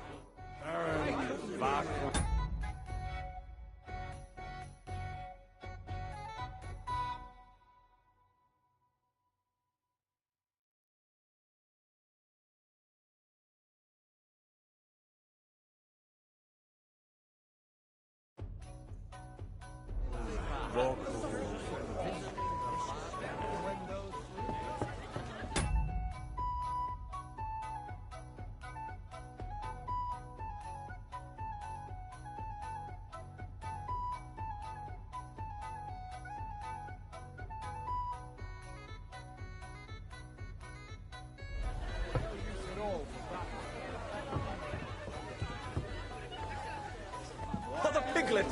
Oh, the piglet!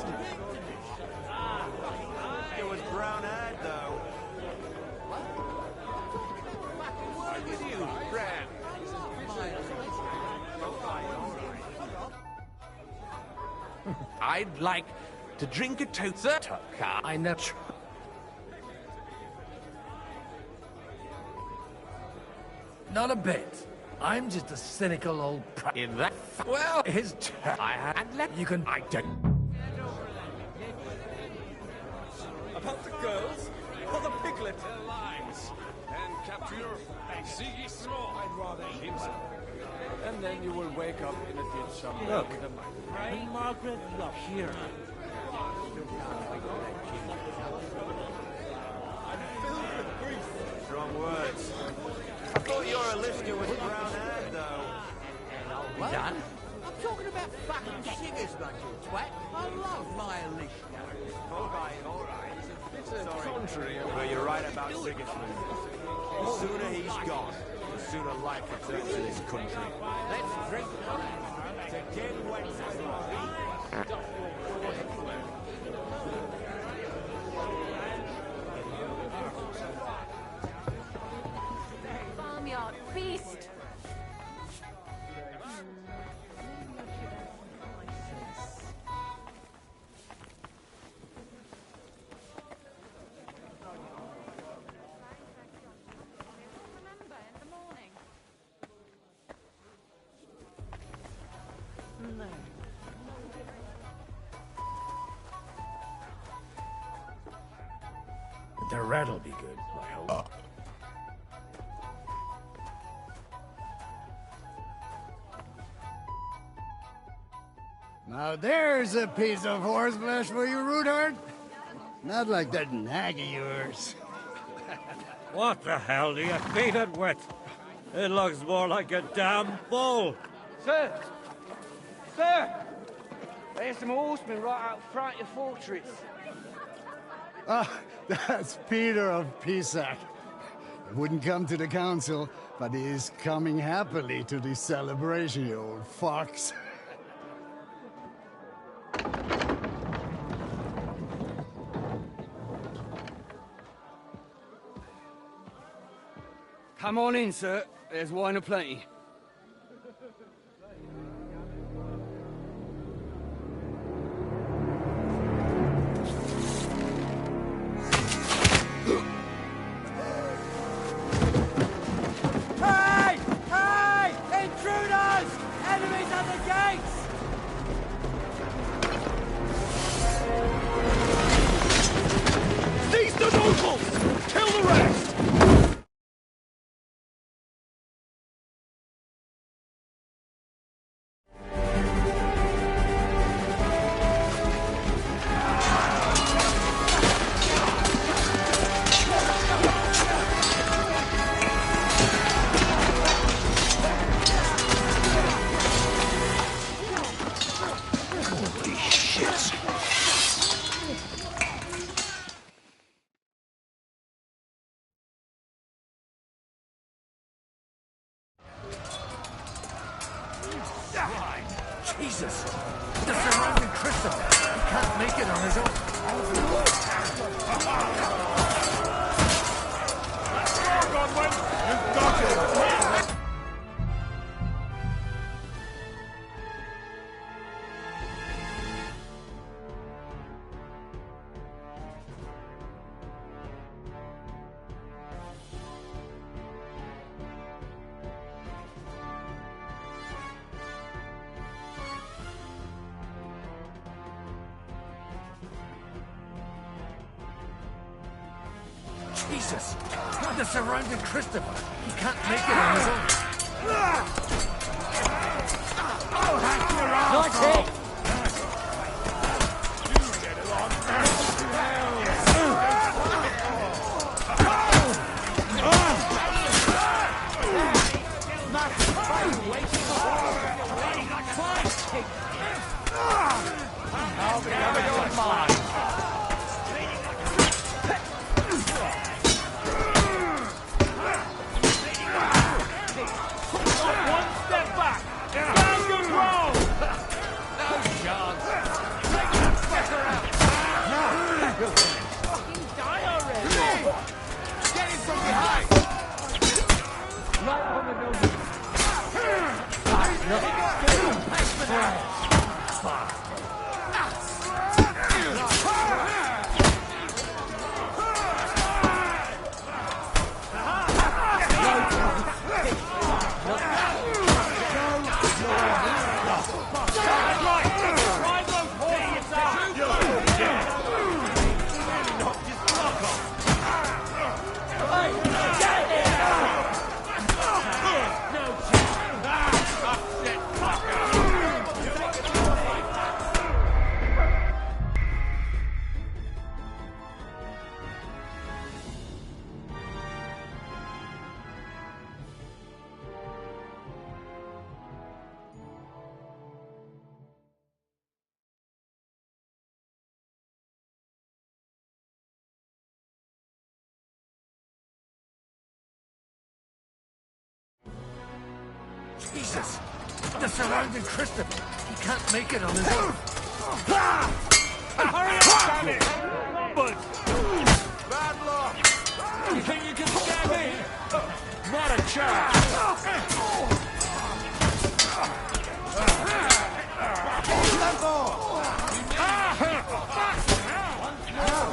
It was brown-eyed, though. I'm with you, Bran. I'd like to drink a toast. I never. Not a bit. I'm just a cynical old in that. Well, his I had let you can. I don't. About the girls? Or the piglet? Their lives and capture Ziggy Small. I'd rather himself. And then you will wake up in a ditch somewhere. Look. With a microphone. Hey, Margaret, look here. Strong words. I thought your Alicia was brown-eyed, though. What? I'm talking about fucking singers, don't you, twat? I love my Alicia. All right. It's a contrary. Well, you're right about Sigismund. The sooner he's gone, the sooner life returns to this country. Let's drink To King Wenceslas. Farmyard feast! The red'll be good, I hope. Now there's a piece of horseflesh for you, Rudard. Not like that nag of yours. What the hell do you feed it with? It looks more like a damn bull. Sir! Sir! There's some horsemen right out front of your fortress. Ah, that's Peter of Pisac. He wouldn't come to the council, but he is coming happily to the celebration, you old fox. Come on in, sir. There's wine aplenty. Hey! Hey! Intruders! Enemies at the gates! Seize the nobles! Kill the rest! Jesus! The surrounding Christopher! He can't make it on his own. Let's go, Godwin! You've got it! Jesus! They're surrounding Christopher. He can't make it on his own. Not it! I'll be coming on mine. One step back! Stand your ground! No chance. Take that fucker out. Fucking die already. Get him from behind. Right on the nose. Jesus! They're surrounding Christopher. He can't make it on his own. Hurry up, damn it! Numbers! Bad luck. You think you can scare me? Not a chance!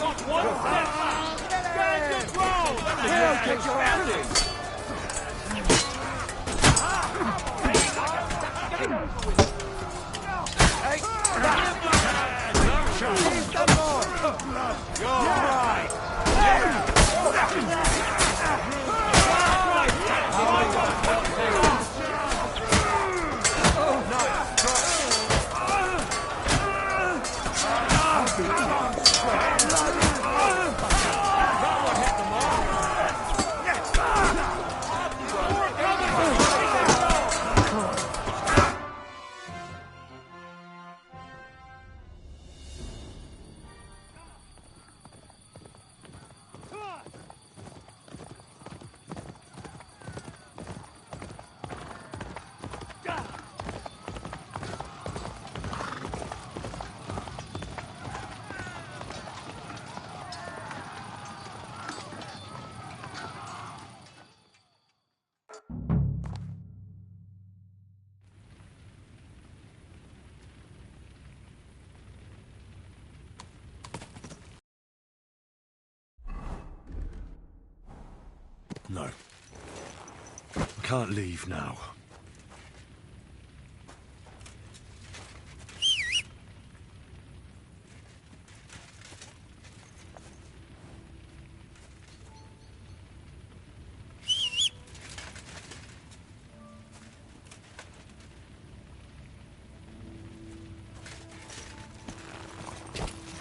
Got one step! Stand your ground! Get your ass. No. I can't leave now.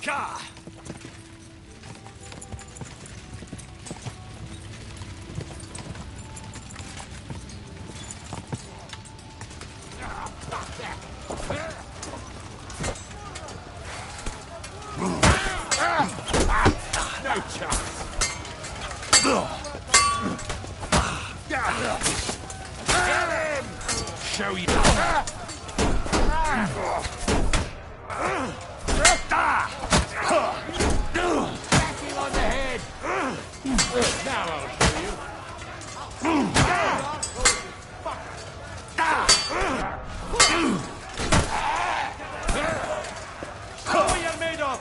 Gah! No chance. Get him! Show you. Back him on the head. Now I'll show you. What are you made of?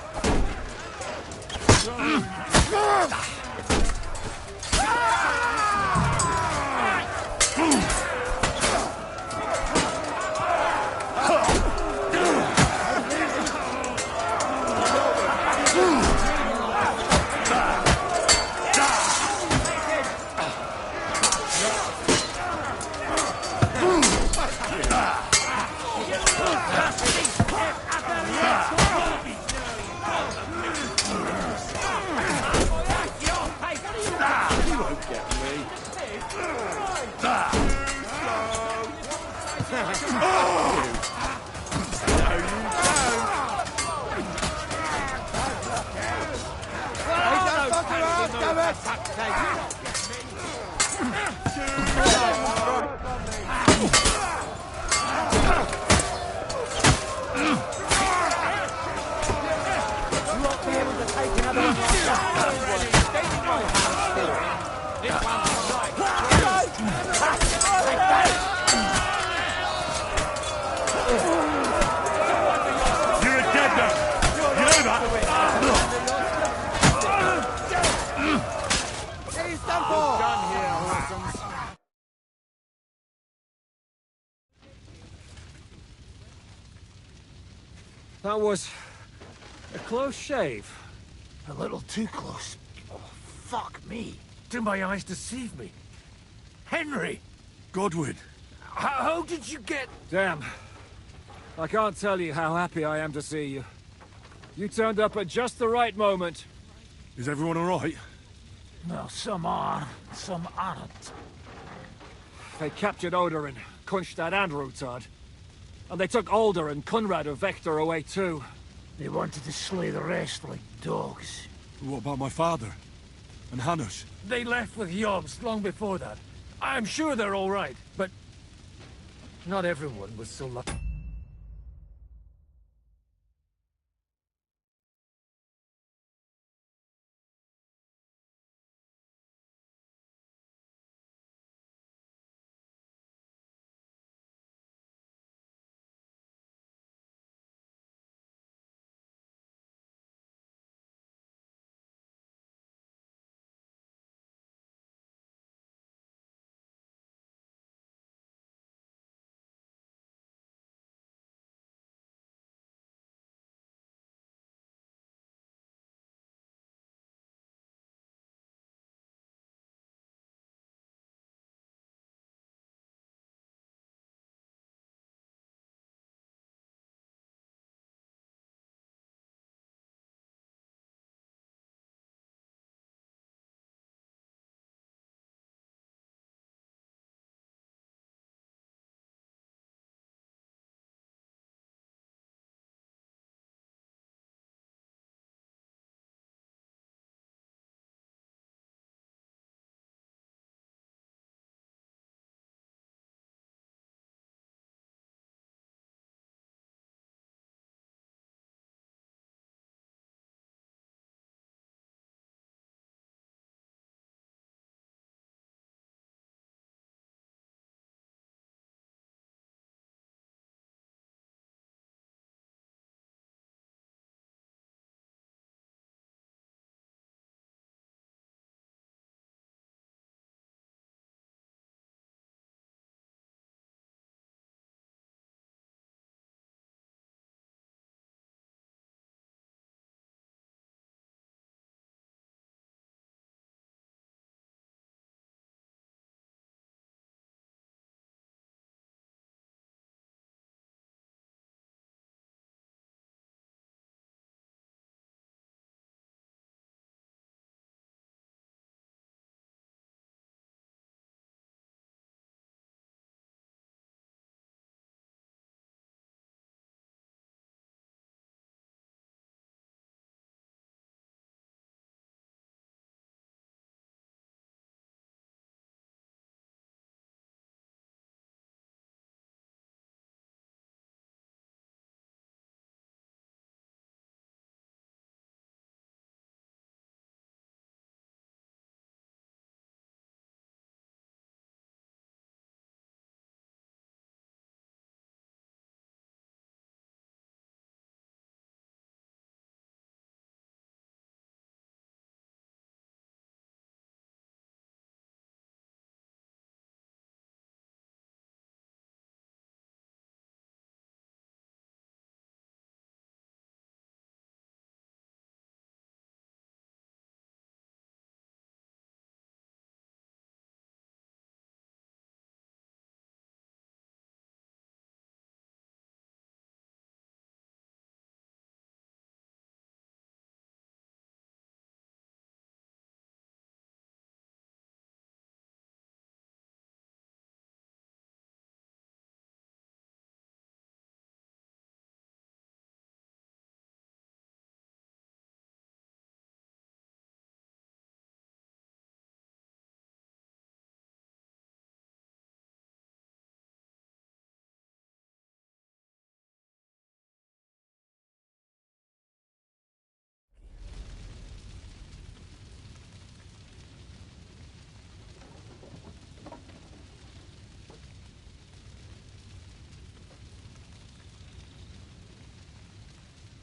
You're a dead man! You know that? He's done for! Done here, Wilsons. That was a close shave. A little too close. Oh, fuck me. Do my eyes deceive me? Henry! Godwin. How did you get... Damn. I can't tell you how happy I am to see you. You turned up at just the right moment. Is everyone all right? No, some are, some aren't. They captured Odorin, Kunstad and Rutard. And they took Alder and Conrad of Vector away too. They wanted to slay the rest like dogs. What about my father? And Hanush? They left with Yobs long before that. I'm sure they're all right, but... not everyone was so lucky.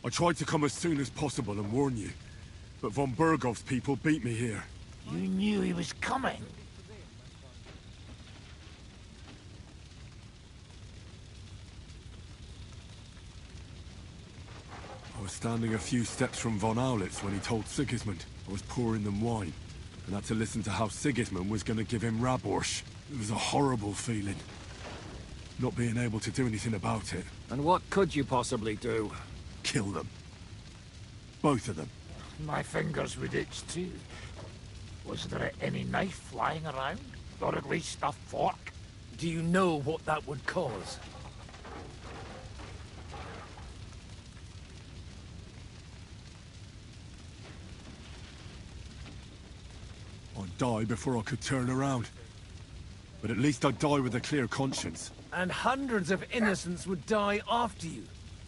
I tried to come as soon as possible and warn you, but von Bergov's people beat me here. You knew he was coming. I was standing a few steps from von Aulitz when he told Sigismund I was pouring them wine, and had to listen to how Sigismund was going to give him Raborsch. It was a horrible feeling. Not being able to do anything about it. And what could you possibly do? Kill them. Both of them. My fingers would itch too. Was there any knife flying around? Or at least a fork? Do you know what that would cause? I'd die before I could turn around. But at least I'd die with a clear conscience. And hundreds of innocents would die after you.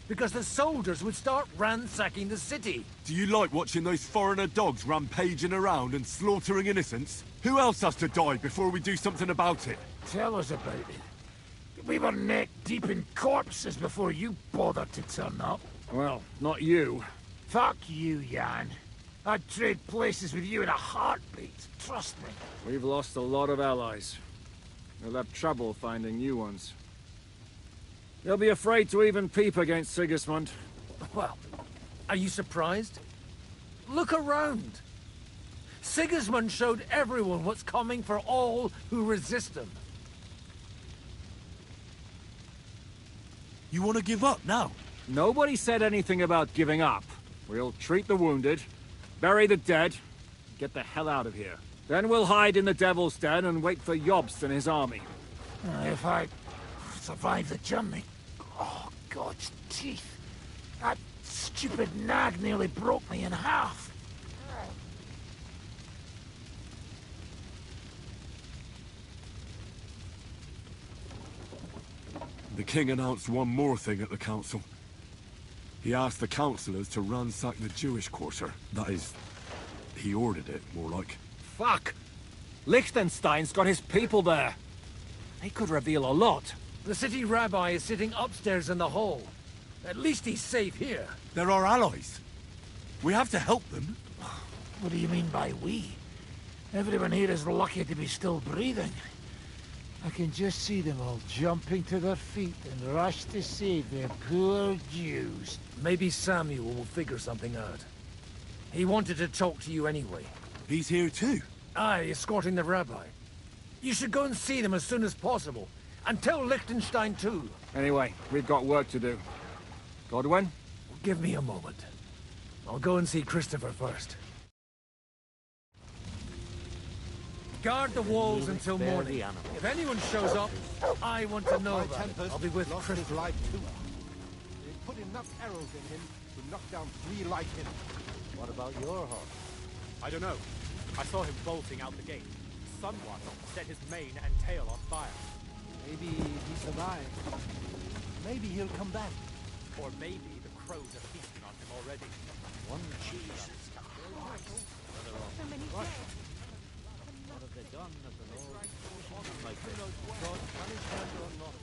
Because the soldiers would start ransacking the city. Do you like watching those foreigner dogs rampaging around and slaughtering innocents? Who else has to die before we do something about it? Tell us about it. We were neck deep in corpses before you bothered to turn up. Well, not you. Fuck you, Jan. I'd trade places with you in a heartbeat. Trust me. We've lost a lot of allies. We'll have trouble finding new ones. They'll be afraid to even peep against Sigismund. Well, are you surprised? Look around. Sigismund showed everyone what's coming for all who resist him. You want to give up now? Nobody said anything about giving up. We'll treat the wounded, bury the dead, get the hell out of here. Then we'll hide in the Devil's Den and wait for Jobst and his army. If I survive the journey... Oh, God's teeth. That stupid nag nearly broke me in half. The king announced one more thing at the council. He asked the councillors to ransack the Jewish quarter. That is, he ordered it, more like. Fuck! Liechtenstein's got his people there. They could reveal a lot. The city rabbi is sitting upstairs in the hall. At least he's safe here. They're our allies. We have to help them. What do you mean by we? Everyone here is lucky to be still breathing. I can just see them all jumping to their feet and rush to save their poor Jews. Maybe Samuel will figure something out. He wanted to talk to you anyway. He's here too? Aye, escorting the rabbi. You should go and see them as soon as possible. And tell Liechtenstein too. Anyway, we've got work to do. Godwin? Give me a moment. I'll go and see Christopher first. Guard the walls until morning. If anyone shows up, I want to know about it. I'll be with Christopher. Life too. They put enough arrows in him to knock down 3 like him. What about your horse? I don't know. I saw him bolting out the gate. Someone set his mane and tail on fire. Maybe he survived. Maybe he'll come back. Or maybe the crows are feasting on him already. One cheese. So many dead. What have they done that the Lord is like this? God punish them or not?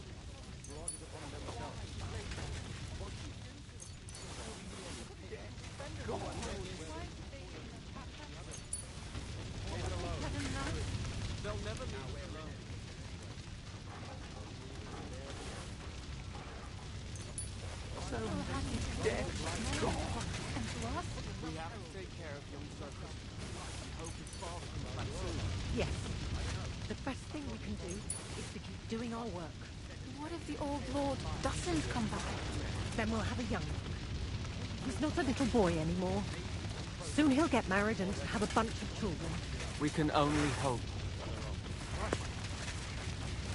Brought it upon themselves. They'll never leave us alone. So many dead. God. We have to take care of young Circus. I hope his father comes back soon. Yes. The best thing we can do is to keep doing our work. What if the old lord doesn't come back? Then we'll have a young one. He's not a little boy anymore. Soon he'll get married and have a bunch of children. We can only hope.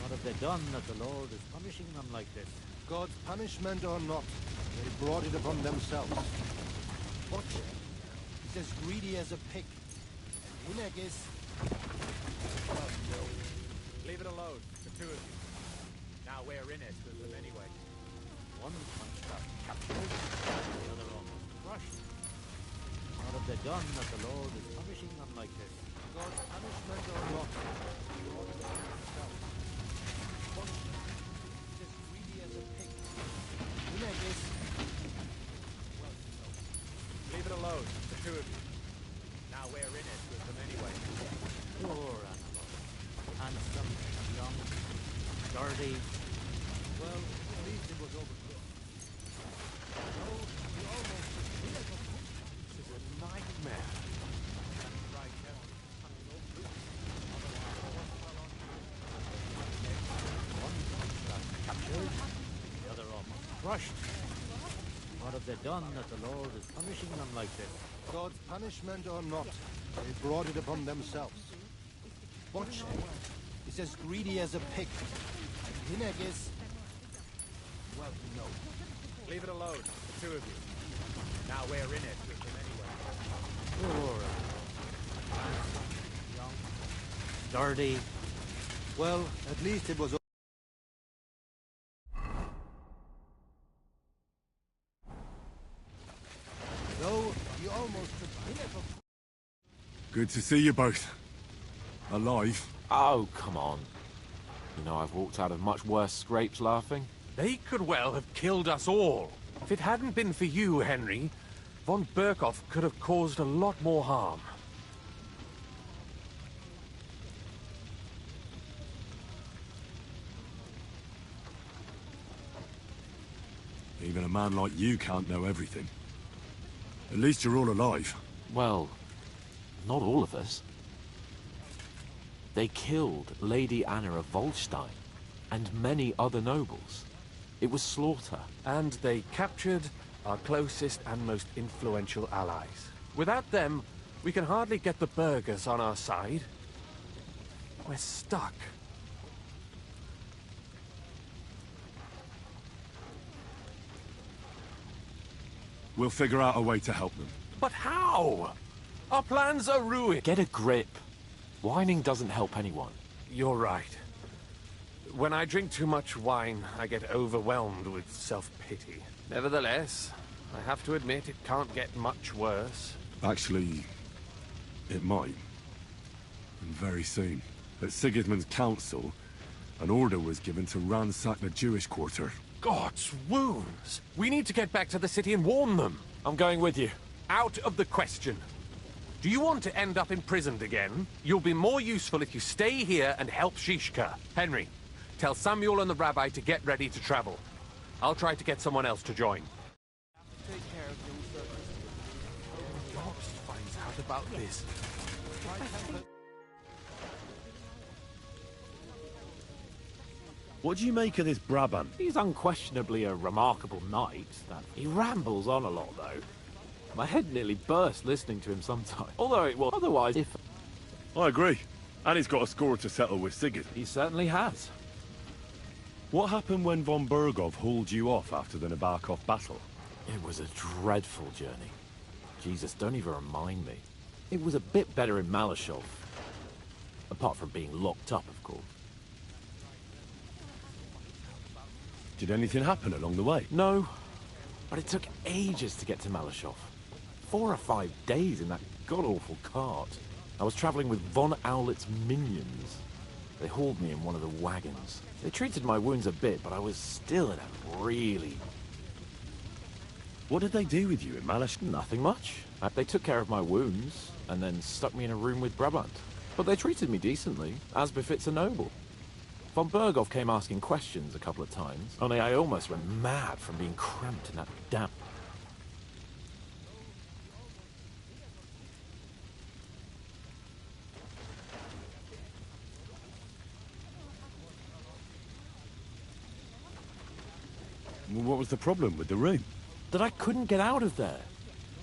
What have they done that the Lord is punishing them like this? God's punishment or not, they brought it upon themselves. Watch him. He's as greedy as a pig. And Ineg is... Leave it alone, the two of you. Now we're in it with them anyway. One punch got captured, the other almost crushed. What have they done that the Lord is punishing them like this? God's punishment or not, they brought it upon themselves. Watch him. He's as greedy as a pig. Ineg is... crushed. What have they done that the Lord is punishing them like this? God's punishment or not, they brought it upon themselves. Watch him. He's as greedy as a pig. And Hinek is... well, no. Leave it alone, the two of you. Now we're in it with him anyway. All right. Dirty. Well, at least it was... though, you almost took Hinek off... Good to see you both. Alive. Oh, come on. You know, I've walked out of much worse scrapes laughing. They could well have killed us all. If it hadn't been for you, Henry, von Berkhoff could have caused a lot more harm. Even a man like you can't know everything. At least you're all alive. Well, not all of us. They killed Lady Anna of Volstein and many other nobles. It was slaughter. And they captured our closest and most influential allies. Without them, we can hardly get the burghers on our side. We're stuck. We'll figure out a way to help them. But how? Our plans are ruined. Get a grip. Whining doesn't help anyone. You're right. When I drink too much wine, I get overwhelmed with self-pity. Nevertheless, I have to admit it can't get much worse. Actually, it might. And very soon. At Sigismund's council, an order was given to ransack the Jewish quarter. God's wounds! We need to get back to the city and warn them. I'm going with you. Out of the question. Do you want to end up imprisoned again? You'll be more useful if you stay here and help Shishka. Henry, tell Samuel and the rabbi to get ready to travel. I'll try to get someone else to join. Take care of young servants. Jobst finds out about this. What do you make of this Brabant? He's unquestionably a remarkable knight. He rambles on a lot, though. My head nearly burst listening to him sometimes. Although it was otherwise, if... I agree. And he's got a score to settle with Sigismund. He certainly has. What happened when von Berghoff hauled you off after the Nabokov battle? It was a dreadful journey. Jesus, don't even remind me. It was a bit better in Malashov. Apart from being locked up, of course. Did anything happen along the way? No, but it took ages to get to Malashov. 4 or 5 days in that god-awful cart. I was traveling with von Owlet's minions. They hauled me in one of the wagons. They treated my wounds a bit, but I was still in a really... What did they do with you in Malashov? Nothing much. They took care of my wounds, and then stuck me in a room with Brabant. But they treated me decently, as befits a noble. Von Berghoff came asking questions a couple of times, only I almost went mad from being cramped in that damp... Well, what was the problem with the room? That I couldn't get out of there.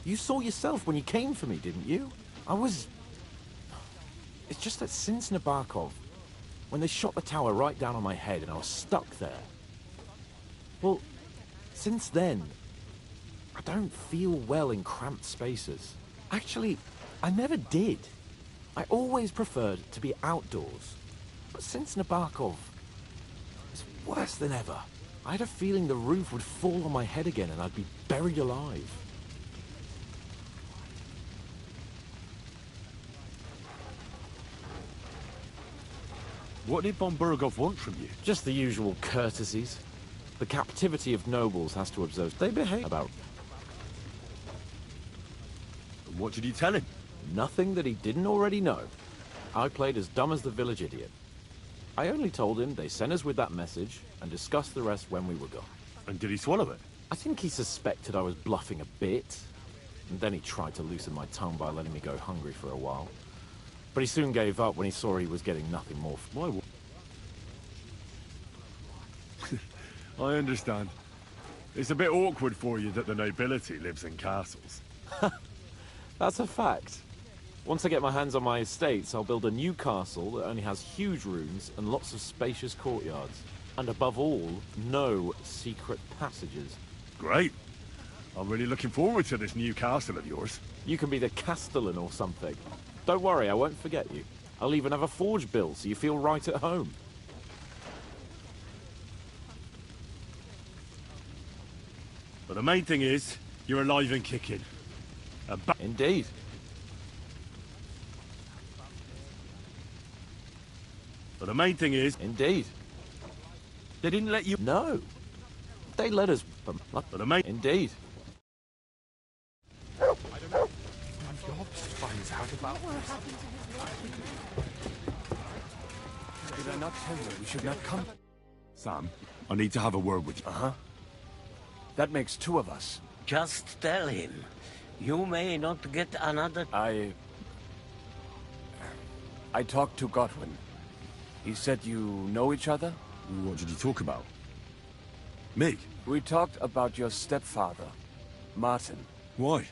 You saw yourself when you came for me, didn't you? I was... It's just that since Nabokov, when they shot the tower right down on my head and I was stuck there. Well, since then, I don't feel well in cramped spaces. Actually, I never did. I always preferred to be outdoors. But since Nabokov, it's worse than ever. I had a feeling the roof would fall on my head again and I'd be buried alive. What did von Berghoff want from you? Just the usual courtesies. The captivity of nobles has to observe. They behave about. And what did you tell him? Nothing that he didn't already know. I played as dumb as the village idiot. I only told him they sent us with that message and discussed the rest when we were gone. And did he swallow it? I think he suspected I was bluffing a bit. And then he tried to loosen my tongue by letting me go hungry for a while. But he soon gave up when he saw he was getting nothing more. Why? I understand. It's a bit awkward for you that the nobility lives in castles. That's a fact. Once I get my hands on my estates, I'll build a new castle that only has huge rooms and lots of spacious courtyards. And above all, no secret passages. Great. I'm really looking forward to this new castle of yours. You can be the castellan or something. Don't worry, I won't forget you. I'll even have a forge built so you feel right at home. But the main thing is, you're alive and kicking. Indeed. But the main thing is... Indeed. They didn't let you... No. They let us... But the main... Indeed. I don't know. Jobs finds out about... Did I not tell you we should not come? Sam, I need to have a word with you. Uh-huh. That makes two of us. Just tell him. You may not get another... I talked to Godwin. He said you know each other? What did you talk about? Me? We talked about your stepfather, Martin. Why?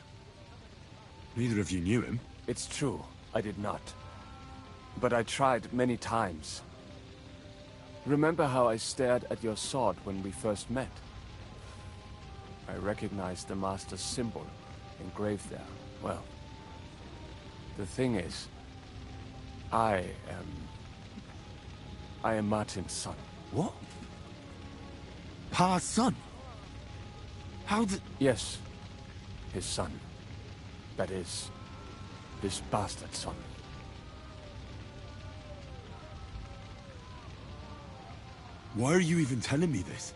Neither of you knew him. It's true, I did not. But I tried many times. Remember how I stared at your sword when we first met? I recognized the Master's symbol engraved there. Well, the thing is, I am Martin's son. What? Pa's son? How did... Yes, his son. That is, his bastard son. Why are you even telling me this?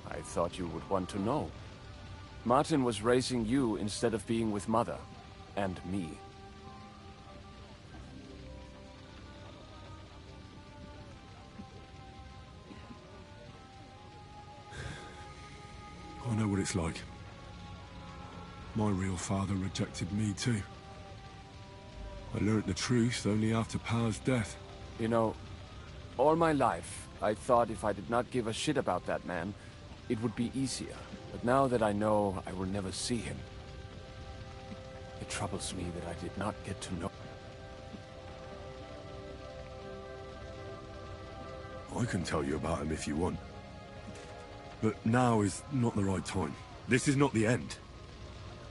I thought you would want to know. Martin was raising you instead of being with Mother. And me. I know what it's like. My real father rejected me too. I learnt the truth only after Pa's death. You know, all my life, I thought if I did not give a shit about that man, it would be easier. But now that I know I will never see him, it troubles me that I did not get to know. I can tell you about him if you want. But now is not the right time. This is not the end.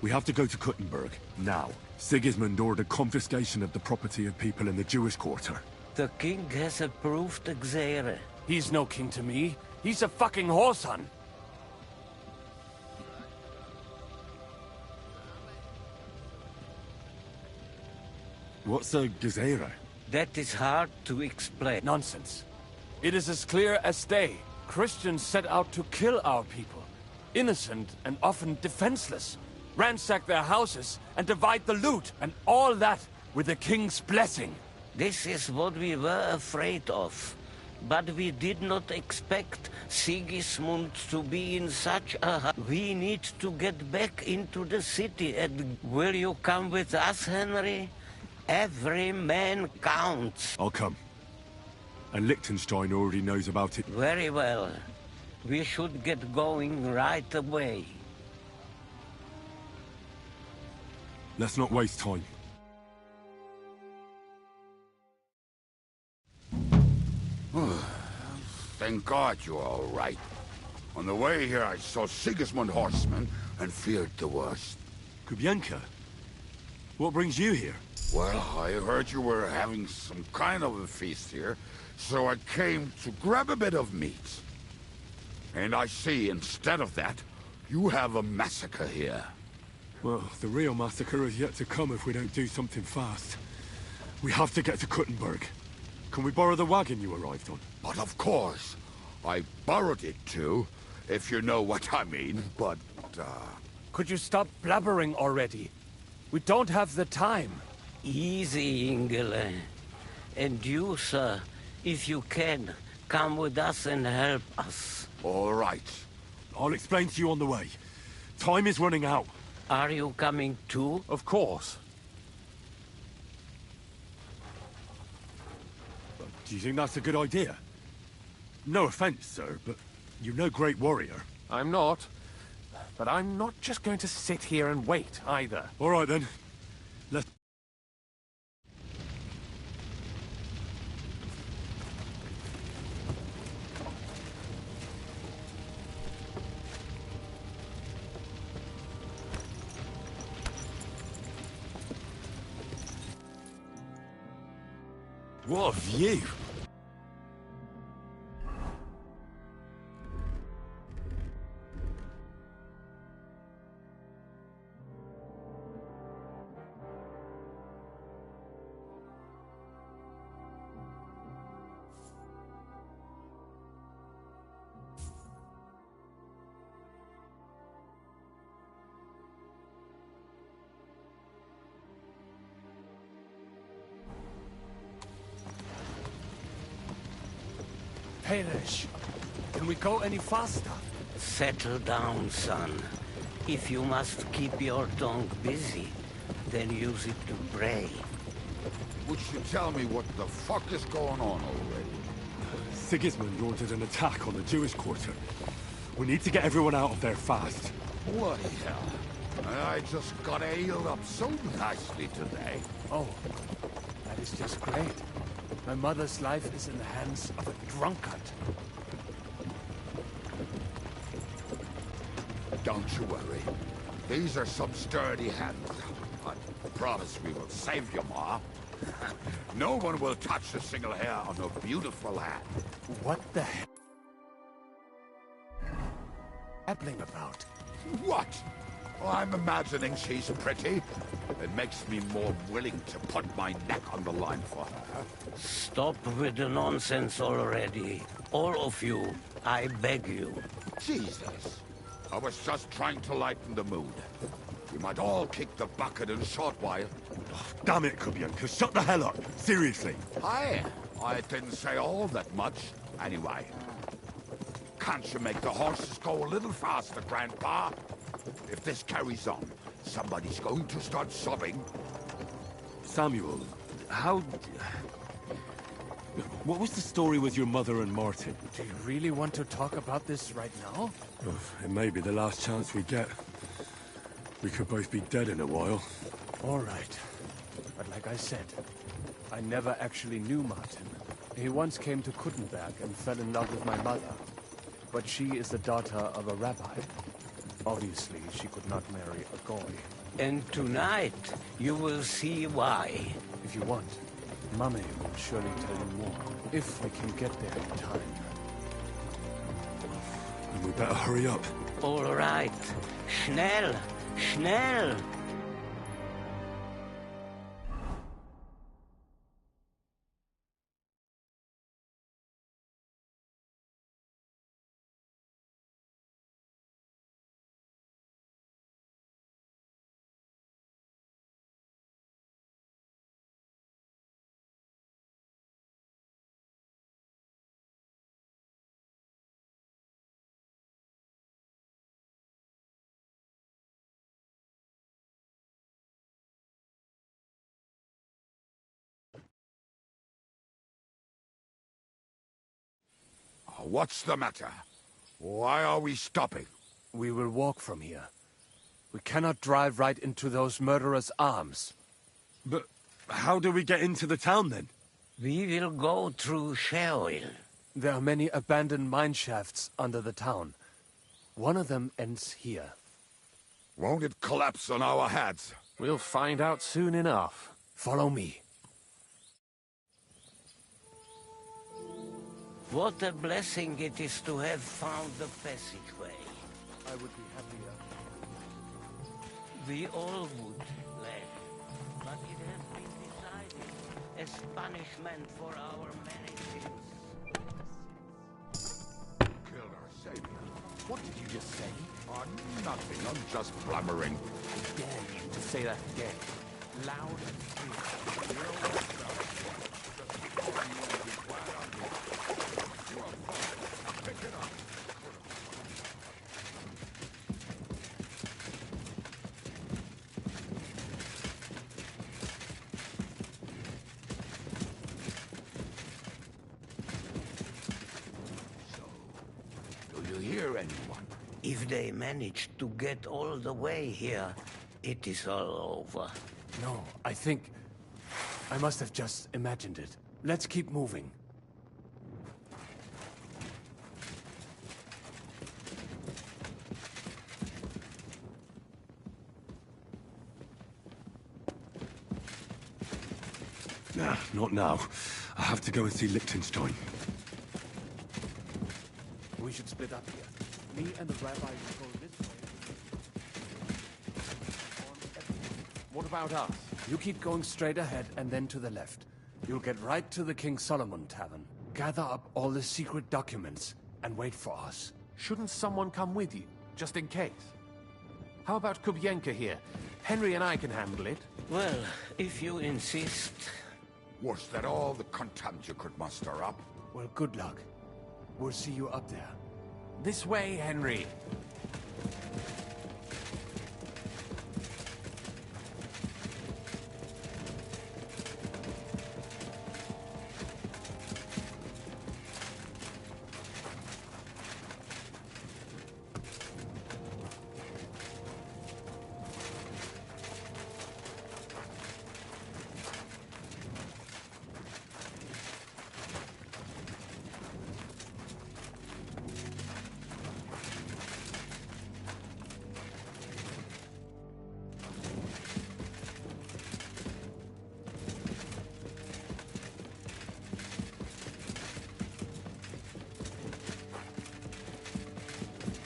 We have to go to Kuttenberg, now. Sigismund ordered confiscation of the property of people in the Jewish quarter. The king has approved Xere. He's no king to me. He's a fucking whoreson. What's a Gezerah? That is hard to explain. Nonsense. It is as clear as day. Christians set out to kill our people. Innocent and often defenseless. Ransack their houses and divide the loot. And all that with the king's blessing. This is what we were afraid of. But we did not expect Sigismund to be in such a... We need to get back into the city. And will you come with us, Henry? Every man counts. I'll come. And Liechtenstein already knows about it. Very well. We should get going right away. Let's not waste time. Thank God you're all right. On the way here, I saw Sigismund horsemen and feared the worst. Kubienka? What brings you here? Well, I heard you were having some kind of a feast here, so I came to grab a bit of meat. And I see, instead of that, you have a massacre here. Well, the real massacre is yet to come if we don't do something fast. We have to get to Kuttenberg. Can we borrow the wagon you arrived on? But of course. I borrowed it too, if you know what I mean, but, Could you stop blabbering already? We don't have the time. Easy, Ingele. And you, sir, if you can, come with us and help us. All right. I'll explain to you on the way. Time is running out. Are you coming too? Of course. Do you think that's a good idea? No offense, sir, but you're no great warrior. I'm not. But I'm not just going to sit here and wait, either. All right, then. Let's... What a view! Hamish, can we go any faster? Settle down, son. If you must keep your tongue busy, then use it to pray. Would you tell me what the fuck is going on already? Sigismund ordered an attack on the Jewish quarter. We need to get everyone out of there fast. Bloody hell. I just got ailed up so nicely today. Oh, that is just great. My mother's life is in the hands of a drunkard. Don't you worry. These are some sturdy hands. I promise we will save you, Ma. No one will touch a single hair on her beautiful head. What the hell? Babbling about? What? Oh, I'm imagining she's pretty. It makes me more willing to put my neck on the line for her. Stop with the nonsense already. All of you, I beg you. Jesus. I was just trying to lighten the mood. We might all kick the bucket in a short while. Oh, damn it, Kubyanka, shut the hell up. Seriously. I didn't say all that much. Anyway. Can't you make the horses go a little faster, Grandpa? If this carries on, somebody's going to start sobbing. Samuel, how... What was the story with your mother and Martin? Do you really want to talk about this right now? Oh, it may be the last chance we get. We could both be dead in a while. All right. But like I said, I never actually knew Martin. He once came to Kuttenberg and fell in love with my mother. But she is the daughter of a rabbi. Obviously, she could not marry a goy. And tonight, you will see why. If you want, Mummy will surely tell you more. If we can get there in time. We better hurry up. All right. Schnell! Schnell! What's the matter? Why are we stopping? We will walk from here. We cannot drive right into those murderers' arms. But how do we get into the town, then? We will go through Sheol. There are many abandoned mine shafts under the town. One of them ends here. Won't it collapse on our heads? We'll find out soon enough. Follow me. What a blessing it is to have found the passageway. I would be happier. We all would, lad. But it has been decided as punishment for our many sins. Killed our savior. What did you just say? Oh, nothing. I'm just blubbering. I dare you to say that again. Loud and clear. Do you hear anyone? If they manage to get all the way here, it is all over. No, I think... I must have just imagined it. Let's keep moving. Nah, not now. I have to go and see Liechtenstein. We should split up here. Me and the rabbi will go this way. What about us? You keep going straight ahead and then to the left. You'll get right to the King Solomon Tavern. Gather up all the secret documents and wait for us. Shouldn't someone come with you, just in case? How about Kubyenka here? Henry and I can handle it. Well, if you insist. Was that all the content you could muster up? Well, good luck. We'll see you up there. This way, Henry.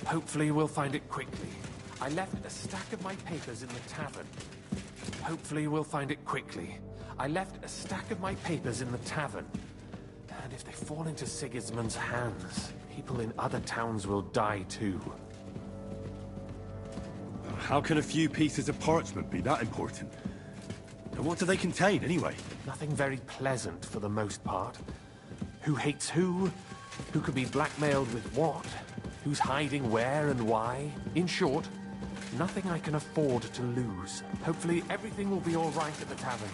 Hopefully we'll find it quickly. I left a stack of my papers in the tavern. Hopefully we'll find it quickly. I left a stack of my papers in the tavern. And if they fall into Sigismund's hands, people in other towns will die too. How can a few pieces of parchment be that important? And what do they contain, anyway? Nothing very pleasant for the most part. Who hates who? Who could be blackmailed with what? Who's hiding where and why? In short, nothing I can afford to lose. Hopefully everything will be all right at the tavern.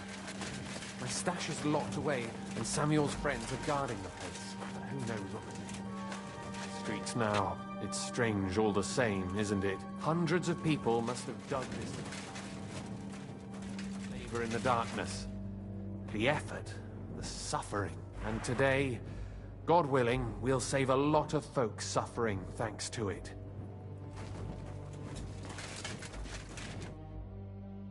My stash is locked away, and Samuel's friends are guarding the place. But who knows what they do. Streets now. It's strange all the same, isn't it? Hundreds of people must have dug this. Labor in the darkness. The effort. The suffering. And today, God willing, we'll save a lot of folks suffering thanks to it.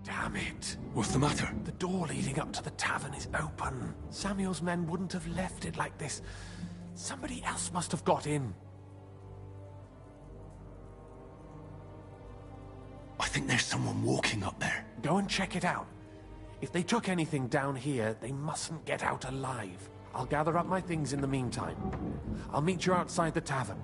Damn it! What's the matter? The door leading up to the tavern is open. Samuel's men wouldn't have left it like this. Somebody else must have got in. I think there's someone walking up there. Go and check it out. If they took anything down here, they mustn't get out alive. I'll gather up my things in the meantime. I'll meet you outside the tavern.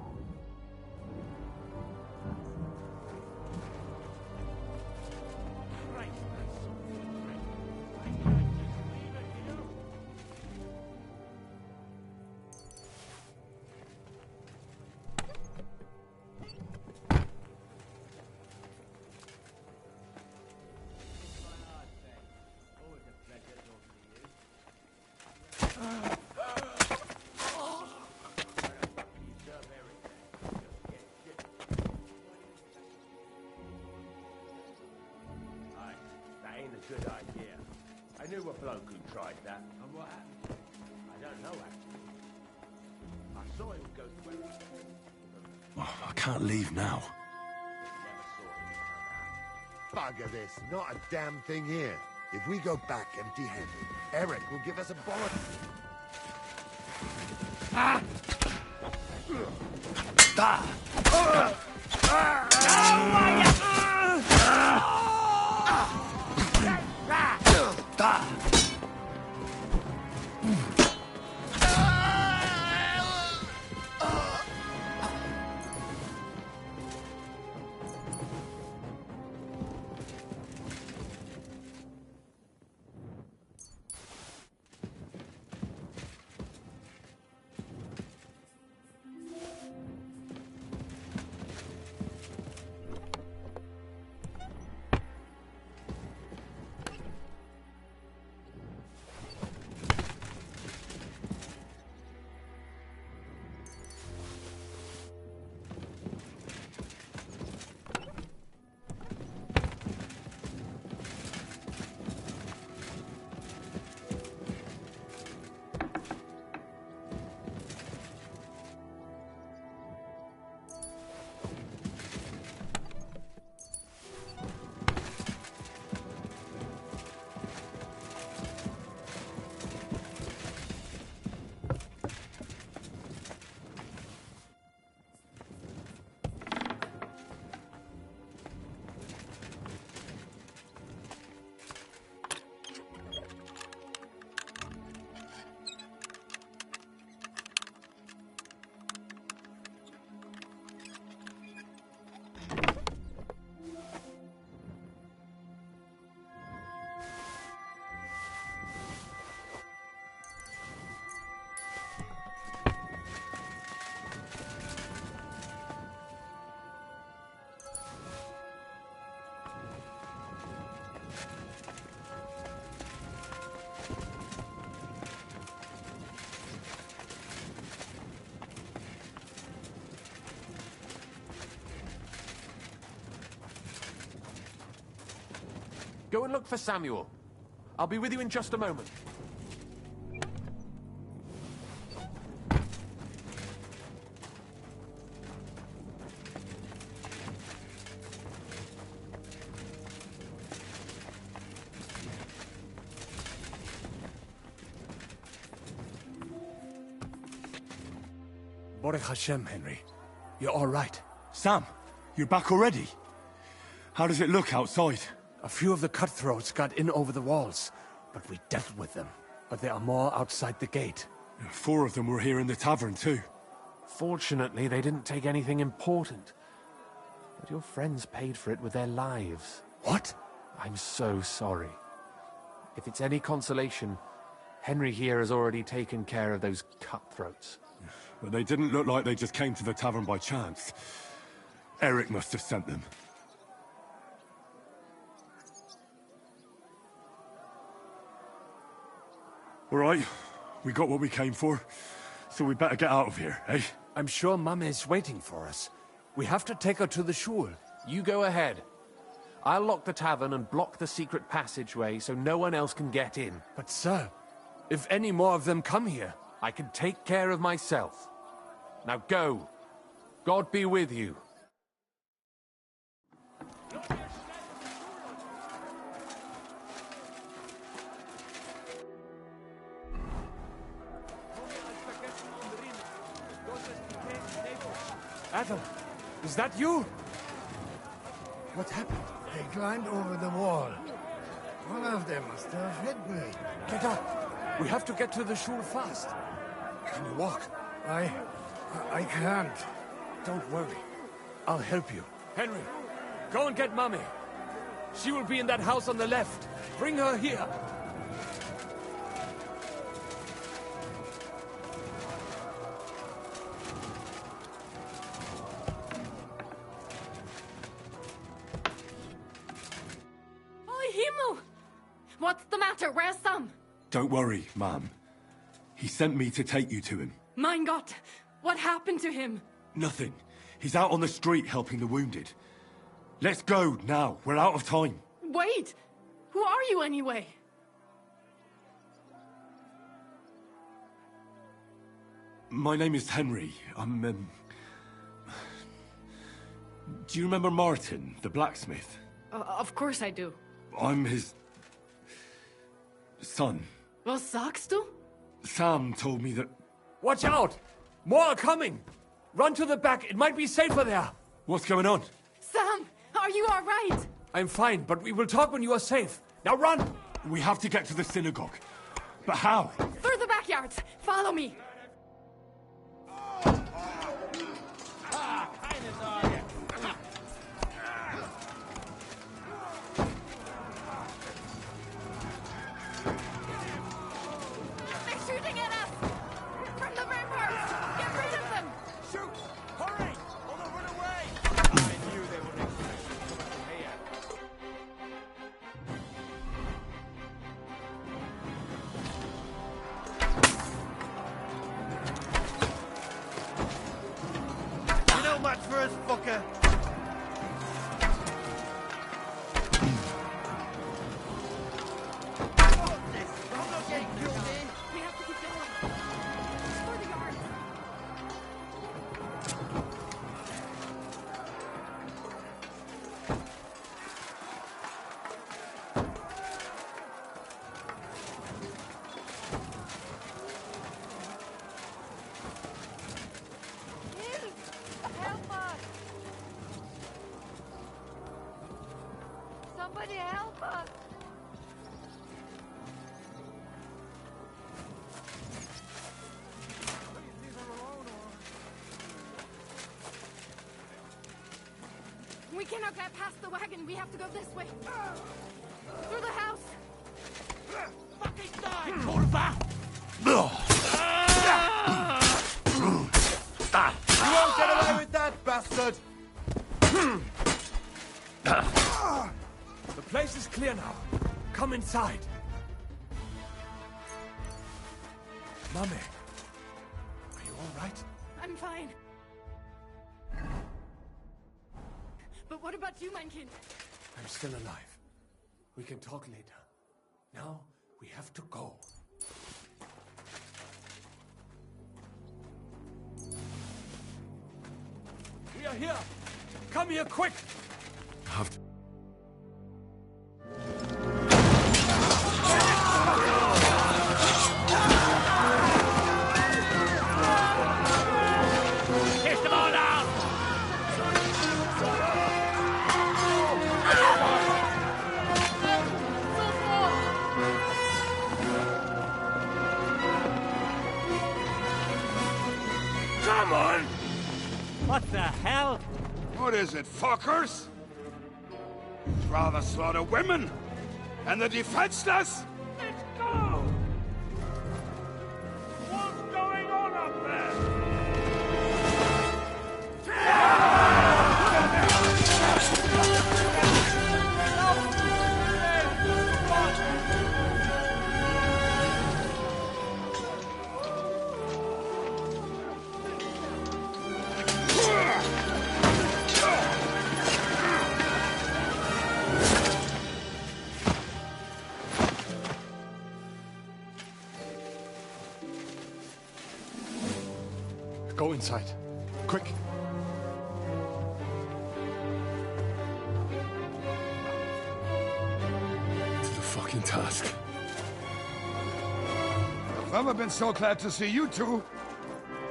Good idea. I knew a bloke who tried that. And what happened? I don't know, actually. I saw him go to where he... Oh, I can't leave now. Bugger this. Not a damn thing here. If we go back empty-handed, Eric will give us a bullet. Ah! Go and look for Samuel. I'll be with you in just a moment. Baruch Hashem, Henry. You're all right. Sam, you're back already? How does it look outside? A few of the cutthroats got in over the walls, but we dealt with them. But there are more outside the gate. 4 of them were here in the tavern, too. Fortunately, they didn't take anything important. But your friends paid for it with their lives. What? I'm so sorry. If it's any consolation, Henry here has already taken care of those cutthroats. But they didn't look like they just came to the tavern by chance. Eric must have sent them. All right, we got what we came for, so we better get out of here, eh? I'm sure Mum is waiting for us. We have to take her to the shul. You go ahead. I'll lock the tavern and block the secret passageway so no one else can get in. But sir, if any more of them come here, I can take care of myself. Now go. God be with you. Adam, is that you? What happened? They climbed over the wall. One of them must have hit me. Get up. We have to get to the shul fast. Can you walk? I can't. Don't worry. I'll help you. Henry, go and get Mummy. She will be in that house on the left. Bring her here. What's the matter? Where's Sam? Don't worry, ma'am. He sent me to take you to him. Mein Gott! What happened to him? Nothing. He's out on the street helping the wounded. Let's go now. We're out of time. Wait! Who are you anyway? My name is Henry. I'm, Do you remember Martin, the blacksmith? Of course I do. I'm his... son. Was sagst du? Sam told me that... Watch out! More are coming! Run to the back, it might be safer there! What's going on? Sam, are you all right? I'm fine, but we will talk when you are safe. Now run! We have to get to the synagogue. But how? Through the backyards! Follow me! Somebody help us! We cannot get past the wagon. We have to go this way. Through the house. Fucking die, Kurva! You won't get away with that, bastard! The place is clear now. Come inside. Mummy, are you all right? I'm fine. But what about you, mein Kind? I'm still alive. We can talk later. Now, we have to go. We are here! Come here, quick! Have to... Kiss them all out! Come on! What the hell? What is it, fuckers? You'd rather slaughter women and the defenseless? Let's go! What's going on up there? Go inside. Quick. To the fucking task. I've never been so glad to see you two.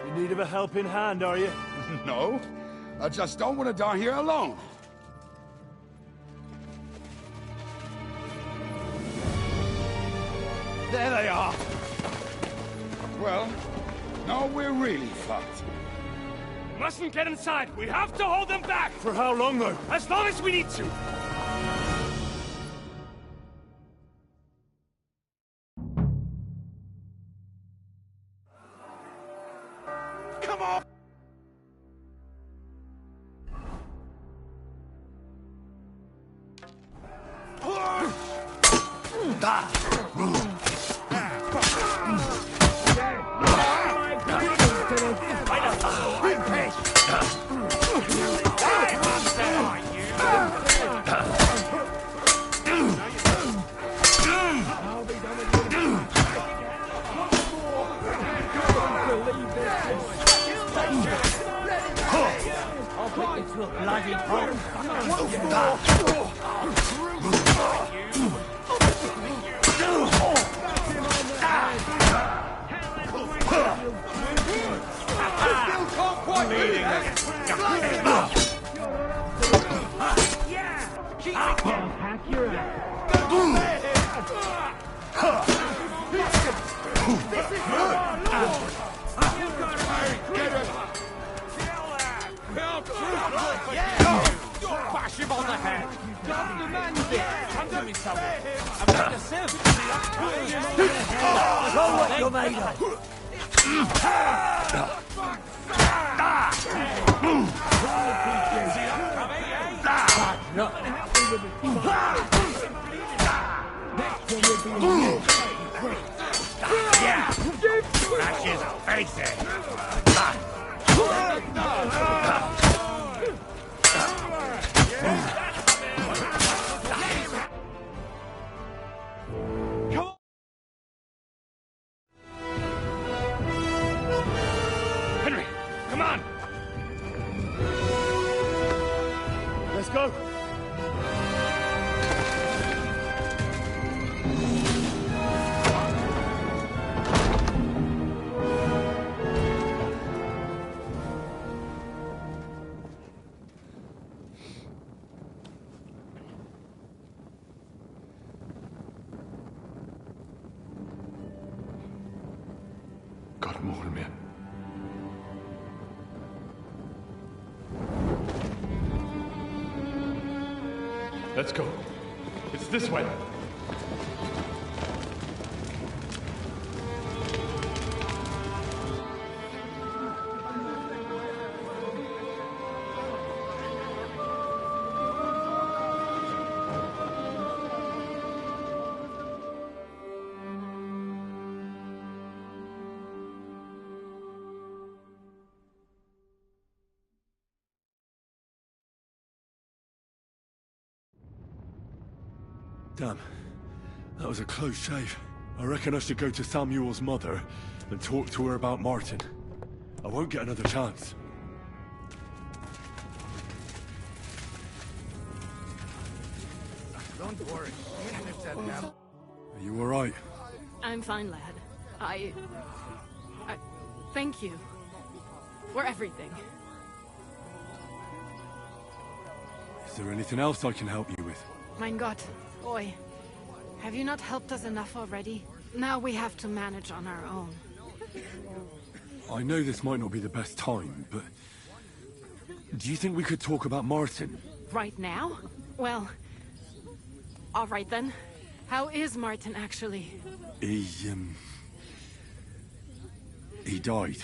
In need of a helping hand, are you? No, I just don't want to die here alone. There they are! Well, now we're really fucked. Mustn't get inside! We have to hold them back! For how long, though? As long as we need to! Come on! Bash him on the head! Come to me, someone! I'm going to serve Show what you're made of! Yeah! Smashes faces! Henry, come on! Let's go! Got more in me. Let's go. It's this way. Damn. That was a close shave. I reckon I should go to Samuel's mother and talk to her about Martin. I won't get another chance. Don't worry, even if that happens. Are you alright? I'm fine, lad. I thank you for everything. Is there anything else I can help you with? Mein Gott, boy. Have you not helped us enough already? Now we have to manage on our own. I know this might not be the best time, but... do you think we could talk about Martin? Right now? Well... all right then. How is Martin, actually? He died.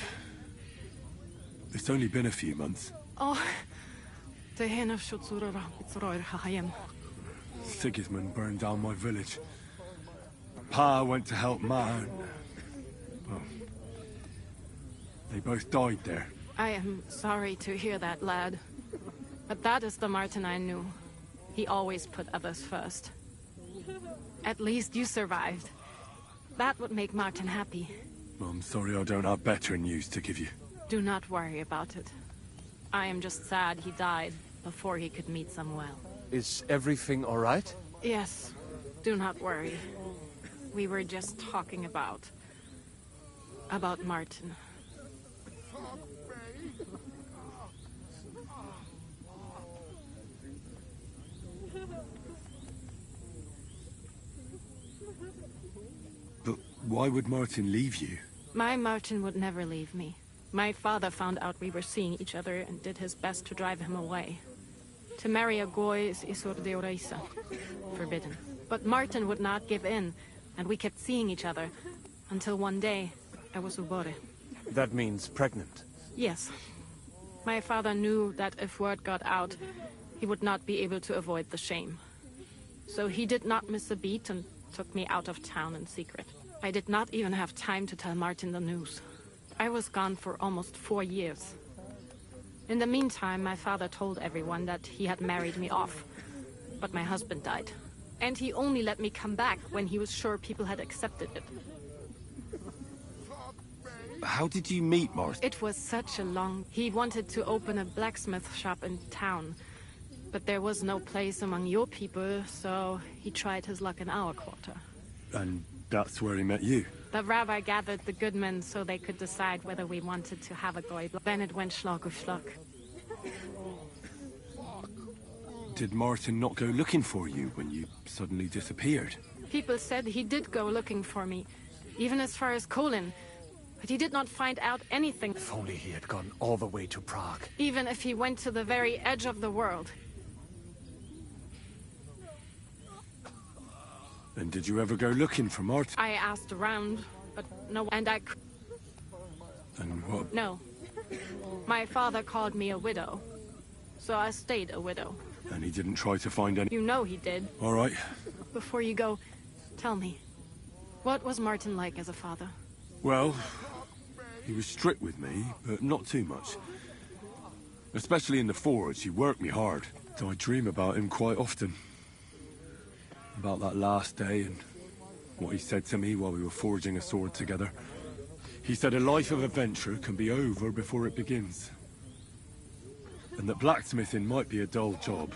It's only been a few months. Oh... Sigismund burned down my village. Pa went to help Ma and... well... they both died there. I am sorry to hear that, lad. But that is the Martin I knew. He always put others first. At least you survived. That would make Martin happy. I'm sorry I don't have better news to give you. Do not worry about it. I am just sad he died before he could meet Samuel. Is everything all right? Yes. Do not worry. We were just talking about Martin. But why would Martin leave you? My Martin would never leave me. My father found out we were seeing each other and did his best to drive him away. To marry a Goy is Isur de Oreisa. Forbidden. But Martin would not give in, and we kept seeing each other, until one day, I was ubore. That means pregnant. Yes. My father knew that if word got out, he would not be able to avoid the shame. So he did not miss a beat and took me out of town in secret. I did not even have time to tell Martin the news. I was gone for almost 4 years. In the meantime, my father told everyone that he had married me off. But my husband died. And he only let me come back when he was sure people had accepted it. How did you meet Martin? It was such a long... He wanted to open a blacksmith shop in town. But there was no place among your people, so he tried his luck in our quarter. And that's where he met you? The rabbi gathered the good men so they could decide whether we wanted to have a goy. Then it went schlag auf schlag. Did Martin not go looking for you when you suddenly disappeared? People said he did go looking for me, even as far as Kolin. But he did not find out anything. If only he had gone all the way to Prague. Even if he went to the very edge of the world. And did you ever go looking for Martin? I asked around, but no, and I... And what? No. My father called me a widow, so I stayed a widow. And he didn't try to find any... You know he did. All right. Before you go, tell me, what was Martin like as a father? Well, he was strict with me, but not too much. Especially in the forge, he worked me hard. So I dream about him quite often. About that last day and what he said to me while we were forging a sword together. He said a life of adventure can be over before it begins. And that blacksmithing might be a dull job,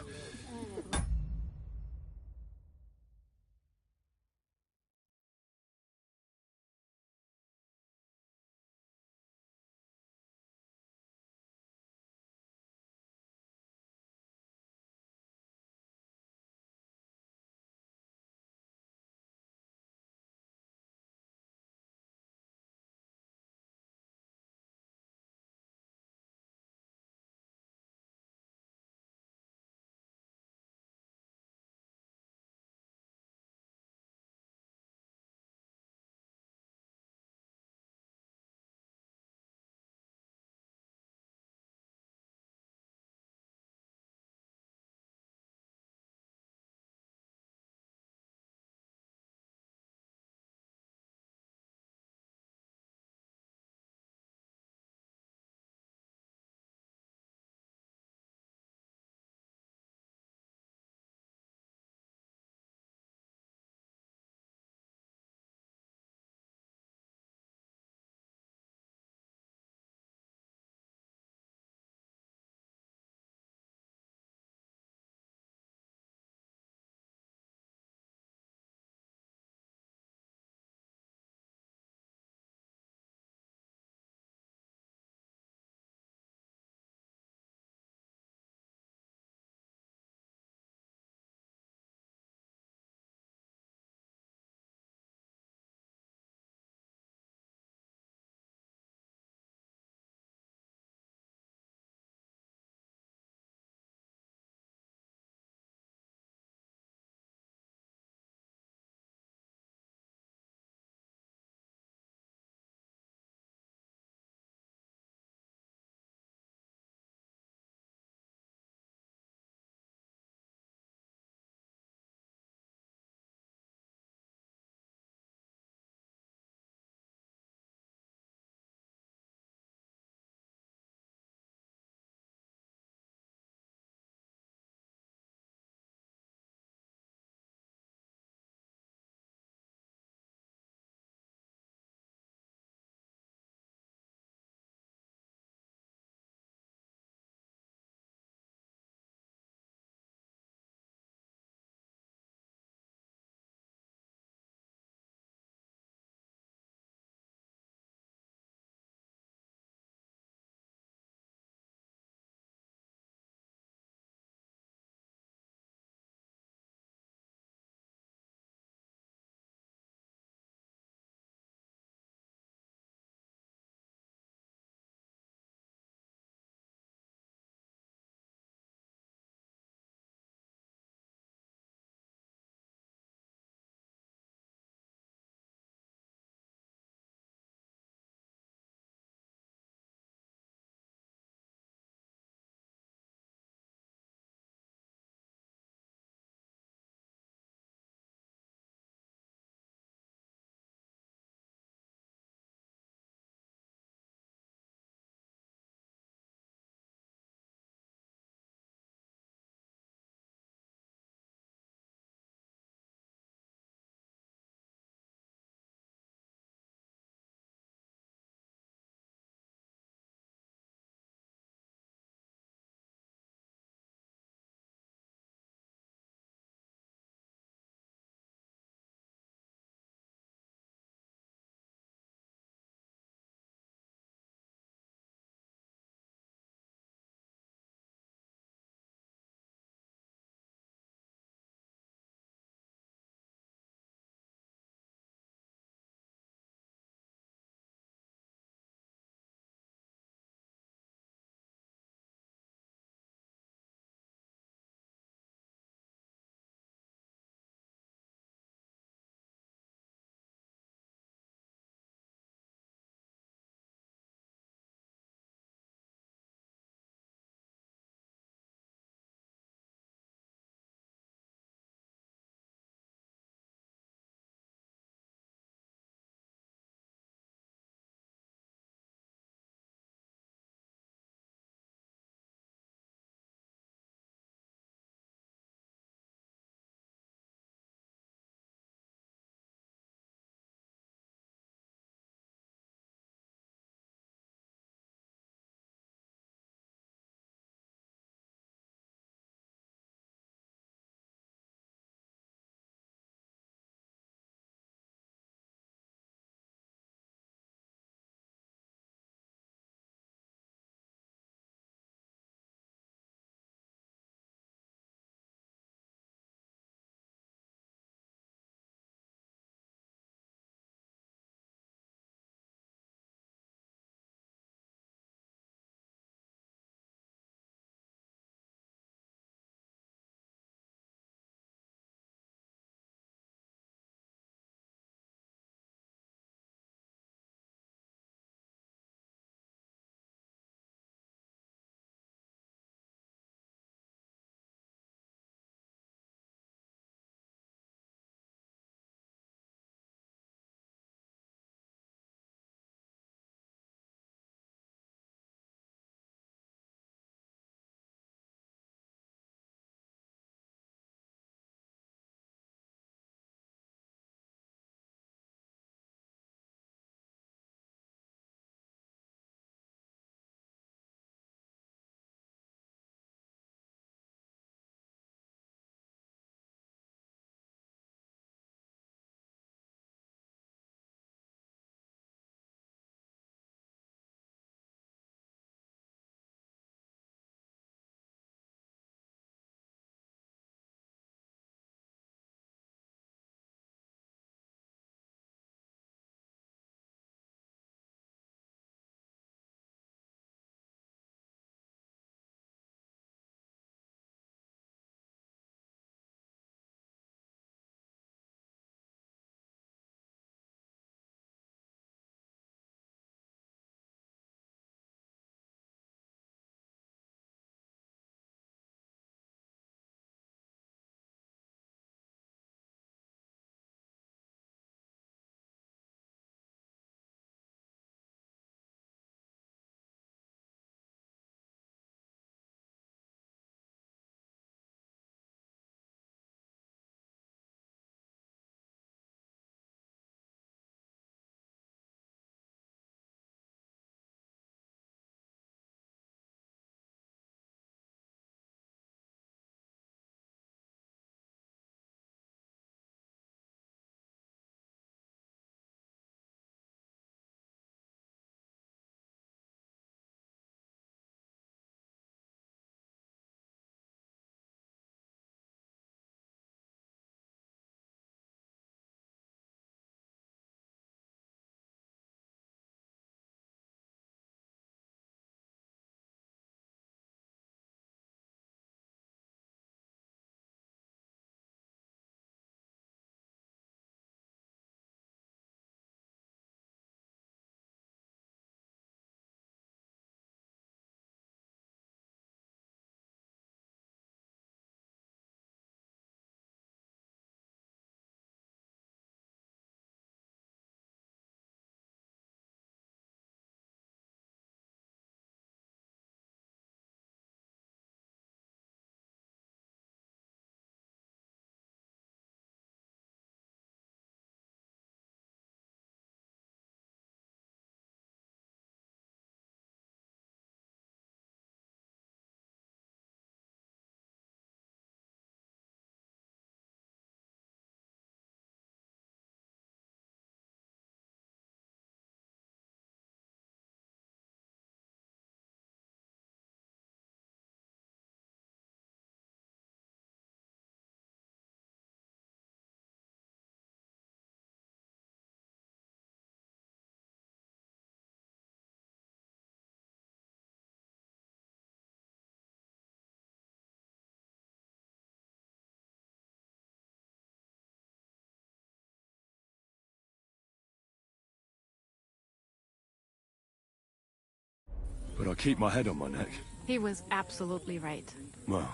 but I keep my head on my neck. He was absolutely right. Well,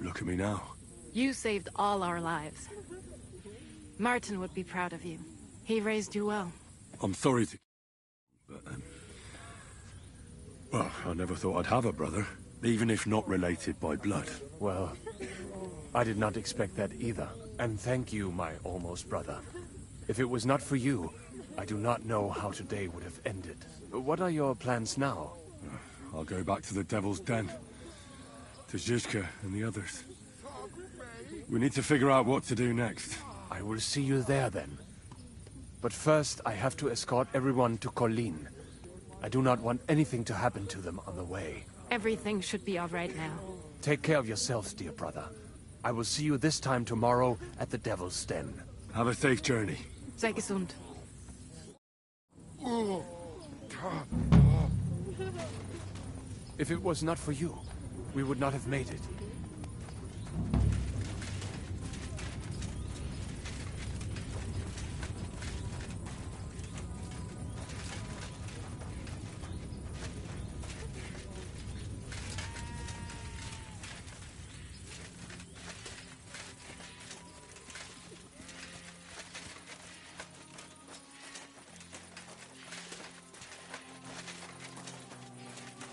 look at me now. You saved all our lives. Martin would be proud of you. He raised you well. I'm sorry to... But, well, I never thought I'd have a brother, even if not related by blood. Well, I did not expect that either. And thank you, my almost brother. If it was not for you, I do not know how today would have ended. What are your plans now? I'll go back to the Devil's Den. To Zhizka and the others. We need to figure out what to do next. I will see you there then. But first, I have to escort everyone to Colleen. I do not want anything to happen to them on the way. Everything should be all right now. Take care of yourselves, dear brother. I will see you this time tomorrow at the Devil's Den. Have a safe journey. Sei gesund. If it was not for you, we would not have made it.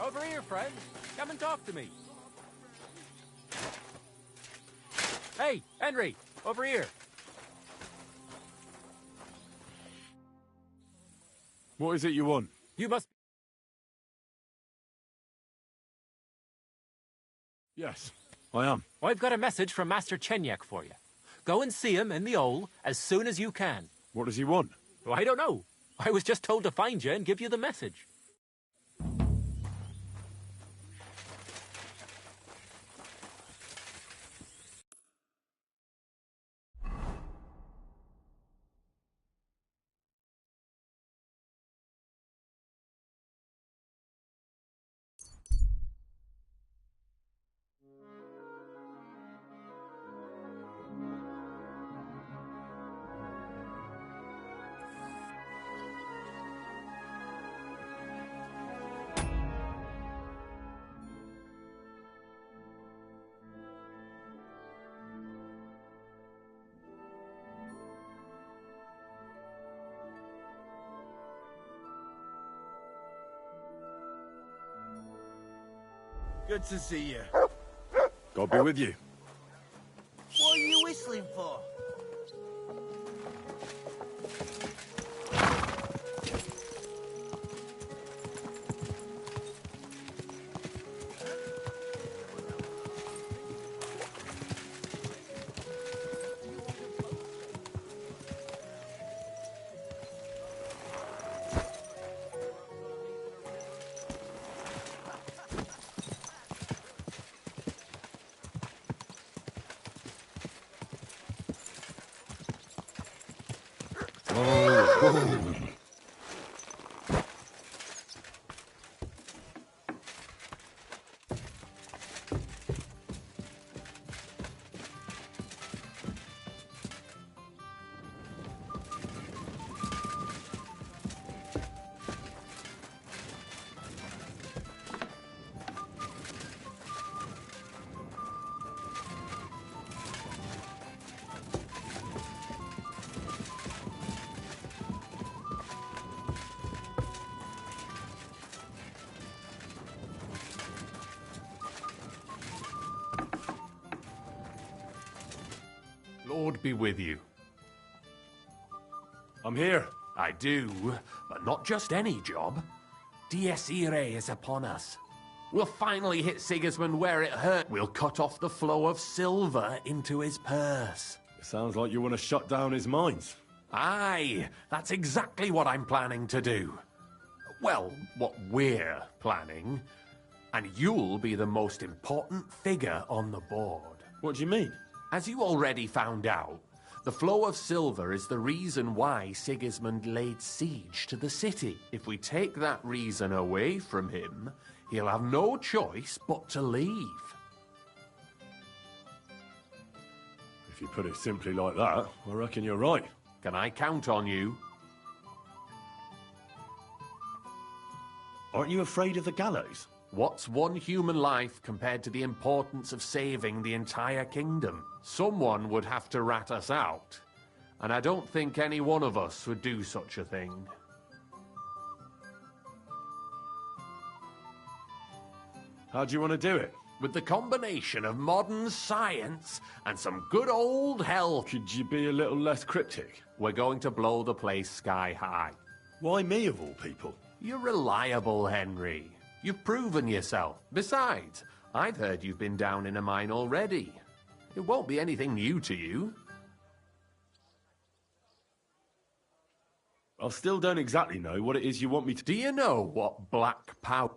Over here, friend. Come and talk to me. Hey, Henry, over here. What is it you want? You must... Yes, I am. I've got a message from Master Chenyek for you. Go and see him in the Ole as soon as you can. What does he want? Well, I don't know. I was just told to find you and give you the message. Good to see you. God be with you. What are you whistling for? Lord be with you. I'm here. I do, but not just any job. Dies Irae is upon us. We'll finally hit Sigismund where it hurt. We'll cut off the flow of silver into his purse. It sounds like you want to shut down his mines. Aye, that's exactly what I'm planning to do. Well, what we're planning. And you'll be the most important figure on the board. What do you mean? As you already found out, the flow of silver is the reason why Sigismund laid siege to the city. If we take that reason away from him, he'll have no choice but to leave. If you put it simply like that, I reckon you're right. Can I count on you? I Aren't you afraid of the gallows? What's one human life compared to the importance of saving the entire kingdom? Someone would have to rat us out. And I don't think any one of us would do such a thing. How do you want to do it? With the combination of modern science and some good old hell. Could you be a little less cryptic? We're going to blow the place sky high. Why me of all people? You're reliable, Henry. You've proven yourself. Besides, I've heard you've been down in a mine already. It won't be anything new to you. I still don't exactly know what it is you want me to... Do you know what black powder...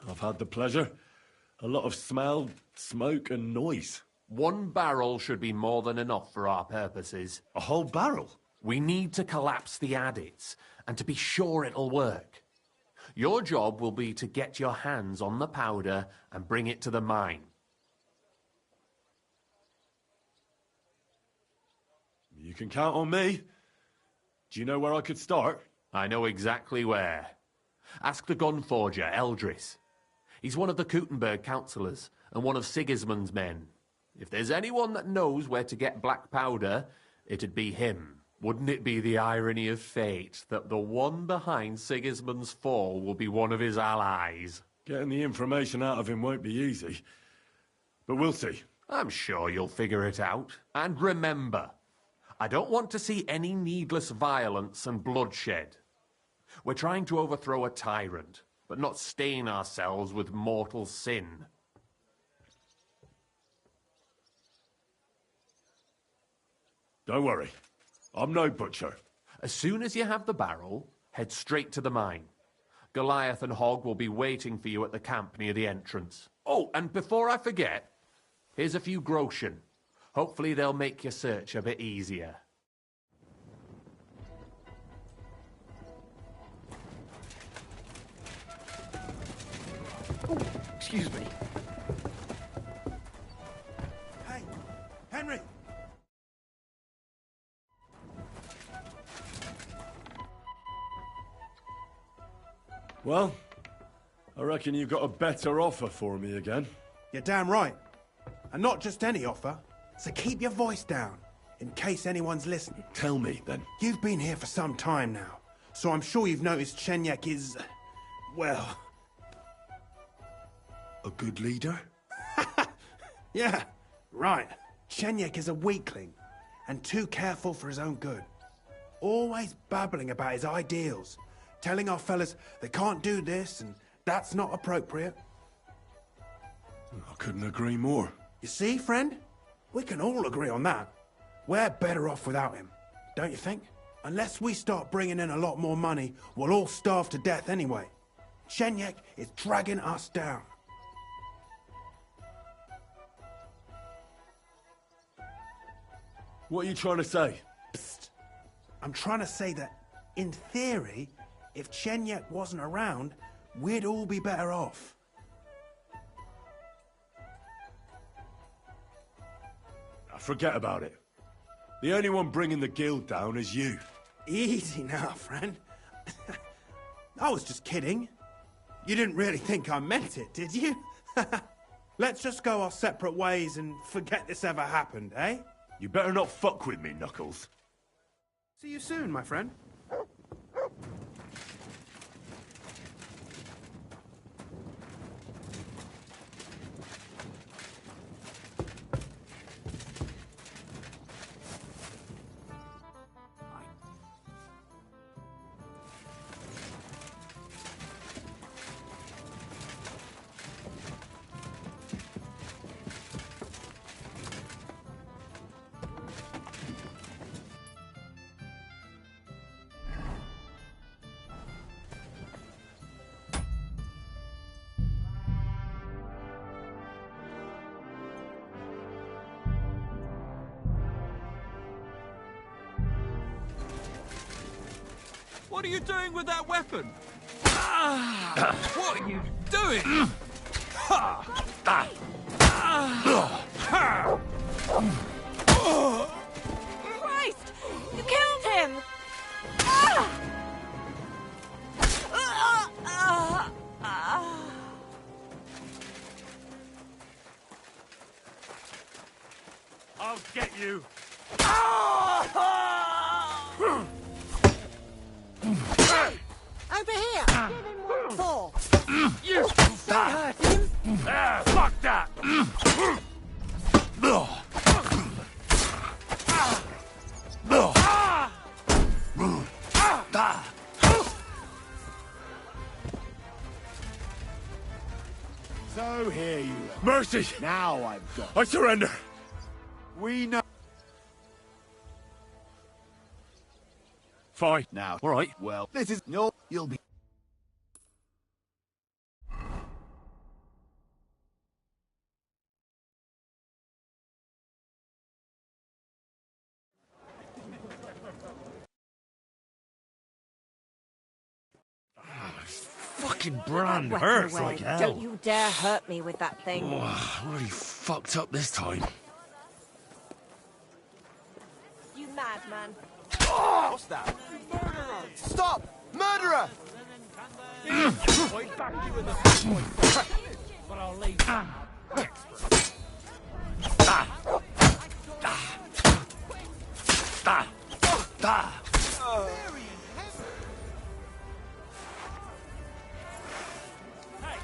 I've had the pleasure. A lot of smell, smoke and noise. 1 barrel should be more than enough for our purposes. A whole barrel? We need to collapse the adits, and to be sure it'll work. Your job will be to get your hands on the powder and bring it to the mine. You can count on me. Do you know where I could start? I know exactly where. Ask the gun forger, Eldris. He's one of the Kuttenberg councillors, and one of Sigismund's men. If there's anyone that knows where to get black powder, it'd be him. Wouldn't it be the irony of fate that the one behind Sigismund's fall will be one of his allies? Getting the information out of him won't be easy, but we'll see. I'm sure you'll figure it out. And remember, I don't want to see any needless violence and bloodshed. We're trying to overthrow a tyrant, but not stain ourselves with mortal sin. Don't worry. I'm no butcher. As soon as you have the barrel, head straight to the mine. Goliath and Hogg will be waiting for you at the camp near the entrance. Oh, and before I forget, here's a few groschen. Hopefully they'll make your search a bit easier. Oh, excuse me. Hey, Henry! Well, I reckon you've got a better offer for me again. You're damn right. And not just any offer. So keep your voice down, in case anyone's listening. Tell me, then. You've been here for some time now, so I'm sure you've noticed Chenyek is... well... a good leader? Yeah, right. Chenyek is a weakling, and too careful for his own good. Always babbling about his ideals, telling our fellas they can't do this and that's not appropriate. I couldn't agree more. You see, friend? We can all agree on that. We're better off without him, don't you think? Unless we start bringing in a lot more money, we'll all starve to death anyway. Chenyek is dragging us down. What are you trying to say? Psst. I'm trying to say that, in theory, if Chenyek wasn't around, we'd all be better off. Forget about it. The only one bringing the guild down is you. Easy now, friend. I was just kidding. You didn't really think I meant it, did you? Let's just go our separate ways and forget this ever happened, eh? You better not fuck with me, Knuckles. See you soon, my friend. What are you doing with that weapon? What are you doing? Christ! You killed him! I'll get you! Over here! Give him what for? You! Don't hurt him! Ah, fuck that! So here you are. Mercy! Now I've got... I surrender! We know... Fine. Now, all right. Well, this is... No, you'll be... Fucking brand Weapon hurts away. like hell. Don't you dare hurt me with that thing. Oh, really fucked up this time. You madman. What's that? Murderer! Stop! Murderer! I back you in the but I'll leave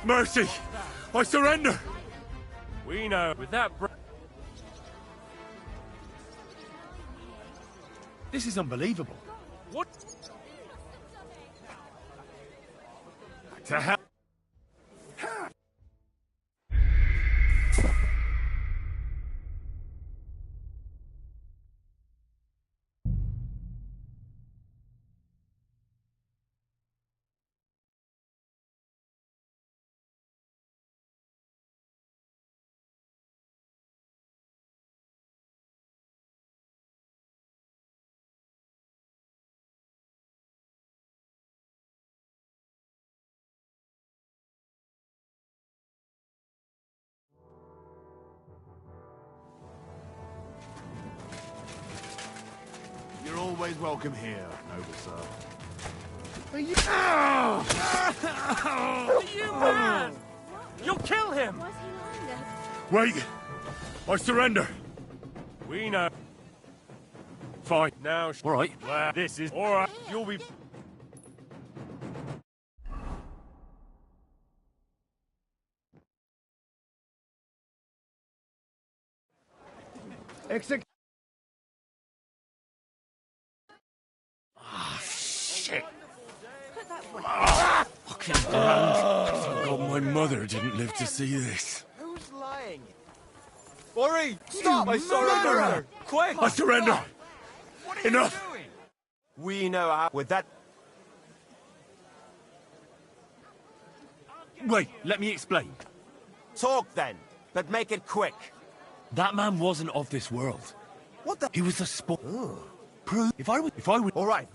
Mercy! I surrender! We know. With that This is unbelievable. what? To hell! You're always welcome here, noble sir. Are you... you man! You'll kill him! Wait! I surrender! We know. Fine. Now... All right. Well, this is... All right. You'll be... Exec... Shit! Fucking Thank God my mother didn't live to see this. Who's lying? Worry! Stop! I surrender! Murderer! Quick! I surrender! Enough! We know how... With that... Wait, let me explain. Talk then, but make it quick. That man wasn't of this world. What the... He was a sport. Prove... If I would... All right.